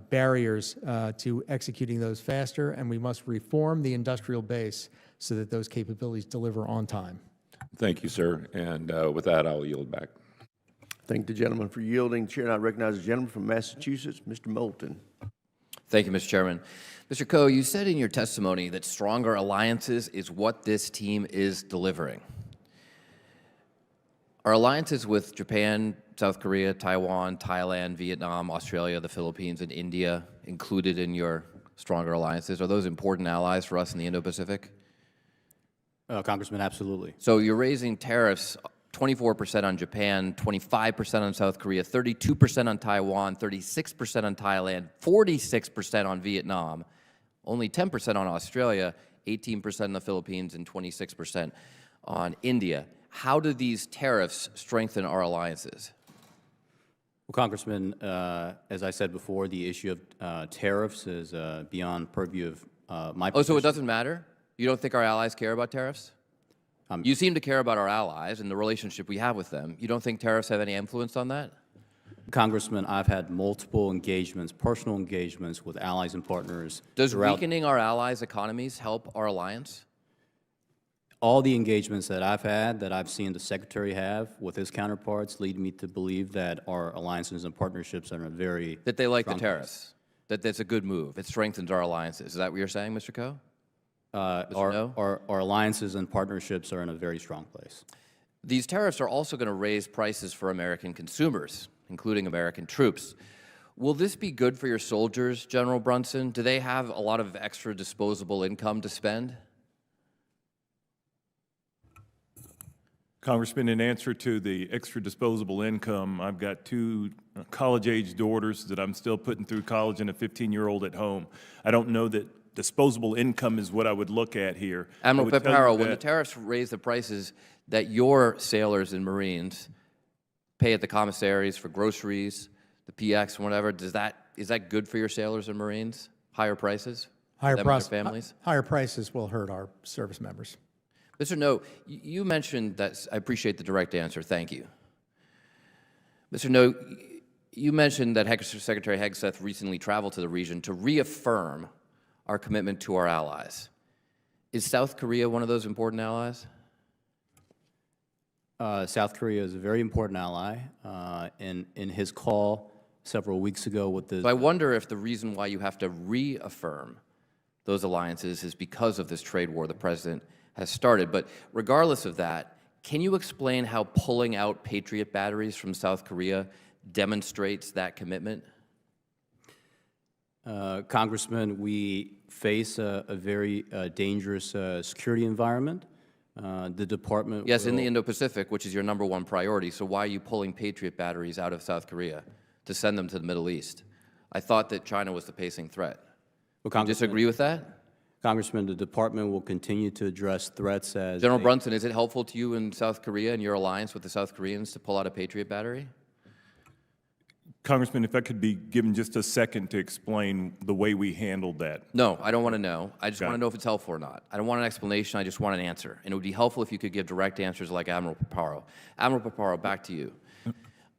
barriers to executing those faster, and we must reform the industrial base so that those capabilities deliver on time. Thank you, sir. And with that, I'll yield back. Thank the gentleman for yielding. Chair, I recognize the gentleman from Massachusetts, Mr. Moulton. Thank you, Mr. Chairman. Mr. Koh, you said in your testimony that stronger alliances is what this team is delivering. Are alliances with Japan, South Korea, Taiwan, Thailand, Vietnam, Australia, the Philippines, and India included in your stronger alliances? Are those important allies for us in the Indo-Pacific? Congressman, absolutely. So you're raising tariffs 24% on Japan, 25% on South Korea, 32% on Taiwan, 36% on Thailand, 46% on Vietnam, only 10% on Australia, 18% on the Philippines, and 26% on India. How do these tariffs strengthen our alliances? Well, Congressman, as I said before, the issue of tariffs is beyond purview of my position. Oh, so it doesn't matter? You don't think our allies care about tariffs? You seem to care about our allies and the relationship we have with them. You don't think tariffs have any influence on that? Congressman, I've had multiple engagements, personal engagements with allies and partners. Does weakening our allies' economies help our alliance? All the engagements that I've had, that I've seen the Secretary have with his counterparts, lead me to believe that our alliances and partnerships are in a very That they like the strong tariffs? That that's a good move? It strengthens our alliances? Is that what you're saying, Mr. Koh? Our alliances and partnerships are in a very strong place. These tariffs are also going to raise prices for American consumers, including American troops. Will this be good for your soldiers, General Brunson? Do they have a lot of extra disposable income to spend? Congressman, in answer to the extra disposable income, I've got two college-age daughters that I'm still putting through college and a 15-year-old at home. I don't know that disposable income is what I would look at here. Admiral Paparo, when the tariffs raise the prices that your sailors and Marines pay at the commissaries for groceries, the PX, whatever, is that good for your sailors and Marines? Higher prices? Higher them and their families? Higher prices will hurt our service members. Mr. No, you mentioned that, I appreciate the direct answer, thank you. Mr. No, you mentioned that Secretary Hegseth recently traveled to the region to reaffirm our commitment to our allies. Is South Korea one of those important allies? South Korea is a very important ally. In his call several weeks ago with the... So I wonder if the reason why you have to reaffirm those alliances is because of this trade war the President has started. But regardless of that, can you explain how pulling out Patriot batteries from South Korea demonstrates that commitment? Congressman, we face a very dangerous security environment. The department Yes, in the Indo-Pacific, which is your #1 priority. So why are you pulling Patriot batteries out of South Korea to send them to the Middle East? I thought that China was the pacing threat. Well, do you disagree with that? Congressman, the department will continue to address threats as... General Brunson, is it helpful to you in South Korea and your alliance with the South Koreans to pull out a Patriot battery? Congressman, if I could be given just a second to explain the way we handled that. No, I don't want to know. I just want to know if it's helpful or not. I don't want an explanation. I just want an answer. And it would be helpful if you could give direct answers like Admiral Paparo. Admiral Paparo, back to you.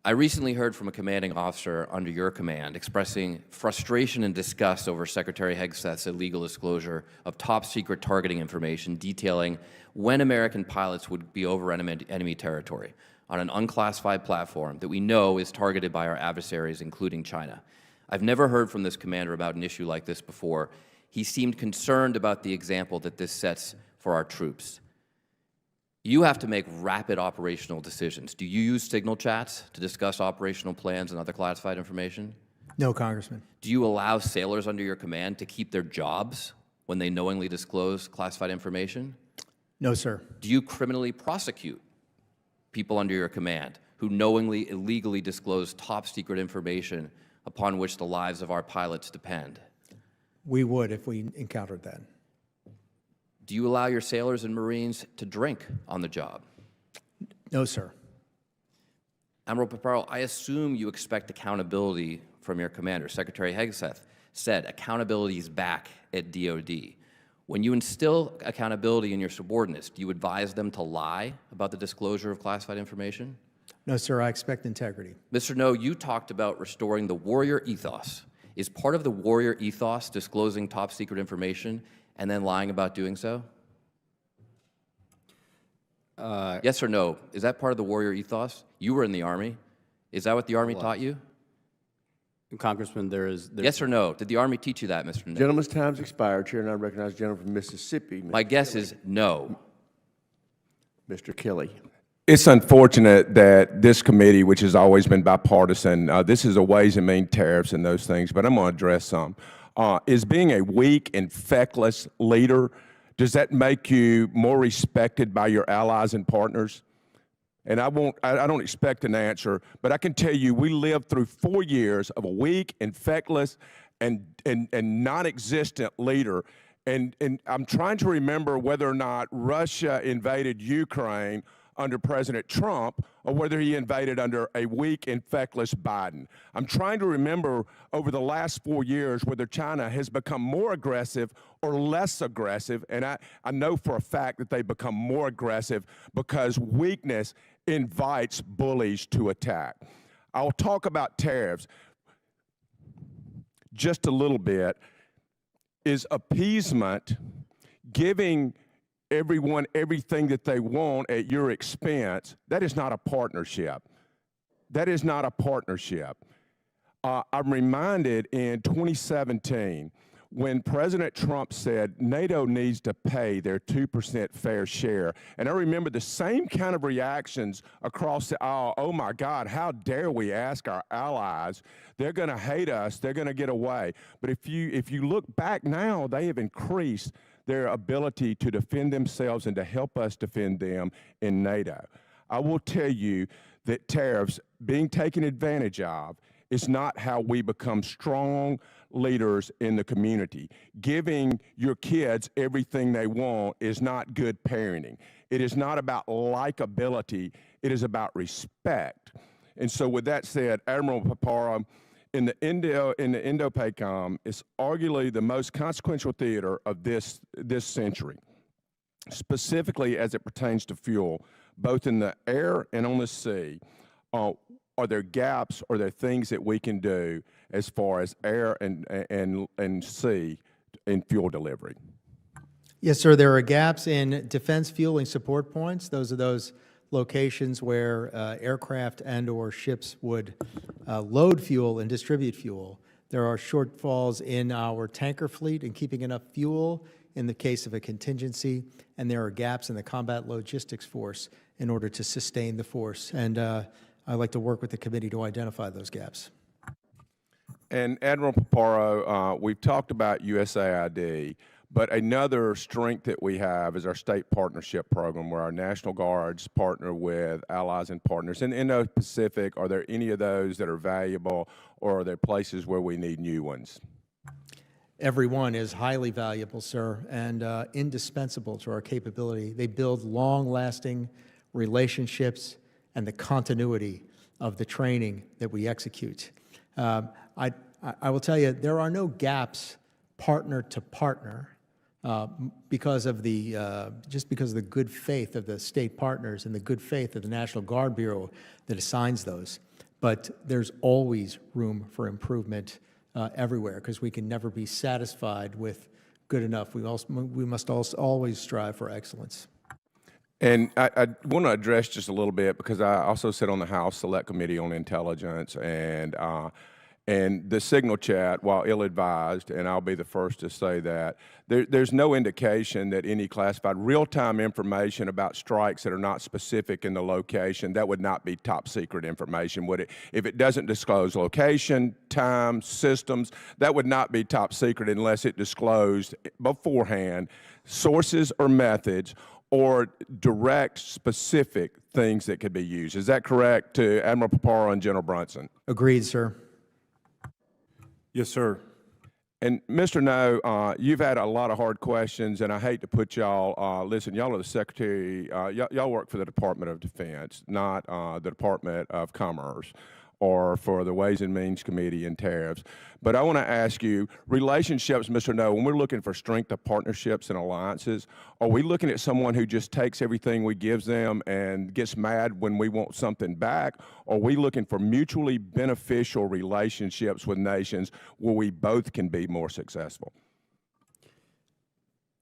I recently heard from a commanding officer under your command expressing frustration and disgust over Secretary Hegseth's illegal disclosure of top-secret targeting information detailing when American pilots would be over enemy territory on an unclassified platform that we know is targeted by our adversaries, including China. I've never heard from this commander about an issue like this before. He seemed concerned about the example that this sets for our troops. You have to make rapid operational decisions. Do you use signal chats to discuss operational plans and other classified information? No, Congressman. Do you allow sailors under your command to keep their jobs when they knowingly disclose classified information? No, sir. Do you criminally prosecute people under your command who knowingly, illegally disclose top-secret information upon which the lives of our pilots depend? We would if we encountered that. Do you allow your sailors and Marines to drink on the job? No, sir. Admiral Paparo, I assume you expect accountability from your commander. Secretary Hegseth said accountability is back at DOD. When you instill accountability in your subordinates, do you advise them to lie about the disclosure of classified information? No, sir, I expect integrity. Mr. No, you talked about restoring the warrior ethos. Is part of the warrior ethos disclosing top-secret information and then lying about doing so? Yes or no? Is that part of the warrior ethos? You were in the Army. Is that what the Army taught you? Congressman, there's Yes or no? Did the Army teach you that, Mr. Nick? Gentleman's time's expired. Chair, and I recognize the gentleman from Mississippi. My guess is no. Mr. Kelly. It's unfortunate that this committee, which has always been bipartisan, this is a Ways and Means tariffs and those things, but I'm going to address some. Is being a weak and feckless leader, does that make you more respected by your allies and partners? And I don't expect an answer, but I can tell you we lived through 4 years of a weak and feckless and non-existent leader. And I'm trying to remember whether or not Russia invaded Ukraine under President Trump or whether he invaded under a weak and feckless Biden. I'm trying to remember over the last 4 years whether China has become more aggressive or less aggressive, and I know for a fact that they've become more aggressive because weakness invites bullies to attack. I'll talk about tariffs just a little bit. Is appeasement giving everyone everything that they want at your expense? That is not a partnership. That is not a partnership. I'm reminded in 2017 when President Trump said NATO needs to pay their 2% fair share. And I remember the same kind of reactions across the aisle. Oh my God, how dare we ask our allies? They're going to hate us. They're going to get away. But if you look back now, they have increased their ability to defend themselves and to help us defend them in NATO. I will tell you that tariffs being taken advantage of is not how we become strong leaders in the community. Giving your kids everything they want is not good parenting. It is not about likability. It is about respect. And so with that said, Admiral Paparo, in the Indo-Pacific, is arguably the most consequential theater of this century, specifically as it pertains to fuel, both in the air and on the sea. Are there gaps, or are there things that we can do as far as air and sea in fuel delivery? Yes, sir. There are gaps in defense fueling support points. Those are those locations where aircraft and or ships would load fuel and distribute fuel. There are shortfalls in our tanker fleet in keeping enough fuel in the case of a contingency, and there are gaps in the combat logistics force in order to sustain the force. And I'd like to work with the committee to identify those gaps. And Admiral Paparo, we've talked about USAID, but another strength that we have is our state partnership program, where our National Guards partner with allies and partners. In Indo-Pacific, are there any of those that are valuable, or are there places where we need new ones? Every one is highly valuable, sir, and indispensable to our capability. They build long-lasting relationships and the continuity of the training that we execute. I will tell you, there are no gaps partner to partner because of just because of the good faith of the state partners and the good faith of the National Guard Bureau that assigns those. But there's always room for improvement everywhere, because we can never be satisfied with good enough. We must also always strive for excellence. And I want to address just a little bit, because I also sit on the House Select Committee on Intelligence, and the signal chat, while ill-advised, and I'll be the first to say that, there's no indication that any classified real-time information about strikes that are not specific in the location, that would not be top-secret information, would it? If it doesn't disclose location, time, systems, that would not be top-secret unless it disclosed beforehand sources or methods or direct, specific things that could be used. Is that correct to Admiral Paparo and General Brunson? Agreed, sir. Yes, sir. And Mr. No, you've had a lot of hard questions, and I hate to put y'all, listen, y'all are the Secretary, y'all work for the Department of Defense, not the Department of Commerce or for the Ways and Means Committee and tariffs. But I want to ask you, relationships, Mr. No, when we're looking for strength of partnerships and alliances, are we looking at someone who just takes everything we give them and gets mad when we want something back? Or are we looking for mutually beneficial relationships with nations where we both can be more successful?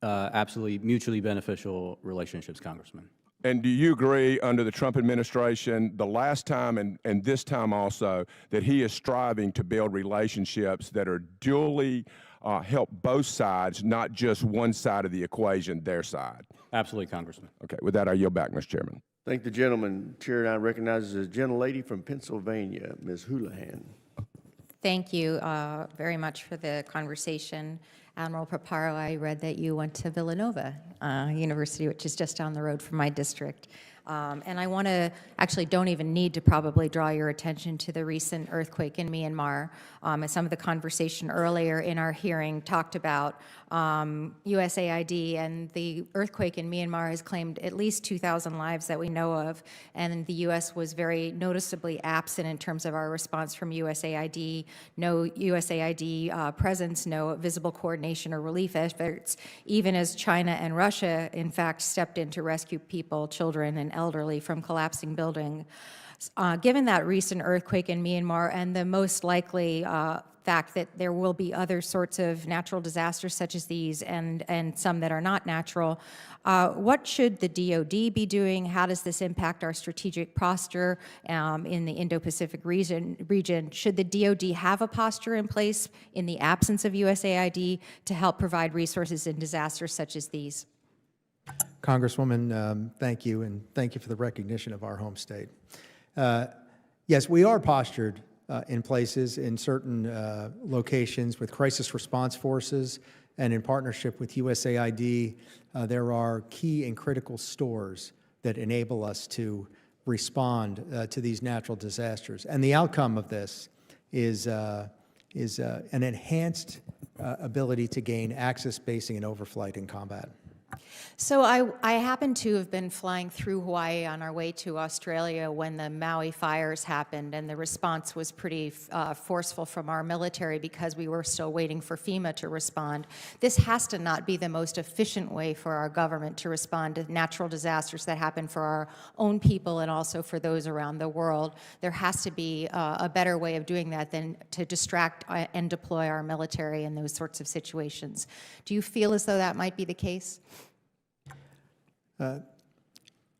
Absolutely mutually beneficial relationships, Congressman. And do you agree, under the Trump administration, the last time and this time also, that he is striving to build relationships that are duly help both sides, not just one side of the equation, their side? Absolutely, Congressman. Okay, with that, I yield back, Mr. Chairman. Thank the gentleman. Chair now recognizes the gentlelady from Pennsylvania, Ms. Houlihan. Thank you very much for the conversation. Admiral Paparo, I read that you went to Villanova University, which is just down the road from my district. And I want to, actually don't even need to probably draw your attention to the recent earthquake in Myanmar. And some of the conversation earlier in our hearing talked about USAID, and the earthquake in Myanmar has claimed at least 2,000 lives that we know of, and the U.S. was very noticeably absent in terms of our response from USAID. No USAID presence, no visible coordination or relief efforts, even as China and Russia, in fact, stepped in to rescue people, children, and elderly from collapsing buildings. Given that recent earthquake in Myanmar and the most likely fact that there will be other sorts of natural disasters such as these and some that are not natural, what should the DoD be doing? How does this impact our strategic posture in the Indo-Pacific region? Should the DoD have a posture in place in the absence of USAID to help provide resources in disasters such as these? Congresswoman, thank you, and thank you for the recognition of our home state. Yes, we are postured in places, in certain locations with crisis response forces, and in partnership with USAID, there are key and critical stores that enable us to respond to these natural disasters. And the outcome of this is an enhanced ability to gain access, basing, and overflight in combat. So I happen to have been flying through Hawaii on our way to Australia when the Maui fires happened, and the response was pretty forceful from our military because we were still waiting for FEMA to respond. This has to not be the most efficient way for our government to respond to natural disasters that happen for our own people and also for those around the world. There has to be a better way of doing that than to distract and deploy our military in those sorts of situations. Do you feel as though that might be the case?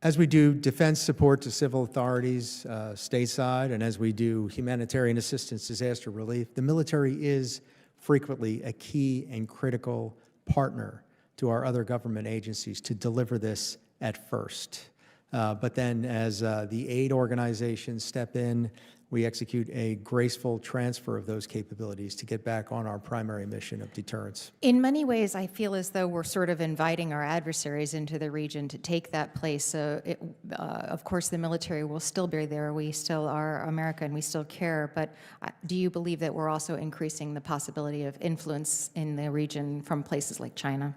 As we do defense support to civil authorities stateside, and as we do humanitarian assistance, disaster relief, the military is frequently a key and critical partner to our other government agencies to deliver this at first. But then as the aid organizations step in, we execute a graceful transfer of those capabilities to get back on our primary mission of deterrence. In many ways, I feel as though we're sort of inviting our adversaries into the region to take that place. Of course, the military will still be there. We still are America, and we still care. But do you believe that we're also increasing the possibility of influence in the region from places like China?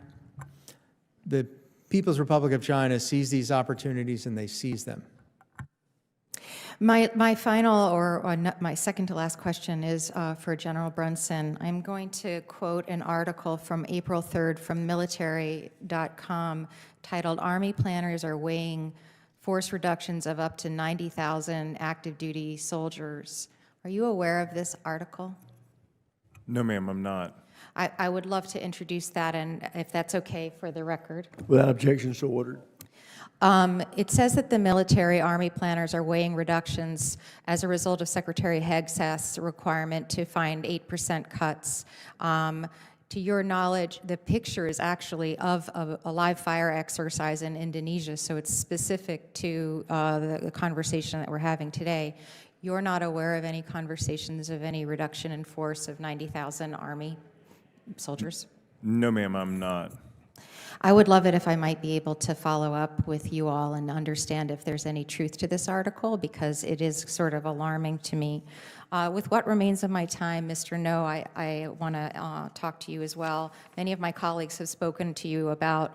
The People's Republic of China sees these opportunities, and they seize them. My final, or my second to last question is for General Brunson. I'm going to quote an article from April 3rd from military.com titled, "Army Planners Are Weighing Force Reductions of Up to 90,000 Active Duty Soldiers." Are you aware of this article? No, ma'am, I'm not. I would love to introduce that, and if that's okay for the record. Without objection, so ordered. It says that the military Army planners are weighing reductions as a result of Secretary Hegseth's requirement to find 8% cuts. To your knowledge, the picture is actually of a live fire exercise in Indonesia, so it's specific to the conversation that we're having today. You're not aware of any conversations of any reduction in force of 90,000 Army soldiers? No, ma'am, I'm not. I would love it if I might be able to follow up with you all and understand if there's any truth to this article, because it is sort of alarming to me. With what remains of my time, Mr. No, I want to talk to you as well. Many of my colleagues have spoken to you about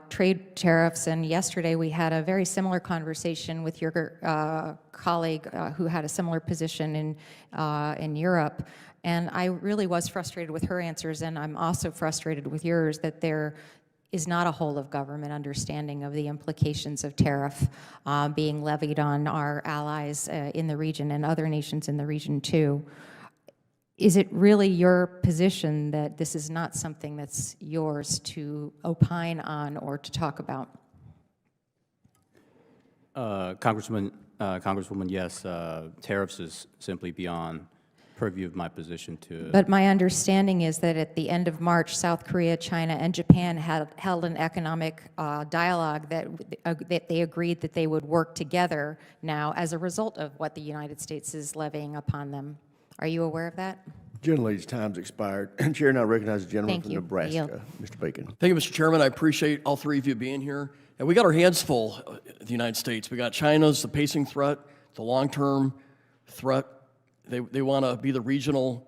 trade tariffs, and yesterday we had a very similar conversation with your colleague who had a similar position in Europe. And I really was frustrated with her answers, and I'm also frustrated with yours that there is not a whole of government understanding of the implications of tariff being levied on our allies in the region and other nations in the region too. Is it really your position that this is not something that's yours to opine on or to talk about? Congresswoman, yes, tariffs is simply beyond purview of my position to. But my understanding is that at the end of March, South Korea, China, and Japan held an economic dialogue that they agreed that they would work together now as a result of what the United States is levying upon them. Are you aware of that? Gentlelady's time's expired. Chair now recognizes the gentleman Thank from you. Nebraska, Yield. Mr. Bacon. Thank you, Mr. Chairman. I appreciate all three of you being here. And we got our hands full at the United States. We got China's the pacing threat, the long-term threat. They want to be the regional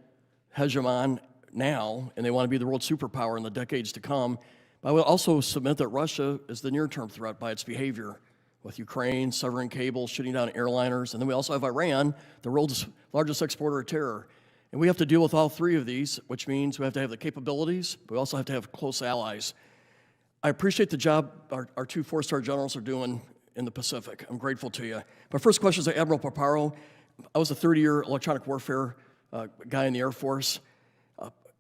hegemon now, and they want to be the world superpower in the decades to come. But I would also submit that Russia is the near-term threat by its behavior, with Ukraine severing cables, shooting down airliners, and then we also have Iran, the world's largest exporter of terror. And we have to deal with all three of these, which means we have to have the capabilities, but we also have to have close allies. I appreciate the job our two four-star generals are doing in the Pacific. I'm grateful to you. My first question is to Admiral Paparo. I was a 30-year electronic warfare guy in the Air Force.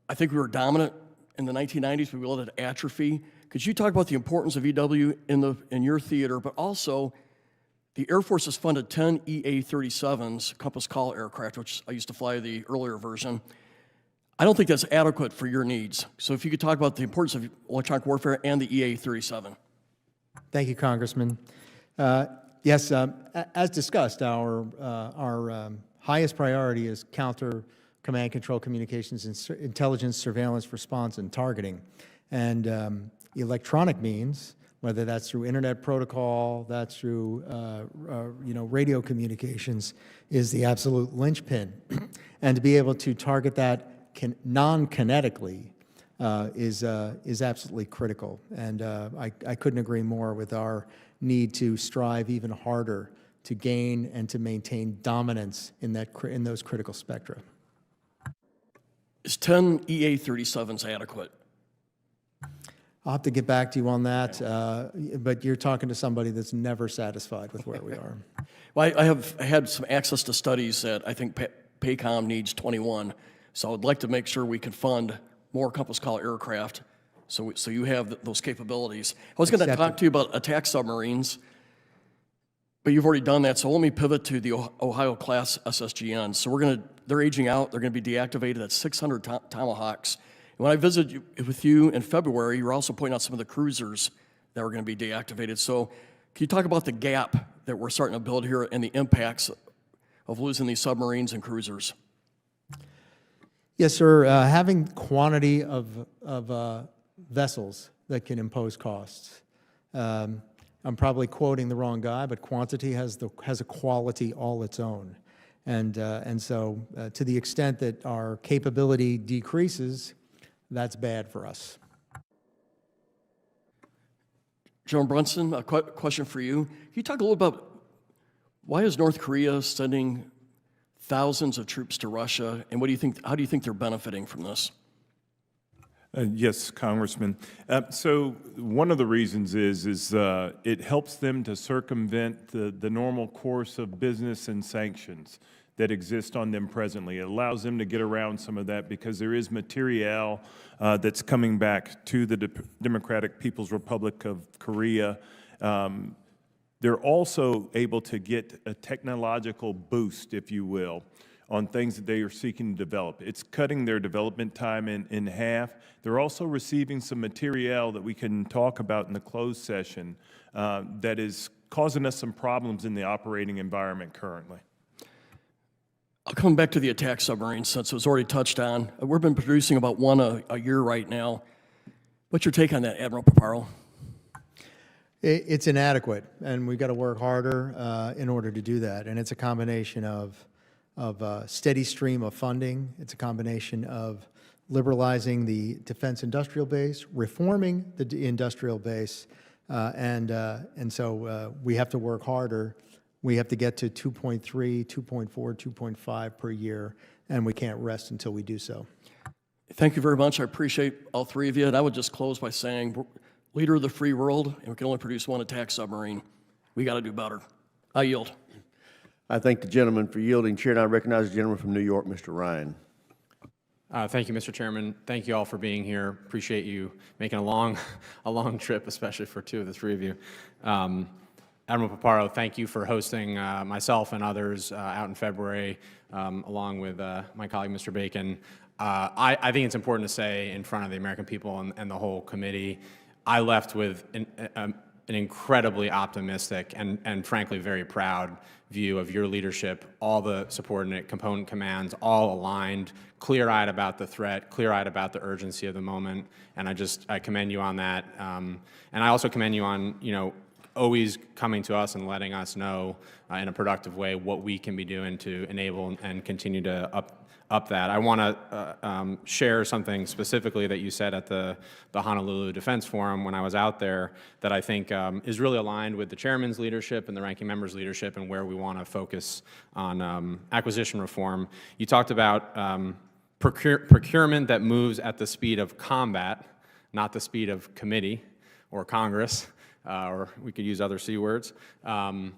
I think we were dominant in the 1990s, but we let it atrophy. Could you talk about the importance of EW in your theater, but also the Air Force has funded 10 EA-37s, Compass Call aircraft, which I used to fly the earlier version. I don't think that's adequate for your needs. So if you could talk about the importance of electronic warfare and the EA-37. Thank you, Congressman. Yes, as discussed, our highest priority is counter command control communications and intelligence, surveillance, response, and targeting. And electronic means, whether that's through internet protocol, that's through radio communications, is the absolute linchpin. And to be able to target that non-kinetically is absolutely critical. And I couldn't agree more with our need to strive even harder to gain and to maintain dominance in those critical spectra. Is 10 EA-37s adequate? I'll have to get back to you on that, but you're talking to somebody that's never satisfied with where we are. Well, I have had some access to studies that I think PACOM needs 21, so I'd like to make sure we can fund more Compass Call aircraft so you have those capabilities. I was going to talk to you about attack submarines, but you've already done that, so let me pivot to the Ohio-class SSGN. So they're aging out, they're going to be deactivated at 600 Tomahawks. And when I visited with you in February, you were also pointing out some of the cruisers that were going to be deactivated. So can you talk about the gap that we're starting to build here and the impacts of losing these submarines and cruisers? Yes, sir. Having quantity of vessels that can impose costs. I'm probably quoting the wrong guy, but quantity has a quality all its own. And so to the extent that our capability decreases, that's bad for us. General Brunson, a question for you. Can you talk a little about why is North Korea sending thousands of troops to Russia, and how do you think they're benefiting from this? Yes, Congressman. So one of the reasons is it helps them to circumvent the normal course of business and sanctions that exist on them presently. It allows them to get around some of that because there is material that's coming back to the Democratic People's Republic of Korea. They're also able to get a technological boost, if you will, on things that they are seeking to develop. It's cutting their development time in half. They're also receiving some material that we can talk about in the closed session that is causing us some problems in the operating environment currently. I'll come back to the attack submarines since it was already touched on. We've been producing about one a year right now. What's your take on that, Admiral Paparo? It's inadequate, and we've got to work harder in order to do that. And it's a combination of a steady stream of funding. It's a combination of liberalizing the defense industrial base, reforming the industrial base, and so we have to work harder. We have to get to 2.3, 2.4, 2.5 per year, and we can't rest until we do so. Thank you very much. I appreciate all three of you. And I would just close by saying, we're leader of the free world, and we can only produce one attack submarine. We got to do better. I yield. I thank the gentleman for yielding. Chair, and I recognize the gentleman from New York, Mr. Ryan. Thank you, Mr. Chairman. Thank you all for being here. Appreciate you making a long trip, especially for two of the three of you. Admiral Paparo, thank you for hosting myself and others out in February, along with my colleague, Mr. Bacon. I think it's important to say in front of the American people and the whole committee, I left with an incredibly optimistic and frankly very proud view of your leadership, all the subordinate component commands, all aligned, clear-eyed about the threat, clear-eyed about the urgency of the moment, and I commend you on that. And I also commend you on, always coming to us and letting us know in a productive way what we can be doing to enable and continue to up that. I want to share something specifically that you said at the Honolulu Defense Forum when I was out there that I think is really aligned with the chairman's leadership and the ranking member's leadership and where we want to focus on acquisition reform. You talked about procurement that moves at the speed of combat, not the speed of committee or Congress, or we could use other C words. I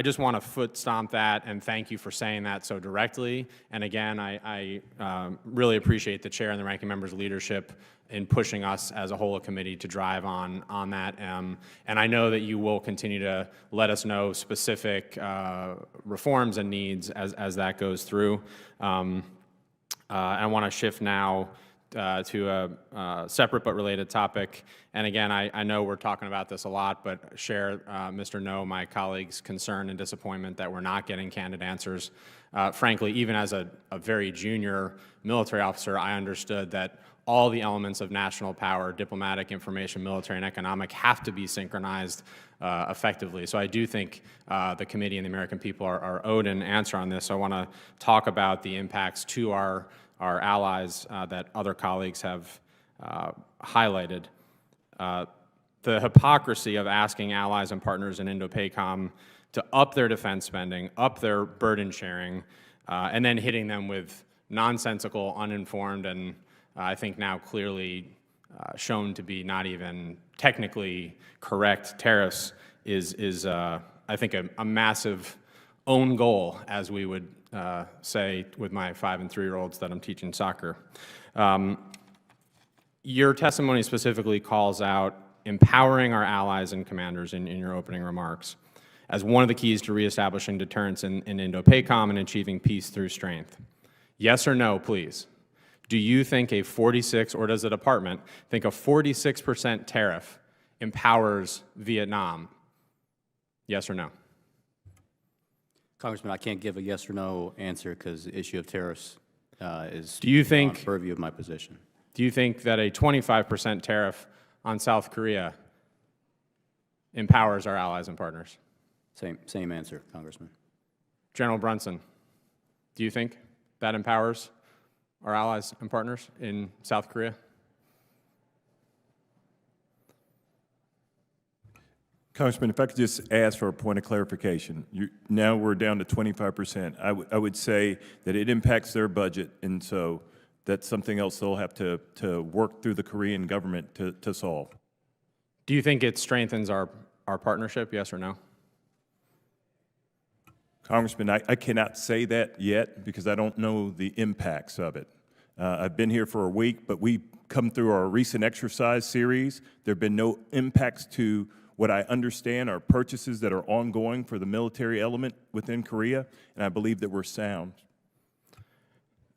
just want to foot stomp that and thank you for saying that so directly. And again, I really appreciate the chair and the ranking member's leadership in pushing us as a whole committee to drive on that. And I know that you will continue to let us know specific reforms and needs as that goes through. I want to shift now to a separate but related topic. And again, I know we're talking about this a lot, but share, Mr. No, my colleague's concern and disappointment that we're not getting candid answers. Frankly, even as a very junior military officer, I understood that all the elements of national power, diplomatic, information, military, and economic, have to be synchronized effectively. So I do think the committee and the American people are owed an answer on this. So I want to talk about the impacts to our allies that other colleagues have highlighted. The hypocrisy of asking allies and partners in Indo-PACOM to up their defense spending, up their burden sharing, and then hitting them with nonsensical, uninformed, and I think now clearly shown to be not even technically correct tariffs is I think, a massive own goal, as we would say with my 5- and 3-year-olds that I'm teaching soccer. Your testimony specifically calls out empowering our allies and commanders in your opening remarks as one of the keys to reestablishing deterrence in Indo-PACOM and achieving peace through strength. Yes or no, please? Do you think a 46, or does the department think a 46% tariff empowers Vietnam? Yes or no? Congressman, I can't give a yes or no answer because the issue of tariffs is beyond the purview of my position. Do you think that a 25% tariff on South Korea empowers our allies and partners? Same answer, Congressman. General Brunson, do you think that empowers our allies and partners in South Korea? Congressman, if I could just ask for a point of clarification. Now we're down to 25%. I would say that it impacts their budget, and so that's something else they'll have to work through the Korean government to solve. Do you think it strengthens our partnership, yes or no? Congressman, I cannot say that yet because I don't know the impacts of it. I've been here for a week, but we come through our recent exercise series. There have been no impacts to what I understand are purchases that are ongoing for the military element within Korea, and I believe that we're sound.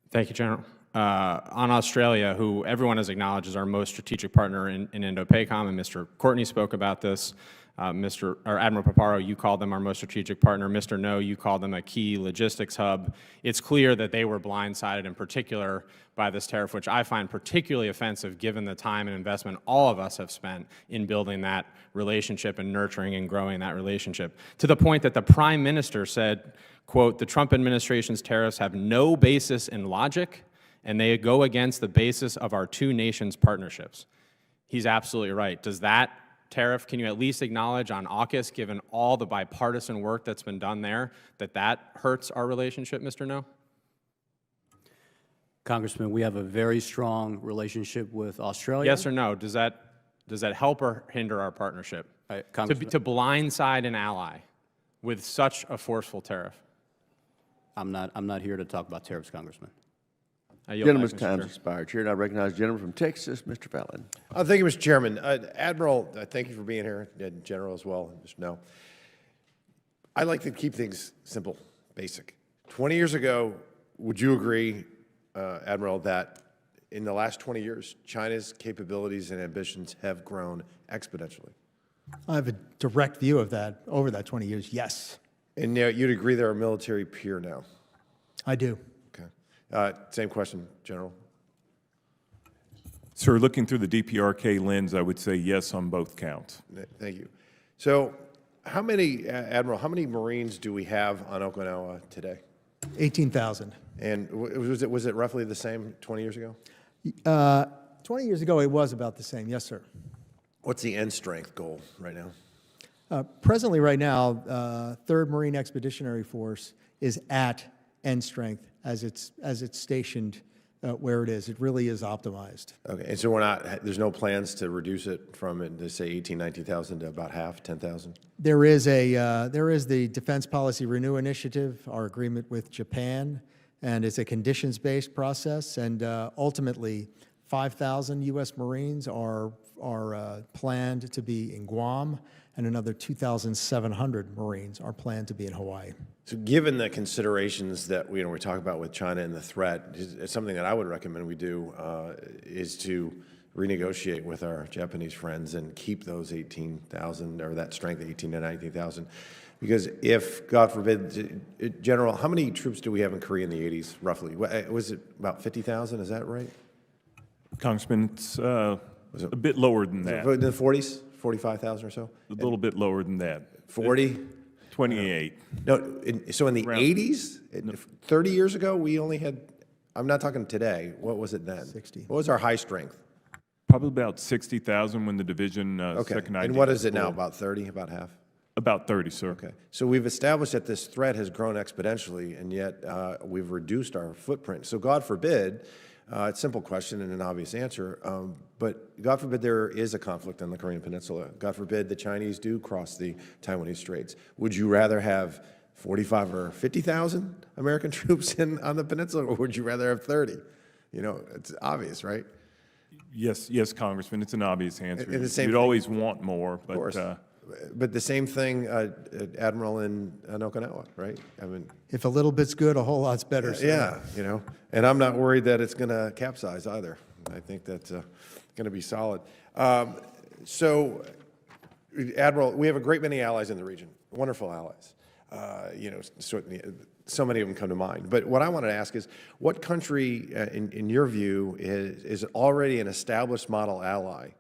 Thank you, General. On Australia, who everyone has acknowledged is our most strategic partner in Indo-PACOM, and Mr. Courtney spoke about this. Admiral Paparo, you called them our most strategic partner. Mr. No, you called them a key logistics hub. It's clear that they were blindsided in particular by this tariff, which I find particularly offensive given the time and investment all of us have spent in building that relationship and nurturing and growing that relationship, to the point that the Prime Minister said, quote, "The Trump administration's tariffs have no basis in logic, and they go against the basis of our two nations' partnerships." He's absolutely right. Does that tariff, can you at least acknowledge on AUKUS, given all the bipartisan work that's been done there, that hurts our relationship, Mr. No? Congressman, we have a very strong relationship with Australia. Yes or no? Does that help or hinder our partnership? To blindside an ally with such a forceful tariff? I'm not here to talk about tariffs, Congressman. I yield Gentleman's back, Mr. time's Chair. expired. Chair now recognizes the gentleman from Texas, Mr. Fallon. Thank you, Mr. Chairman. Admiral, thank you for being here, and General as well, Mr. No. I like to keep things simple, basic. 20 years ago, would you agree, Admiral, that in the last 20 years, China's capabilities and ambitions have grown exponentially? I have a direct view of that over that 20 years, yes. And you'd agree they're a military peer now? I do. Okay. Same question, General. Sir, looking through the DPRK lens, I would say yes on both counts. Thank you. So how many, Admiral, how many Marines do we have on Okinawa today? 18,000. And was it roughly the same 20 years ago? 20 years ago, it was about the same, yes, sir. What's the end strength goal right now? Presently, right now, 3rd Marine Expeditionary Force is at end strength as it's stationed where it is. It really is optimized. Okay, and so there's no plans to reduce it from, say, 18,000, 19,000 to about half, 10,000? There is the Defense Policy Renew Initiative, our agreement with Japan, and it's a conditions-based process. And ultimately, 5,000 U.S. Marines are planned to be in Guam, and another 2,700 Marines are planned to be in Hawaii. So given the considerations that we talk about with China and the threat, it's something that I would recommend we do is to renegotiate with our Japanese friends and keep those 18,000 or that strength, 18 to 19,000. Because if, God forbid, General, how many troops do we have in Korea in the 80s, roughly? Was it about 50,000? Is that right? Congressman, it's a bit lower than that. In the 40s? 45,000 or so? A little bit lower than that. 40? 28. No, so in the 80s, 30 years ago, we only had, I'm not talking today, what was it then? 60. What was our high strength? Probably about 60,000 when the division second and what is it now, about 30, about half? About 30, sir. Okay, so we've established that this threat has grown exponentially, and yet we've reduced our footprint. So God forbid, it's a simple question and an obvious answer, but God forbid there is a conflict on the Korean Peninsula. God forbid the Chinese do cross the Taiwanese Straits. Would you rather have 45 or 50,000 American troops on the peninsula, or would you rather have 30? It's obvious, right? Yes, Congressman, it's an obvious answer. And the same You'd thing, always want more, of but course. But the same thing, Admiral, in Okinawa, right? I mean, If a little bit's good, a whole lot's better. Sir. yeah, and I'm not worried that it's going to capsize either. I think that's going to be solid. So, Admiral, we have a great many allies in the region, wonderful allies. Certainly, so many of them come to mind. But what I wanted to ask is, what country, in your view, is already an established model ally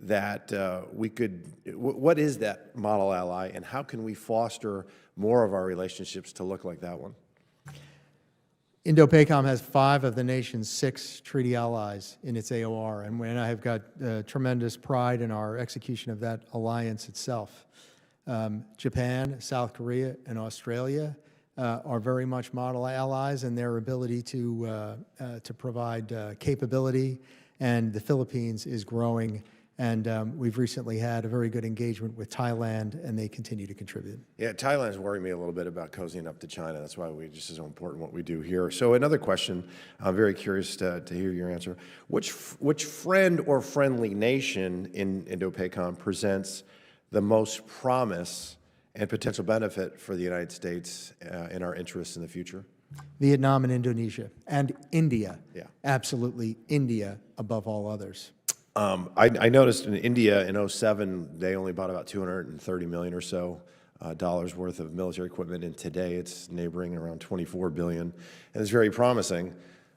that what is that model ally, and how can we foster more of our relationships to look like that one? Indo-PACOM has 5 of the nation's 6 treaty allies in its AOR, and I have got tremendous pride in our execution of that alliance itself. Japan, South Korea, and Australia are very much model allies in their ability to provide capability, and the Philippines is growing. And we've recently had a very good engagement with Thailand, and they continue to contribute. Yeah, Thailand's worried me a little bit about cozying up to China. That's why it's so important what we do here. So another question, I'm very curious to hear your answer. Which friend or friendly nation in Indo-PACOM presents the most promise and potential benefit for the United States in our interests in the future? Vietnam and Indonesia, and India. Yeah. Absolutely, India above all others. I noticed in India in 2007, they only bought about $230 million or so dollars worth of military equipment, and today it's neighboring around $24 billion. And it's very promising,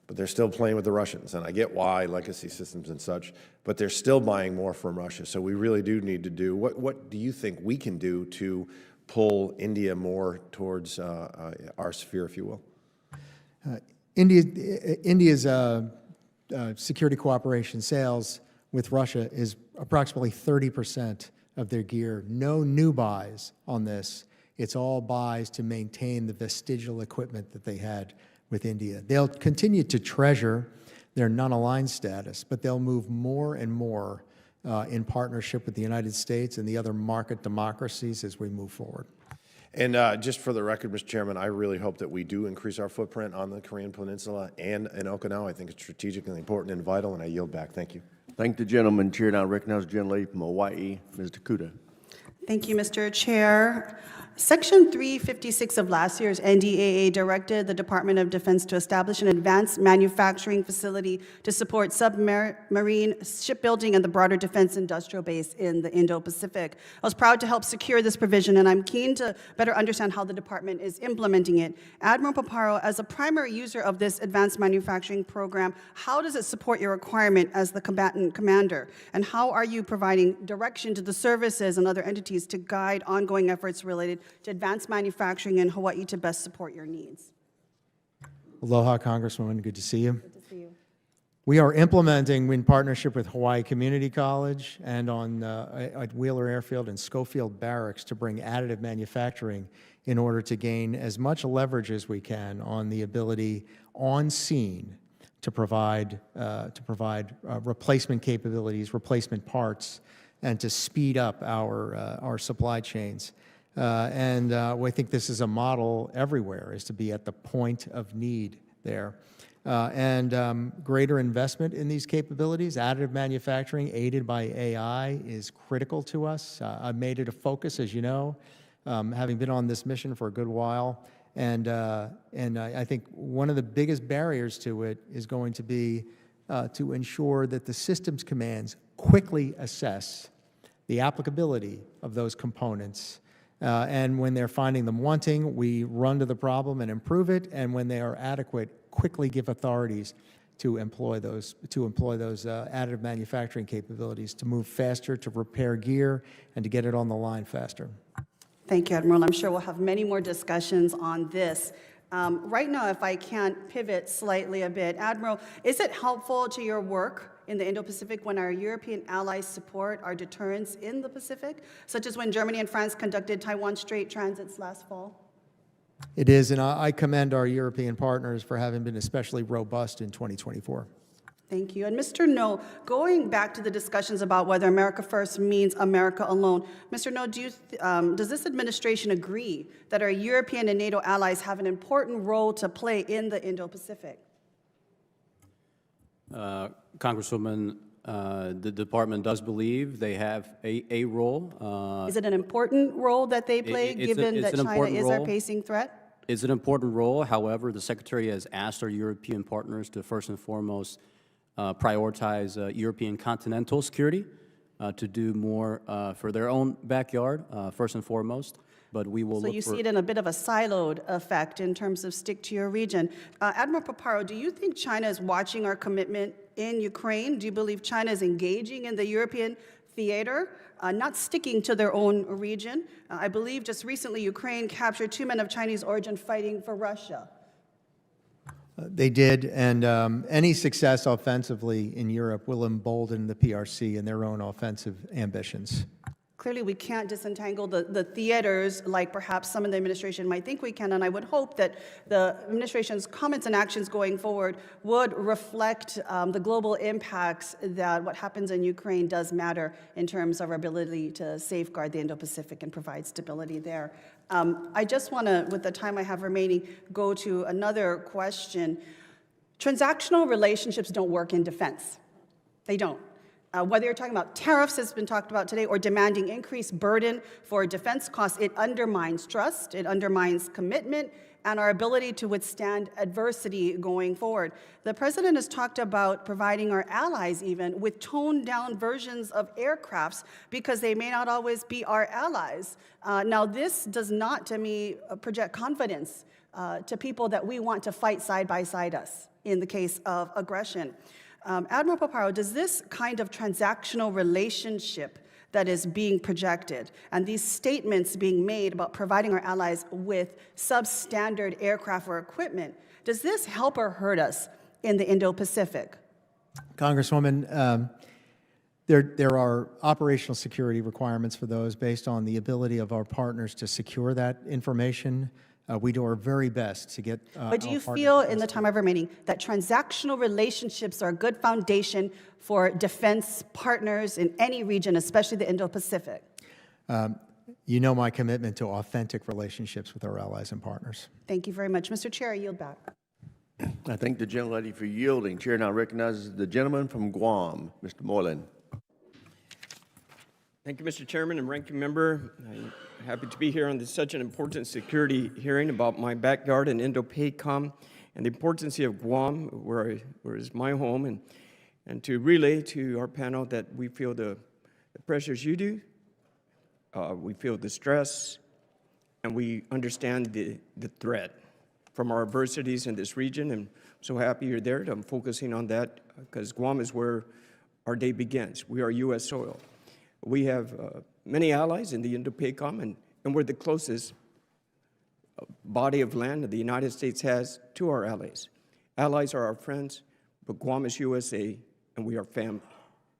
but they're still playing with the Russians. And I get why, legacy systems and such, but they're still buying more from Russia. So we really do need to do, what do you think we can do to pull India more towards our sphere, if you will? India's security cooperation sales with Russia is approximately 30% of their gear. No new buys on this. It's all buys to maintain the vestigial equipment that they had with India. They'll continue to treasure their non-aligned status, but they'll move more and more in partnership with the United States and the other market democracies as we move forward. And just for the record, Mr. Chairman, I really hope that we do increase our footprint on the Korean Peninsula and in Okinawa. I think it's strategically important and vital, and I yield back. Thank you. Thank the gentleman. Chair now recognizes the gentlelady from Hawaii, Ms. Takuda. Thank you, Mr. Chair. Section 356 of last year's NDAA directed the Department of Defense to establish an advanced manufacturing facility to support submarine shipbuilding and the broader defense industrial base in the Indo-Pacific. I was proud to help secure this provision, and I'm keen to better understand how the department is implementing it. Admiral Paparo, as a primary user of this advanced manufacturing program, how does it support your requirement as the combatant commander? And how are you providing direction to the services and other entities to guide ongoing efforts related to advanced manufacturing in Hawaii to best support your needs? Aloha, Congresswoman. Good to see you. Good to see you. We are implementing, in partnership with Hawaii Community College and at Wheeler Airfield and Schofield Barracks, to bring additive manufacturing in order to gain as much leverage as we can on the ability on scene to provide replacement capabilities, replacement parts, and to speed up our supply chains. We think this is a model everywhere, is to be at the point of need there. Greater investment in these capabilities, additive manufacturing aided by AI, is critical to us. I've made it a focus, as you know, having been on this mission for a good while. I think one of the biggest barriers to it is going to be to ensure that the systems commands quickly assess the applicability of those components. And when they're finding them wanting, we run to the problem and improve it. And when they are adequate, quickly give authorities to employ those additive manufacturing capabilities to move faster, to repair gear, and to get it on the line faster. Thank you, Admiral. I'm sure we'll have many more discussions on this. Right now, if I can pivot slightly a bit, Admiral, is it helpful to your work in the Indo-Pacific when our European allies support our deterrence in the Pacific, such as when Germany and France conducted Taiwan Strait transits last fall? It is, and I commend our European partners for having been especially robust in 2024. Thank you. And Mr. No, going back to the discussions about whether America First means America alone, Mr. No, does this administration agree that our European and NATO allies have an important role to play in the Indo-Pacific? Congresswoman, the department does believe they have a role. Is it an important role that they play, given that China is our pacing threat? It's an important role. However, the Secretary has asked our European partners to first and foremost prioritize European continental security, to do more for their own backyard, first and foremost. But we will so you see it in a bit of a siloed effect in terms of stick to your region. Admiral Paparo, do you think China is watching our commitment in Ukraine? Do you believe China is engaging in the European theater, not sticking to their own region? I believe just recently Ukraine captured 2 men of Chinese origin fighting for Russia. They did, and any success offensively in Europe will embolden the PRC in their own offensive ambitions. Clearly, we can't disentangle the theaters like perhaps some in the administration might think we can, and I would hope that the administration's comments and actions going forward would reflect the global impacts that what happens in Ukraine does matter in terms of our ability to safeguard the Indo-Pacific and provide stability there. I just want to, with the time I have remaining, go to another question. Transactional relationships don't work in defense. They don't. Whether you're talking about tariffs, as has been talked about today, or demanding increased burden for defense costs, it undermines trust, it undermines commitment, and our ability to withstand adversity going forward. The president has talked about providing our allies even with toned-down versions of aircrafts because they may not always be our allies. Now, this does not, to me, project confidence to people that we want to fight side by side us in the case of aggression. Admiral Paparo, does this kind of transactional relationship that is being projected and these statements being made about providing our allies with substandard aircraft or equipment, does this help or hurt us in the Indo-Pacific? Congresswoman, there are operational security requirements for those based on the ability of our partners to secure that information. We do our very best to get But do you feel, in the time I've remaining, that transactional relationships are a good foundation for defense partners in any region, especially the Indo-Pacific? You know my commitment to authentic relationships with our allies and partners. Thank you very much. Mr. Chair, I yield back. I thank the gentlelady for yielding. Chair now recognizes the gentleman from Guam, Mr. Moylan. Thank you, Mr. Chairman and Ranking Member. I'm happy to be here on such an important security hearing about my backyard in Indo-Pacific and the importance of Guam, where is my home, and to relay to our panel that we feel the pressures you do, we feel the stress, and we understand the threat from our adversities in this region, and I'm so happy you're there. I'm focusing on that because Guam is where our day begins. We are U.S. soil. We have many allies in the Indo-Pacific, and we're the closest body of land that the United States has to our allies. Allies are our friends, but Guam is USA, and we are family.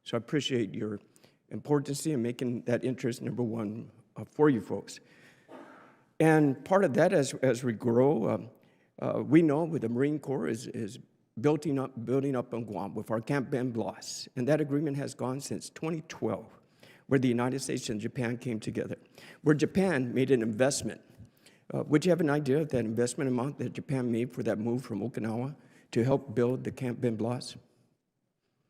So I appreciate your importance in making that interest number one for you folks. And part of that, as we grow, we know with the Marine Corps is building up on Guam with our Camp Ben Blas, and that agreement has gone since 2012, where the United States and Japan came together, where Japan made an investment. Would you have an idea of that investment amount that Japan made for that move from Okinawa to help build the Camp Ben Blas?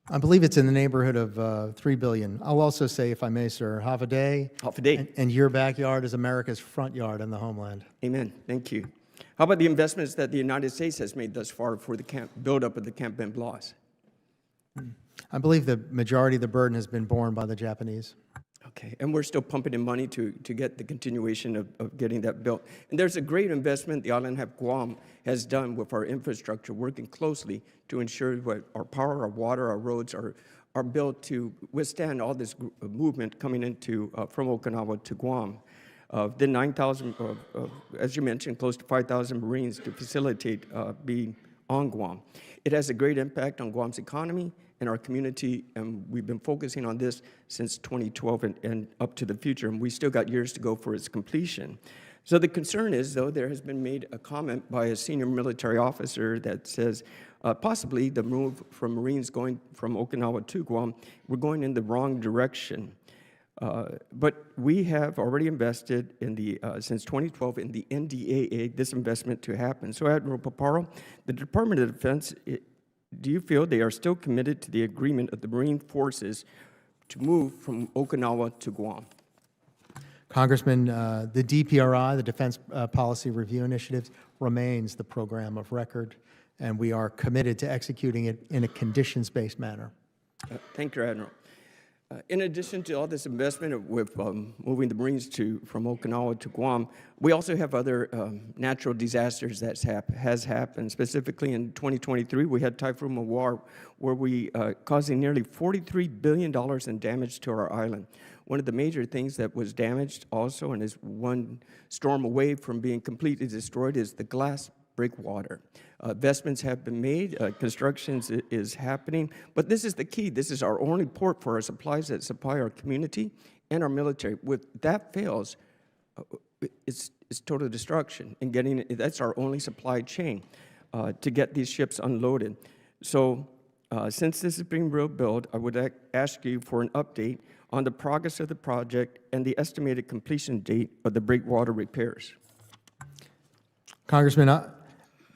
I believe it's in the neighborhood of $3 billion. I'll also say, if I may, sir, half a day. Half a day. And your backyard is America's front yard in the homeland. Amen. Thank you. How about the investments that the United States has made thus far for the buildup of the Camp Ben Blas? I believe the majority of the burden has been borne by the Japanese. Okay, and we're still pumping in money to get the continuation of getting that built. And there's a great investment the island of Guam has done with our infrastructure, working closely to ensure that our power, our water, our roads are built to withstand all this movement coming into from Okinawa to Guam. The 9,000, as you mentioned, close to 5,000 Marines to facilitate being on Guam. It has a great impact on Guam's economy and our community, and we've been focusing on this since 2012 and up to the future, and we still got years to go for its completion. So the concern is, though, there has been made a comment by a senior military officer that says possibly the move from Marines going from Okinawa to Guam, we're going in the wrong direction. But we have already invested in the, since 2012 in the NDAA, this investment to happen. So Admiral Paparo, the Department of Defense, do you feel they are still committed to the agreement of the Marine forces to move from Okinawa to Guam? Congressman, the DPRI, the Defense Policy Review Initiative, remains the program of record, and we are committed to executing it in a conditions-based manner. Thank you, Admiral. In addition to all this investment with moving the Marines from Okinawa to Guam, we also have other natural disasters that has happened. Specifically in 2023, we had Typhoon Mawar, where we causing nearly $43 billion in damage to our island. One of the major things that was damaged also, and is one storm away from being completely destroyed, is the glass breakwater. Investments have been made, construction is happening, but this is the key. This is our only port for our supplies that supply our community and our military. With that fails, it's total destruction. And that's our only supply chain to get these ships unloaded. So since this is being rebuilt, I would ask you for an update on the progress of the project and the estimated completion date of the breakwater repairs. Congressman,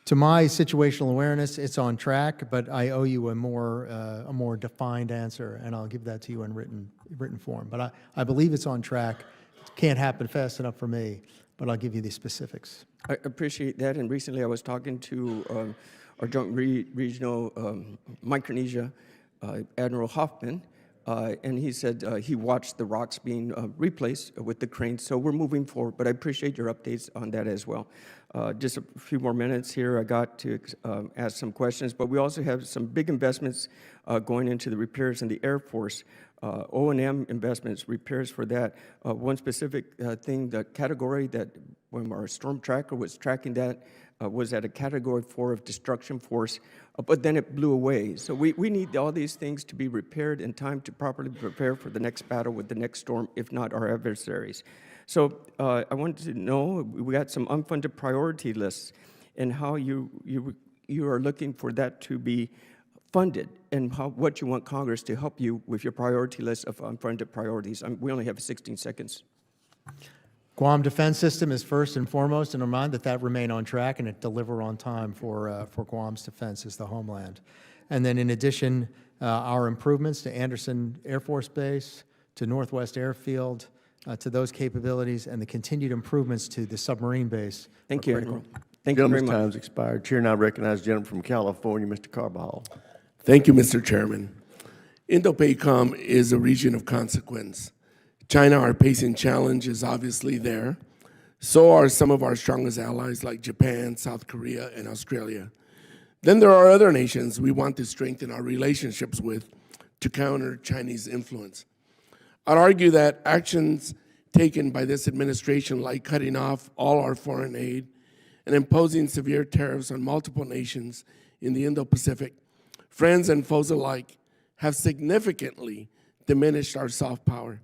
to my situational awareness, it's on track, but I owe you a more defined answer, and I'll give that to you in written form. But I believe it's on track. It can't happen fast enough for me, but I'll give you the specifics. I appreciate that, and recently I was talking to our Joint Regional Micronesia, Admiral Hoffman, and he said he watched the rocks being replaced with the cranes, so we're moving forward, but I appreciate your updates on that as well. Just a few more minutes here. I got to ask some questions, but we also have some big investments going into the repairs in the Air Force, O&M investments, repairs for that. One specific thing, the category that when our storm tracker was tracking that was at a category 4 of destruction force, but then it blew away. So we need all these things to be repaired in time to properly prepare for the next battle with the next storm, if not our adversaries. So I wanted to know, we got some unfunded priority lists and how you are looking for that to be funded and what you want Congress to help you with your priority list of unfunded priorities. We only have 16 seconds. Guam Defense System is first and foremost in our mind, that remain on track and it deliver on time for Guam's defense as the homeland. And then in addition, our improvements to Andersen Air Force Base, to Northwest Airfield, to those capabilities, and the continued improvements to the submarine base. Thank you, critical. Admiral. Thank you very Gentleman's much. time's expired. Chair now recognizes the gentleman from California, Mr. Carbajal. Thank you, Mr. Chairman. Indo-Pacific is a region of consequence. China, our pacing challenge, is obviously there. So are some of our strongest allies like Japan, South Korea, and Australia. Then there are other nations we want to strengthen our relationships with to counter Chinese influence. I'd argue that actions taken by this administration, like cutting off all our foreign aid and imposing severe tariffs on multiple nations in the Indo-Pacific, friends and foes alike, have significantly diminished our soft power.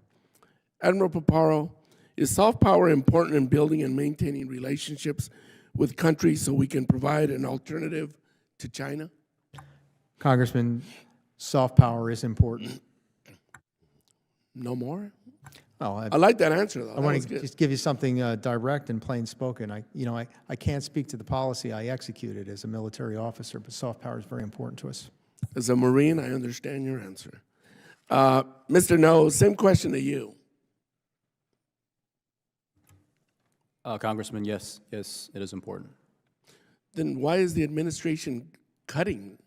Admiral Paparo, is soft power important in building and maintaining relationships with countries so we can provide an alternative to China? Congressman, soft power is important. No more? Oh, I like that answer, though. I want to just give you something direct and plain spoken. I can't speak to the policy I executed as a military officer, but soft power is very important to us. As a Marine, I understand your answer. Mr. No, same question to you. Congressman, yes, it is important. Then why is the administration cutting?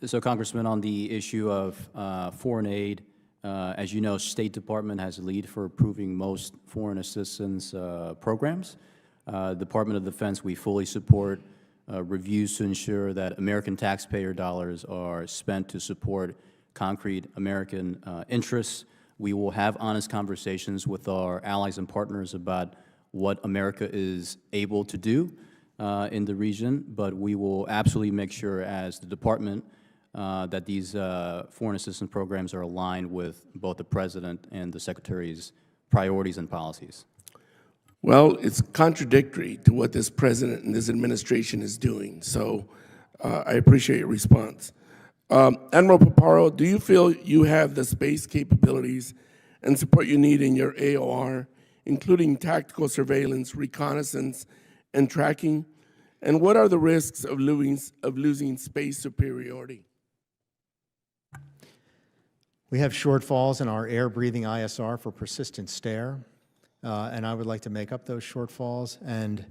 So, Congressman, on the issue of foreign aid, as you know, State Department has a lead for approving most foreign assistance programs. Department of Defense, we fully support reviews to ensure that American taxpayer dollars are spent to support concrete American interests. We will have honest conversations with our allies and partners about what America is able to do in the region, but we will absolutely make sure as the department that these foreign assistance programs are aligned with both the President and the Secretary's priorities and policies. Well, it's contradictory to what this President and this administration is doing, so I appreciate your response. Admiral Paparo, do you feel you have the space capabilities and support you need in your AOR, including tactical surveillance, reconnaissance, and tracking? And what are the risks of losing space superiority? We have shortfalls in our air-breathing ISR for persistent stare, and I would like to make up those shortfalls. And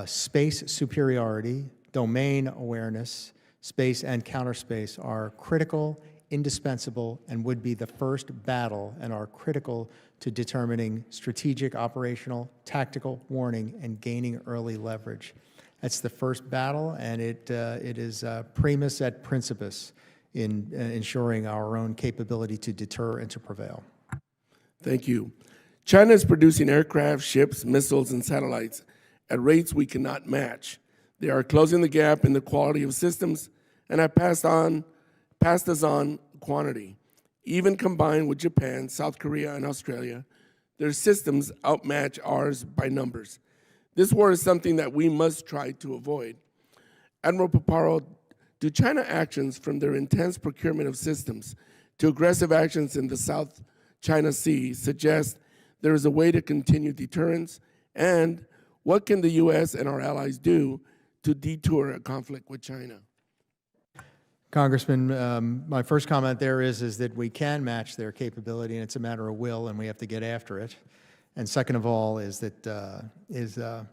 space superiority, domain awareness, space and counterspace are critical, indispensable, and would be the first battle and are critical to determining strategic, operational, tactical warning and gaining early leverage. That's the first battle, and it is primus et principis in ensuring our own capability to deter and to prevail. Thank you. China is producing aircraft, ships, missiles, and satellites at rates we cannot match. They are closing the gap in the quality of systems and have passed us on quantity. Even combined with Japan, South Korea, and Australia, their systems outmatch ours by numbers. This war is something that we must try to avoid. Admiral Paparo, do China actions from their intense procurement of systems to aggressive actions in the South China Sea suggest there is a way to continue deterrence? And what can the U.S. and our allies do to detour a conflict with China? Congressman, my first comment there is that we can match their capability, and it's a matter of will, and we have to get after it. And second of all is that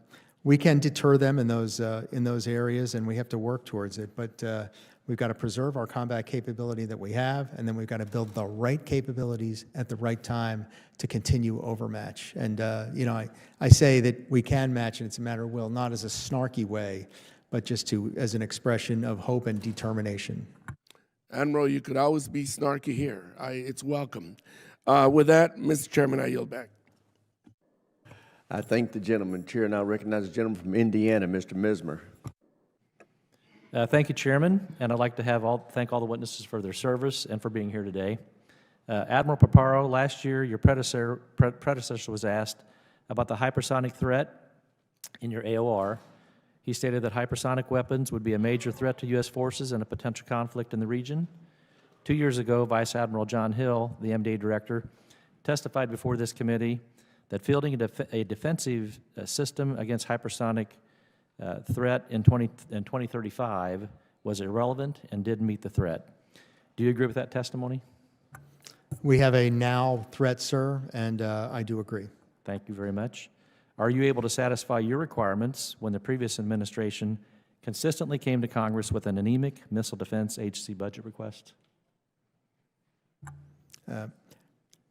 we can deter them in those areas, and we have to work towards it. But we've got to preserve our combat capability that we have, and then we've got to build the right capabilities at the right time to continue overmatch. And I say that we can match, and it's a matter of will, not as a snarky way, but just as an expression of hope and determination. Admiral, you could always be snarky here. It's welcome. With that, Mr. Chairman, I yield back. I thank the gentleman. Chair now recognizes the gentleman from Indiana, Mr. Mismer. Thank you, Chairman, and I'd like to thank all the witnesses for their service and for being here today. Admiral Paparo, last year your predecessor was asked about the hypersonic threat in your AOR. He stated that hypersonic weapons would be a major threat to U.S. forces and a potential conflict in the region. 2 years ago, Vice Admiral John Hill, the MDA director, testified before this committee that fielding a defensive system against hypersonic threat in 2035 was irrelevant and didn't meet the threat. Do you agree with that testimony? We have a now threat, sir, and I do agree. Thank you very much. Are you able to satisfy your requirements when the previous administration consistently came to Congress with an anemic Missile Defense Agency budget request?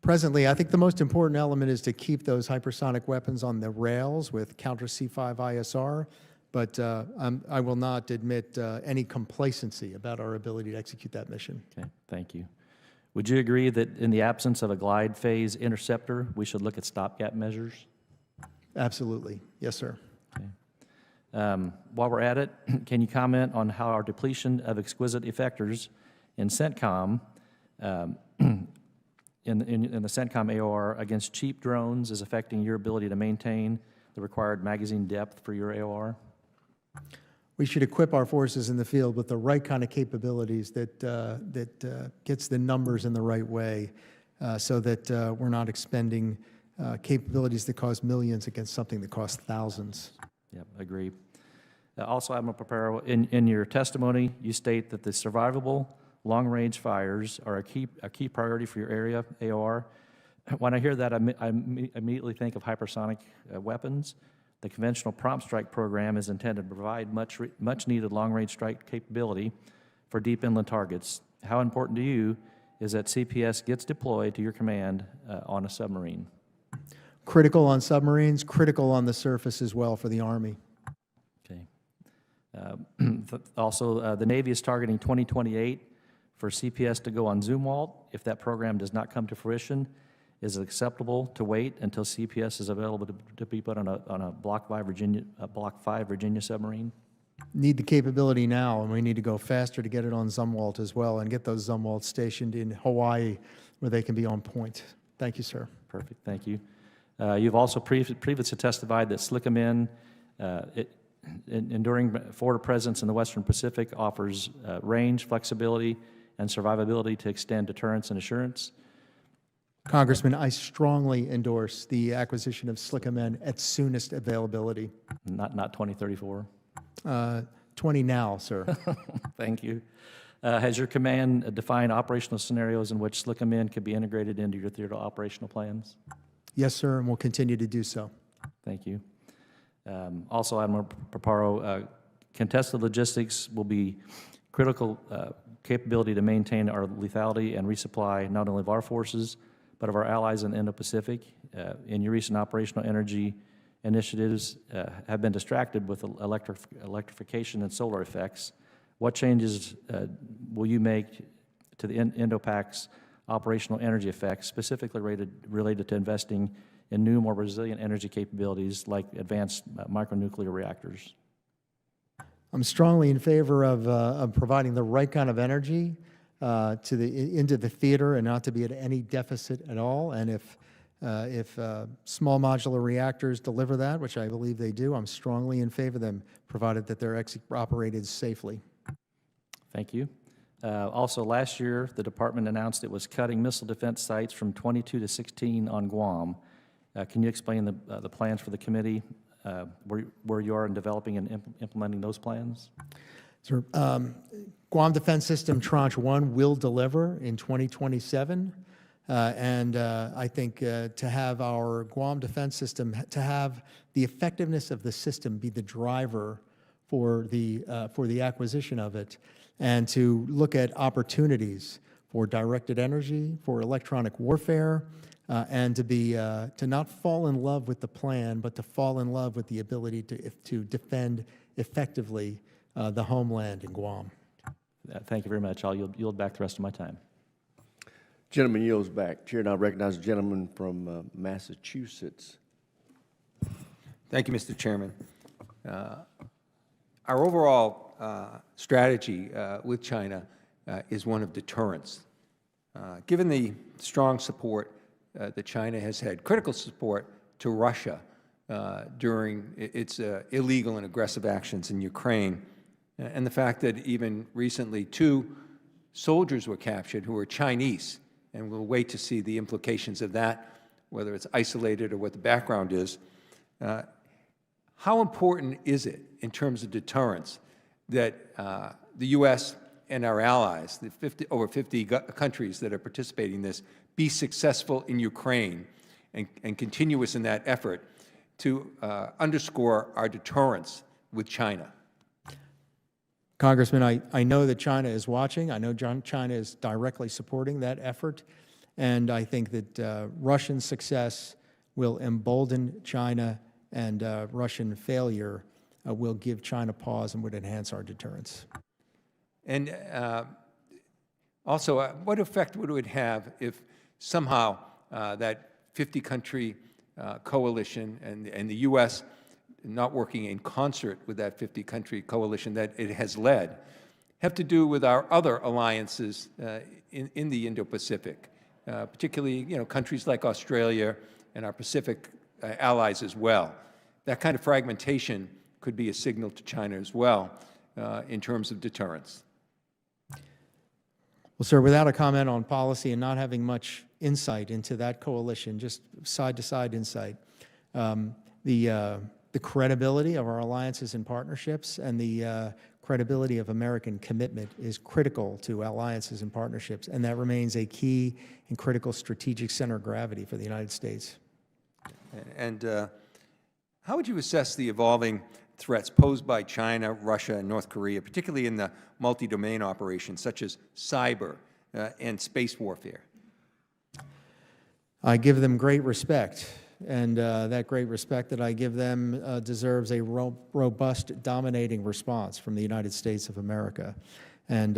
Presently, I think the most important element is to keep those hypersonic weapons on the rails with counter C5 ISR, but I will not admit any complacency about our ability to execute that mission. Okay, thank you. Would you agree that in the absence of a glide phase interceptor, we should look at stopgap measures? Absolutely. Yes, sir. Okay. While we're at it, can you comment on how our depletion of exquisite effectors in CENTCOM, in the CENTCOM AOR against cheap drones is affecting your ability to maintain the required magazine depth for your AOR? We should equip our forces in the field with the right kind of capabilities that gets the numbers in the right way so that we're not expending capabilities that cost millions against something that costs thousands. Yep, agree. Also, Admiral Paparo, in your testimony, you state that the survivable long-range fires are a key priority for your area, AOR. When I hear that, I immediately think of hypersonic weapons. The Conventional Prompt Strike program is intended to provide much-needed long-range strike capability for deep inland targets. How important to you is that CPS gets deployed to your command on a submarine? Critical on submarines, critical on the surface as well for the Army. Okay. Also, the Navy is targeting 2028 for CPS to go on Zumwalt. If that program does not come to fruition, is it acceptable to wait until CPS is available to be put on a Block 5 Virginia submarine? Need the capability now, and we need to go faster to get it on Zumwalt as well and get those Zumwalts stationed in Hawaii where they can be on point. Thank you, sir. Perfect, thank you. You've also previously testified that SLCM enduring forward presence in the Western Pacific offers range, flexibility, and survivability to extend deterrence and assurance. Congressman, I strongly endorse the acquisition of SLCM at soonest availability. Not 2034? 20 now, sir. Thank you. Has your command defined operational scenarios in which SLCM could be integrated into your theater operational plans? Yes, sir, and we'll continue to do so. Thank you. Also, Admiral Paparo, contested logistics will be critical capability to maintain our lethality and resupply not only of our forces, but of our allies in the Indo-Pacific. In your recent operational energy initiatives have been distracted with electrification and solar effects. What changes will you make to the Indo-Pac's operational energy effects, specifically related to investing in new, more resilient energy capabilities like advanced micronuclear reactors? I'm strongly in favor of providing the right kind of energy into the theater and not to be at any deficit at all. And if small modular reactors deliver that, which I believe they do, I'm strongly in favor of them, provided that they're operated safely. Thank you. Also, last year, the department announced it was cutting missile defense sites from 22 to 16 on Guam. Can you explain the plans for the committee, where you are in developing and implementing those plans? Sir, Guam Defense System Tranche 1 will deliver in 2027. And I think to have our Guam Defense System, to have the effectiveness of the system be the driver for the acquisition of it, and to look at opportunities for directed energy, for electronic warfare, and to not fall in love with the plan, but to fall in love with the ability to defend effectively the homeland in Guam. Thank you very much. I'll yield back the rest of my time. Gentleman yields back. Chair now recognizes the gentleman from Massachusetts. Thank you, Mr. Chairman. Our overall strategy with China is one of deterrence. Given the strong support that China has had, critical support to Russia during its illegal and aggressive actions in Ukraine, and the fact that even recently 2 soldiers were captured who were Chinese, and we'll wait to see the implications of that whether it's isolated or what the background is. How important is it in terms of deterrence that the U.S. and our allies, the over 50 countries that are participating in this, be successful in Ukraine and continuous in that effort to underscore our deterrence with China? Congressman, I know that China is watching. I know China is directly supporting that effort. And I think that Russian success will embolden China, and Russian failure will give China pause and would enhance our deterrence. And also, what effect would it have if somehow that 50-country coalition and the U.S. not working in concert with that 50-country coalition that it has led have to do with our other alliances in the Indo-Pacific, particularly countries like Australia and our Pacific allies as well? That kind of fragmentation could be a signal to China as well in terms of deterrence. Well, sir, without a comment on policy and not having much insight into that coalition, just side-to-side insight, the credibility of our alliances and partnerships and the credibility of American commitment is critical to alliances and partnerships, and that remains a key and critical strategic center of gravity for the United States. And how would you assess the evolving threats posed by China, Russia, and North Korea, particularly in the multi-domain operations such as cyber and space warfare? I give them great respect, and that great respect that I give them deserves a robust, dominating response from the United States of America. And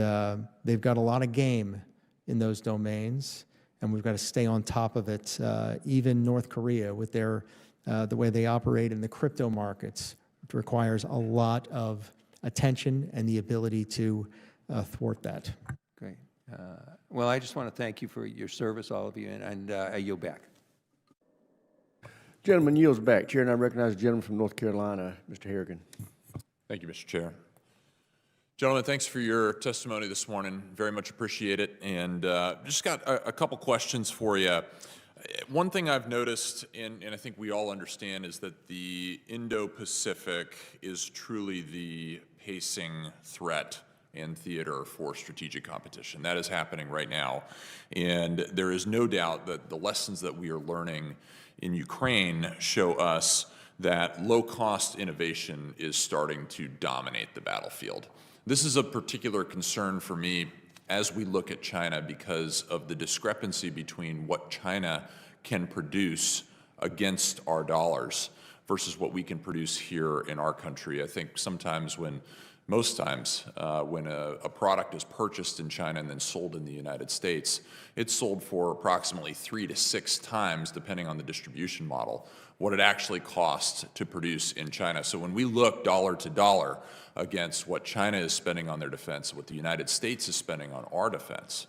they've got a lot of game in those domains, and we've got to stay on top of it. Even North Korea, with their the way they operate in the crypto markets, it requires a lot of attention and the ability to thwart that. Great. Well, I just want to thank you for your service, all of you, and I yield back. Gentleman yields back. Chair, and I recognize the gentleman from North Carolina, Mr. Harrigan. Thank you, Mr. Chair. Gentlemen, thanks for your testimony this morning. Very much appreciate it. And just got a couple questions for you. One thing I've noticed, and I think we all understand, is that the Indo-Pacific is truly the pacing threat and theater for strategic competition. That is happening right now. And there is no doubt that the lessons that we are learning in Ukraine show us that low-cost innovation is starting to dominate the battlefield. This is a particular concern for me as we look at China because of the discrepancy between what China can produce against our dollars versus what we can produce here in our country. I think most times when a product is purchased in China and then sold in the United States, it's sold for approximately 3 to 6 times, depending on the distribution model, what it actually costs to produce in China. So when we look dollar to dollar against what China is spending on their defense, what the United States is spending on our defense,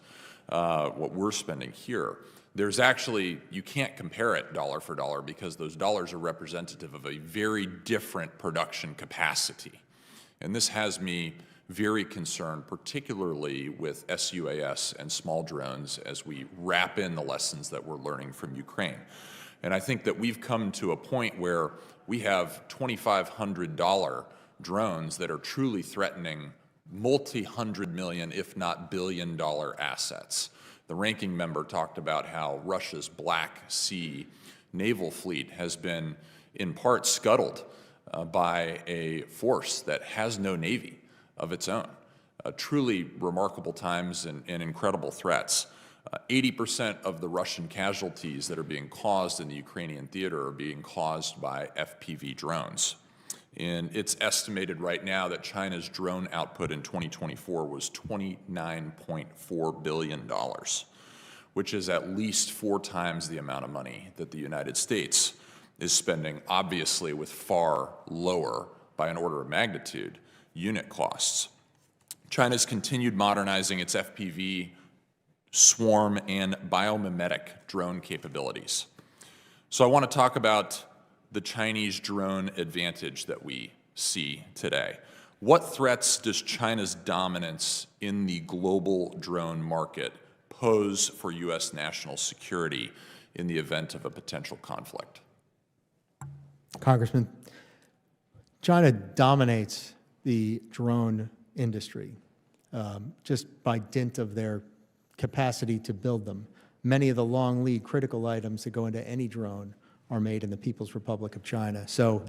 what we're spending here, there's actually, you can't compare it dollar for dollar because those dollars are representative of a very different production capacity. And this has me very concerned, particularly with SUAS and small drones as we wrap in the lessons that we're learning from Ukraine. And I think that we've come to a point where we have $2,500 drones that are truly threatening multi-hundred million, if not billion-dollar assets. The ranking member talked about how Russia's Black Sea naval fleet has been in part scuttled by a force that has no navy of its own. Truly remarkable times and incredible threats. 80% of the Russian casualties that are being caused in the Ukrainian theater are being caused by FPV drones. And it's estimated right now that China's drone output in 2024 was $29.4 billion, which is at least 4 times the amount of money that the United States is spending, obviously with far lower, by an order of magnitude, unit costs. China's continued modernizing its FPV, swarm, and biomimetic drone capabilities. So I want to talk about the Chinese drone advantage that we see today. What threats does China's dominance in the global drone market pose for U.S. national security in the event of a potential conflict? Congressman, China dominates the drone industry just by dint of their capacity to build them. Many of the long lead critical items that go into any drone are made in the People's Republic of China. So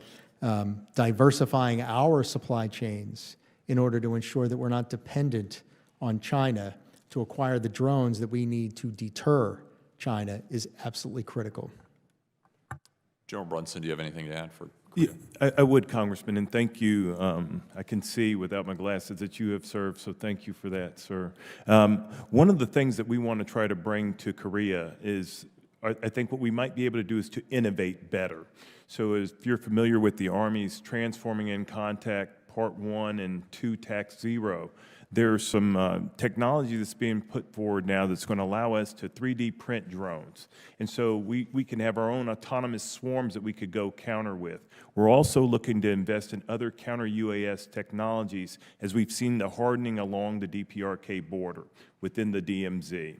diversifying our supply chains in order to ensure that we're not dependent on China to acquire the drones that we need to deter China is absolutely critical. General Brunson, do you have anything to add for? Yeah, I would, Congressman, and thank you. I can see without my glasses that you have served, so thank you for that, sir. One of the things that we want to try to bring to Korea is, I think what we might be able to do is to innovate better. So if you're familiar with the Army's Transforming in Contact Part 1 and 2 Tac 0, there's some technology that's being put forward now that's going to allow us to 3D print drones. And so we can have our own autonomous swarms that we could go counter with. We're also looking to invest in other counter-UAS technologies as we've seen the hardening along the DPRK border within the DMZ.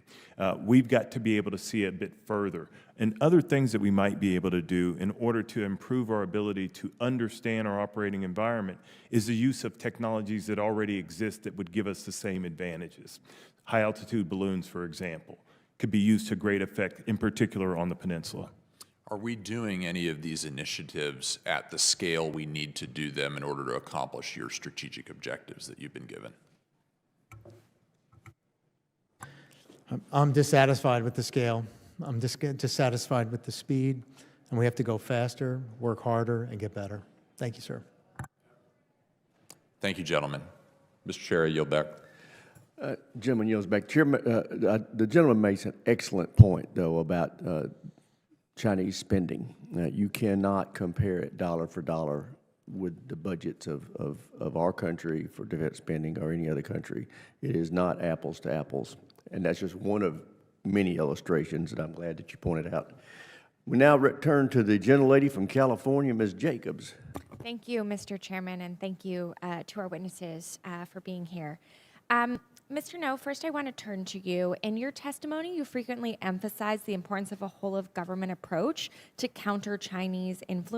We've got to be able to see a bit further. And other things that we might be able to do in order to improve our ability to understand our operating environment is the use of technologies that already exist that would give us the same advantages. High-altitude balloons, for example, could be used to great effect, in particular on the peninsula. Are we doing any of these initiatives at the scale we need to do them in order to accomplish your strategic objectives that you've been given? I'm dissatisfied with the scale. I'm dissatisfied with the speed, and we have to go faster, work harder, and get better. Thank you, sir. Thank you, gentlemen. Mr. Chair, I yield back. Gentleman yields back. Chairman, the gentleman makes an excellent point, though, about Chinese spending. You cannot compare it dollar for dollar with the budgets of our country for defense spending or any other country. It is not apples to apples. And that's just one of many illustrations that I'm glad that you pointed out. We now return to the gentlelady from California, Ms. Jacobs. Thank you, Mr. Chairman, and thank you to our witnesses for being here. Mr. No, first I want to turn to you. In your testimony, you frequently emphasize the importance of a whole-of-government approach to counter Chinese influence.